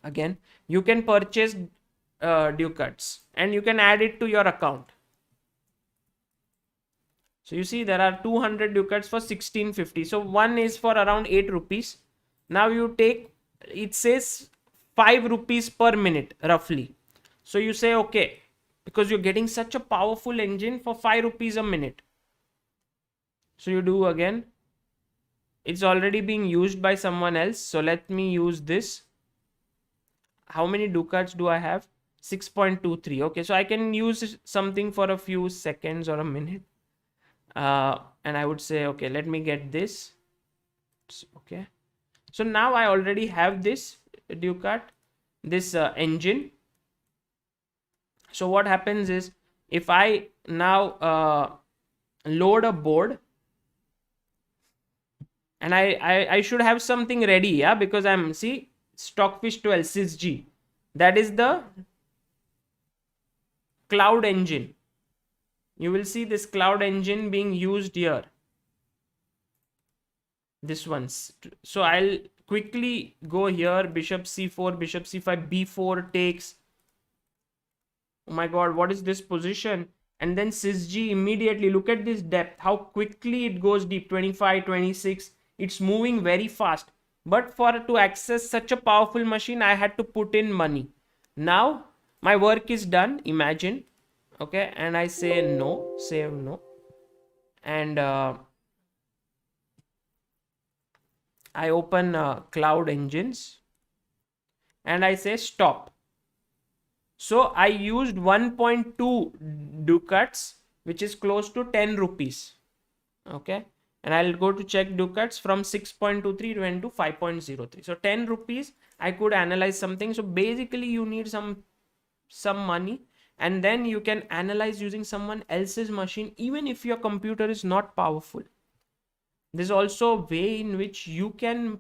Speaker 1: again, you can purchase ducats and you can add it to your account. So you see there are 200 ducats for 1650. So one is for around 8 rupees. Now you take, it says 5 rupees per minute roughly. So you say, okay, because you're getting such a powerful engine for 5 rupees a minute. So you do again. It's already being used by someone else. So let me use this. How many ducats do I have? 6.23. Okay, so I can use something for a few seconds or a minute. And I would say, okay, let me get this. Okay. So now I already have this ducat, this engine. So what happens is, if I now load a board, and I should have something ready, yeah, because I'm, see, Stockfish 12 SysG, that is the cloud engine. You will see this cloud engine being used here, this one. So I'll quickly go here, bishop c4, bishop c5, b4 takes. Oh my god, what is this position? And then SysG immediately, look at this depth, how quickly it goes deep, 25, 26. It's moving very fast. But for to access such a powerful machine, I had to put in money. Now my work is done, imagine. Okay, and I say no, save no. And I open Cloud Engines and I say stop. So I used 1.2 ducats, which is close to 10 rupees. Okay. And I'll go to check ducats from 6.23 went to 5.03. So 10 rupees, I could analyze something. So basically you need some money, and then you can analyze using someone else's machine, even if your computer is not powerful. There's also a way in which you can,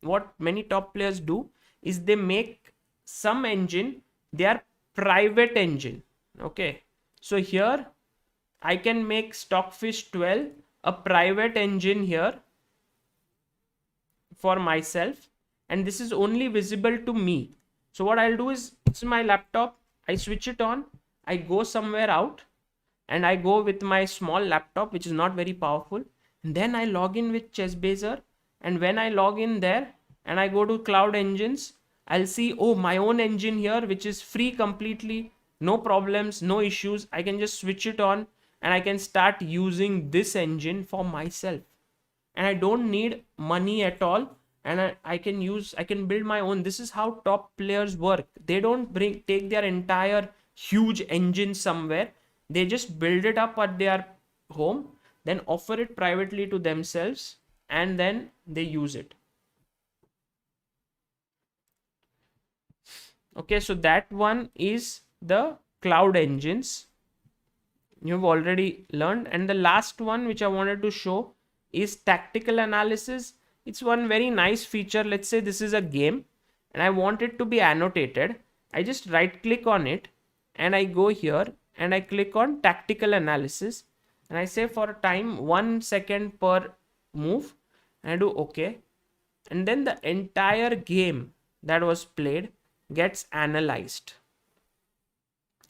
Speaker 1: what many top players do is they make some engine their private engine. Okay, so here I can make Stockfish 12 a private engine here for myself, and this is only visible to me. So what I'll do is, it's my laptop, I switch it on, I go somewhere out, and I go with my small laptop, which is not very powerful. And then I log in with ChessBaser, and when I log in there and I go to Cloud Engines, I'll see, oh, my own engine here, which is free completely, no problems, no issues. I can just switch it on and I can start using this engine for myself. And I don't need money at all. And I can build my own. This is how top players work. They don't take their entire huge engine somewhere. They just build it up at their home, then offer it privately to themselves, and then they use it. Okay, so that one is the Cloud Engines. You've already learned. And the last one which I wanted to show is tactical analysis. It's one very nice feature. Let's say this is a game and I want it to be annotated. I just right click on it and I go here and I click on tactical analysis and I say for a time 1 second per move and I do okay. And then the entire game that was played gets analyzed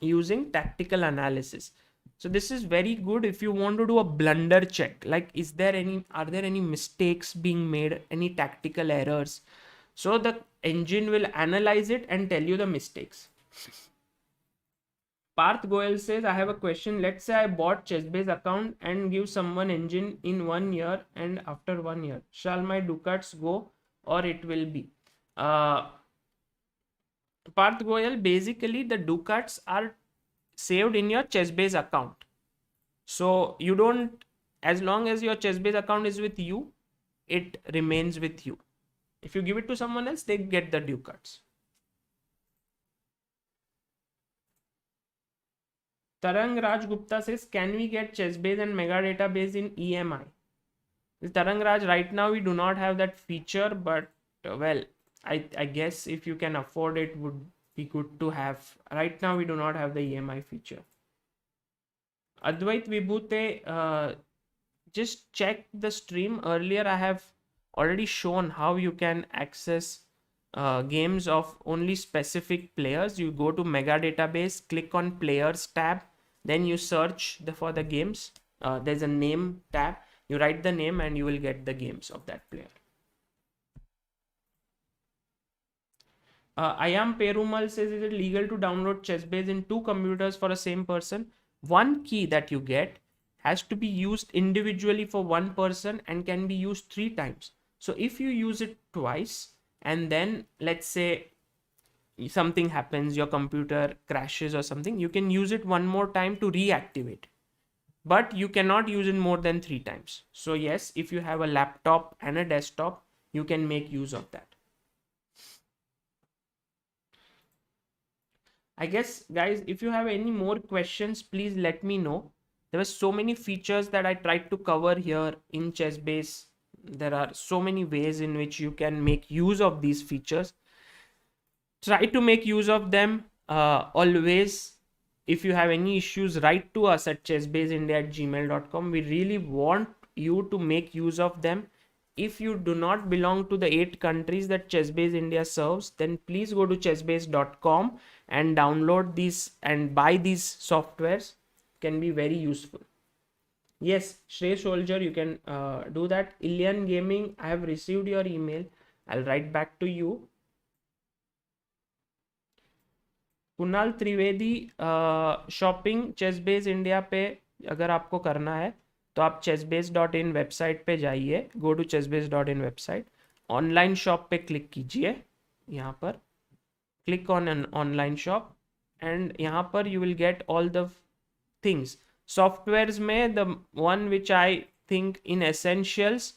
Speaker 1: using tactical analysis. So this is very good if you want to do a blunder check, like are there any mistakes being made, any tactical errors. So the engine will analyze it and tell you the mistakes. Parth Goyal says, I have a question. Let's say I bought ChessBase account and give someone engine in 1 year, and after 1 year, shall my ducats go or it will be? Parth Goyal, basically the ducats are saved in your ChessBase account. So you don't, as long as your ChessBase account is with you, it remains with you. If you give it to someone else, they get the ducats. Tarang Raj Gupta says, can we get ChessBase and Mega Database in EMI? Tarang Raj, right now we do not have that feature, but well, I guess if you can afford it, would be good to have. Right now we do not have the EMI feature. Advait Vibhute, just check the stream. Earlier I have already shown how you can access games of only specific players. You go to Mega Database, click on Players tab, then you search for the games. There's a name tab. You write the name and you will get the games of that player. I am Perumal says, is it legal to download ChessBase in 2 computers for a same person? One key that you get has to be used individually for one person and can be used 3 times. So if you use it twice and then let's say something happens, your computer crashes or something, you can use it one more time to reactivate. But you cannot use it more than 3 times. So yes, if you have a laptop and a desktop, you can make use of that. I guess, guys, if you have any more questions, please let me know. There were so many features that I tried to cover here in ChessBase. There are so many ways in which you can make use of these features. Try to make use of them. Always, if you have any issues, write to us at chessbaseindia@gmail.com. We really want you to make use of them. If you do not belong to the 8 countries that ChessBase India serves, then please go to chessbase.com and download these and buy these softwares. Can be very useful. Yes, Shrey Soldier, you can do that. Ilian Gaming, I have received your email. I'll write back to you. Kunal Trivedi, shopping ChessBase India पे अगर आपको करना है तो आप chessbase.in website पे जाइए. Go to chessbase.in website, online shop पे क्लिक कीजिए. यहाँ पर click on an online shop and यहाँ पर you will get all the things. Softwares में the one which I think in essentials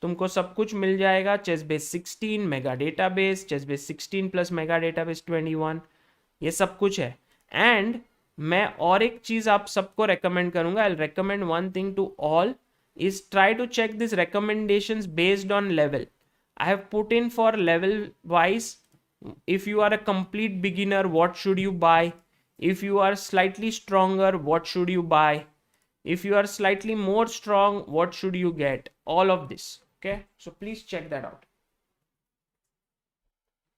Speaker 1: तुमको सब कुछ मिल जाएगा. ChessBase 16, mega database, ChessBase 16 plus mega database 21, ये सब कुछ है. एंड मैं और एक चीज आप सबको रेकमेंड करूंगा. I recommend one thing to all is try to check these recommendations based on level. I have put in for level wise. If you are a complete beginner, what should you buy? If you are slightly stronger, what should you buy? If you are slightly more strong, what should you get? All of this. Okay, so please check that out.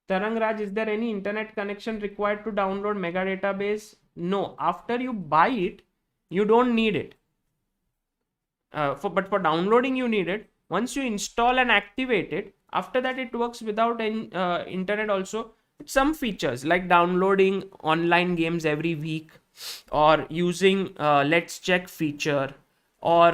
Speaker 1: Tarang Raj, is there any internet connection required to download mega database? No, after you buy it, you don't need it. But for downloading, you need it. Once you install and activate it, after that it works without internet also. Some features like downloading online games every week, or using let's check feature, or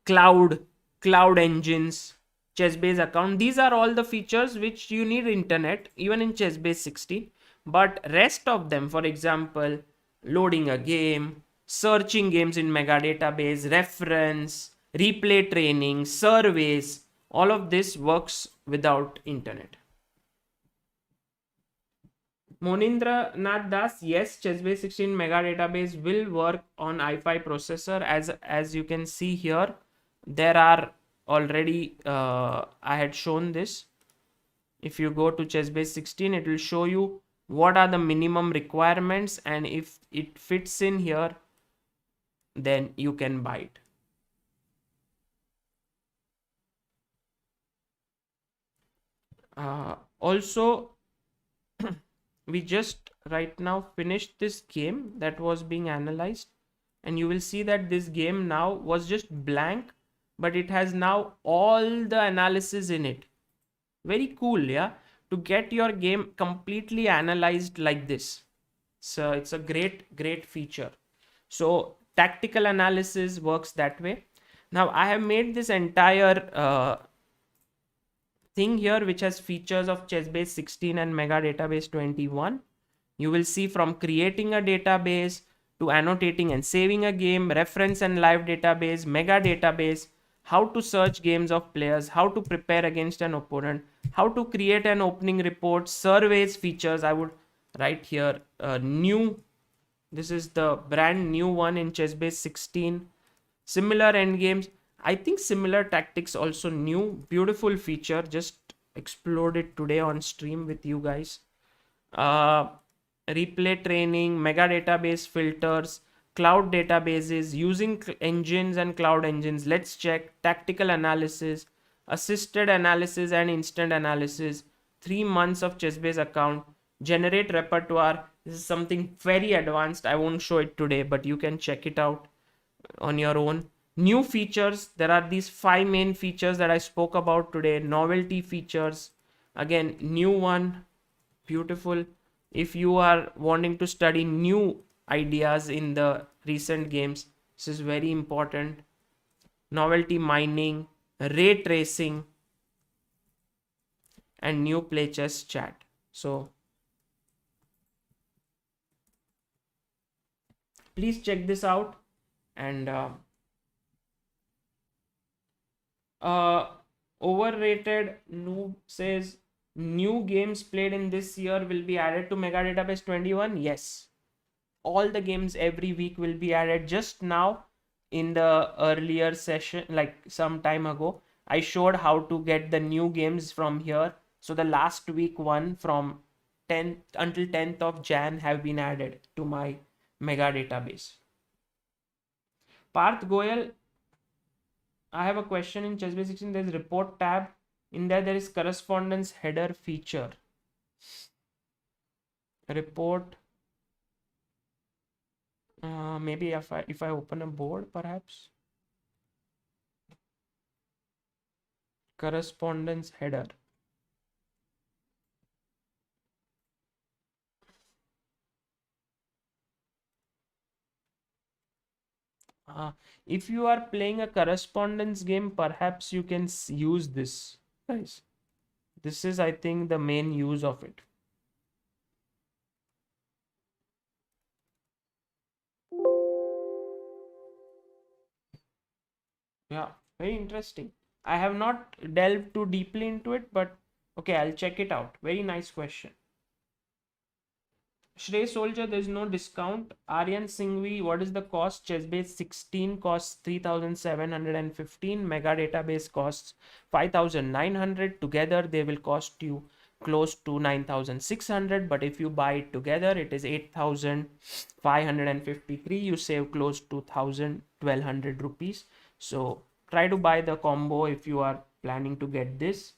Speaker 1: cloud engines, ChessBase account. These are all the features which you need internet even in ChessBase 16. But rest of them, for example, loading a game, searching games in mega database, reference, replay training, surveys, all of this works without internet. Monindra Nath Das, yes, ChessBase 16 mega database will work on i5 processor. As you can see here, there are already I had shown this. If you go to ChessBase 16, it will show you what are the minimum requirements, and if it fits in here, then you can buy it. Also, we just right now finished this game that was being analyzed, and you will see that this game now was just blank, but it has now all the analysis in it. Very cool, yeah, to get your game completely analyzed like this. So it's a great feature. So tactical analysis works that way. Now I have made this entire thing here which has features of ChessBase 16 and mega database 21. You will see from creating a database to annotating and saving a game, reference and live database, mega database, how to search games of players, how to prepare against an opponent, how to create an opening report, surveys features. I would write here new. This is the brand new one in ChessBase 16. Similar endgames. I think similar tactics also new. Beautiful feature. Just exploded today on stream with you guys. Replay training, mega database filters, cloud databases, using engines and cloud engines. Let's check tactical analysis, assisted analysis and instant analysis, 3 months of ChessBase account, generate repertoire. This is something very advanced. I won't show it today, but you can check it out on your own. New features, there are these 5 main features that I spoke about today. Novelty features, again, new one, beautiful. If you are wanting to study new ideas in the recent games, this is very important. Novelty mining, ray tracing, and new Playchess chat. So please check this out. And overrated noob says new games played in this year will be added to Mega Database 21. Yes, all the games every week will be added. Just now in the earlier session, like some time ago, I showed how to get the new games from here. So the last week one from 10th until 10th of Jan have been added to my Mega Database. Parth Goyal, I have a question. In ChessBase 16, there is report tab. In there is correspondence header feature. Report. Maybe if I open a board, perhaps. Correspondence header. If you are playing a correspondence game, perhaps you can use this, guys. This is, I think, the main use of it. Yeah, very interesting. I have not delved too deeply into it, but okay, I'll check it out. Very nice question. Shrey Soldier, there's no discount. Aryan Singhvi, what is the cost? ChessBase 16 costs 3,715. Mega Database costs 5,900. Together, they will cost you close to 9,600. But if you buy it together, it is 8,553. You save close to 1,200 rupees. So try to buy the combo if you are planning to get this.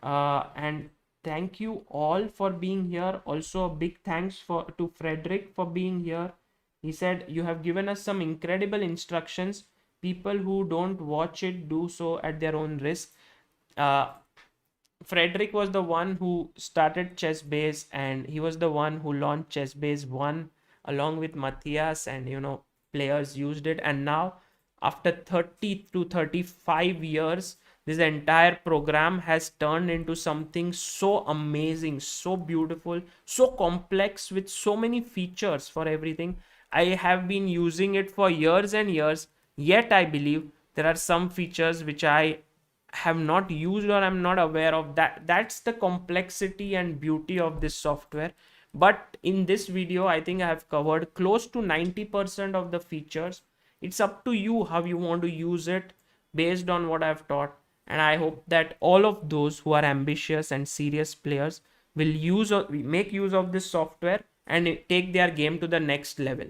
Speaker 1: And thank you all for being here. Also a big thanks to Frederick for being here. He said you have given us some incredible instructions. People who don't watch it do so at their own risk. Frederick was the one who started ChessBase, and he was the one who launched ChessBase 1 along with Matthias, and players used it. And now after 30 to 35 years, this entire program has turned into something so amazing, so beautiful, so complex, with so many features for everything. I have been using it for years and years, yet I believe there are some features which I have not used or I'm not aware of. That's the complexity and beauty of this software. But in this video, I think I have covered close to 90% of the features. It's up to you how you want to use it based on what I've taught. And I hope that all of those who are ambitious and serious players will make use of this software and take their game to the next level.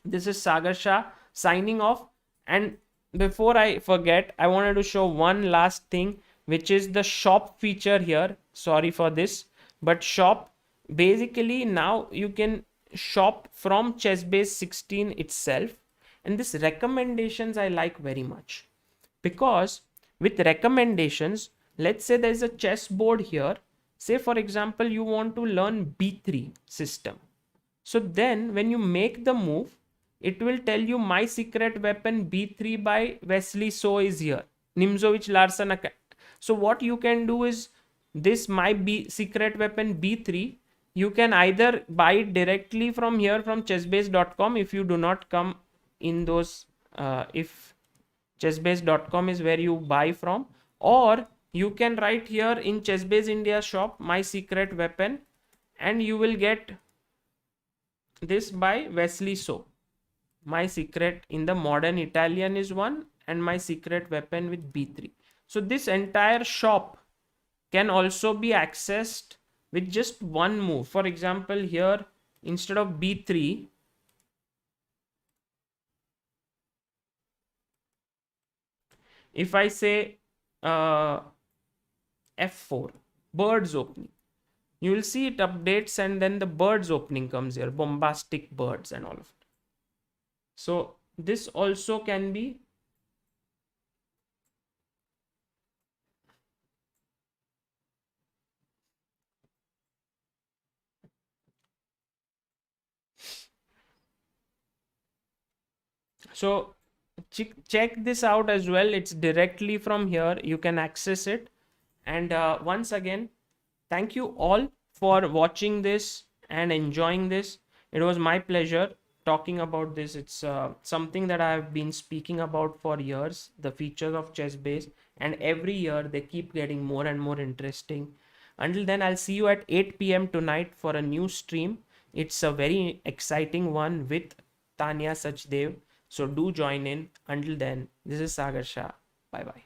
Speaker 1: This is Sagar Shah signing off. And before I forget, I wanted to show one last thing, which is the shop feature here. Sorry for this, but shop, basically now you can shop from ChessBase 16 itself. And this recommendations I like very much, because with recommendations, let's say there's a chessboard here. Say for example, you want to learn B3 system. So then when you make the move, it will tell you my secret weapon B3 by Wesley So is here. Nimzowitsch Larsen. So what you can do is this secret weapon B3. You can either buy it directly from here from chessbase.com if you do not come in those, if chessbase.com is where you buy from, or you can write here in ChessBase India shop my secret weapon, and you will get this by Wesley So. My secret in the modern Italian is one, and my secret weapon with B3. So this entire shop can also be accessed with just one move. For example, here instead of B3, If I say F4, birds opening, you will see it updates and then the birds opening comes here, bombastic birds and all of it. So this also can be so check this out as well. It's directly from here, you can access it. And once again, thank you all for watching this and enjoying this. It was my pleasure talking about this. It's something that I've been speaking about for years, the features of ChessBase, and every year they keep getting more and more interesting. Until then, I'll see you at 8 p.m. tonight for a new stream. It's a very exciting one with Tanya Sachdev. So do join in. Until then, this is Sagar Shah. Bye bye.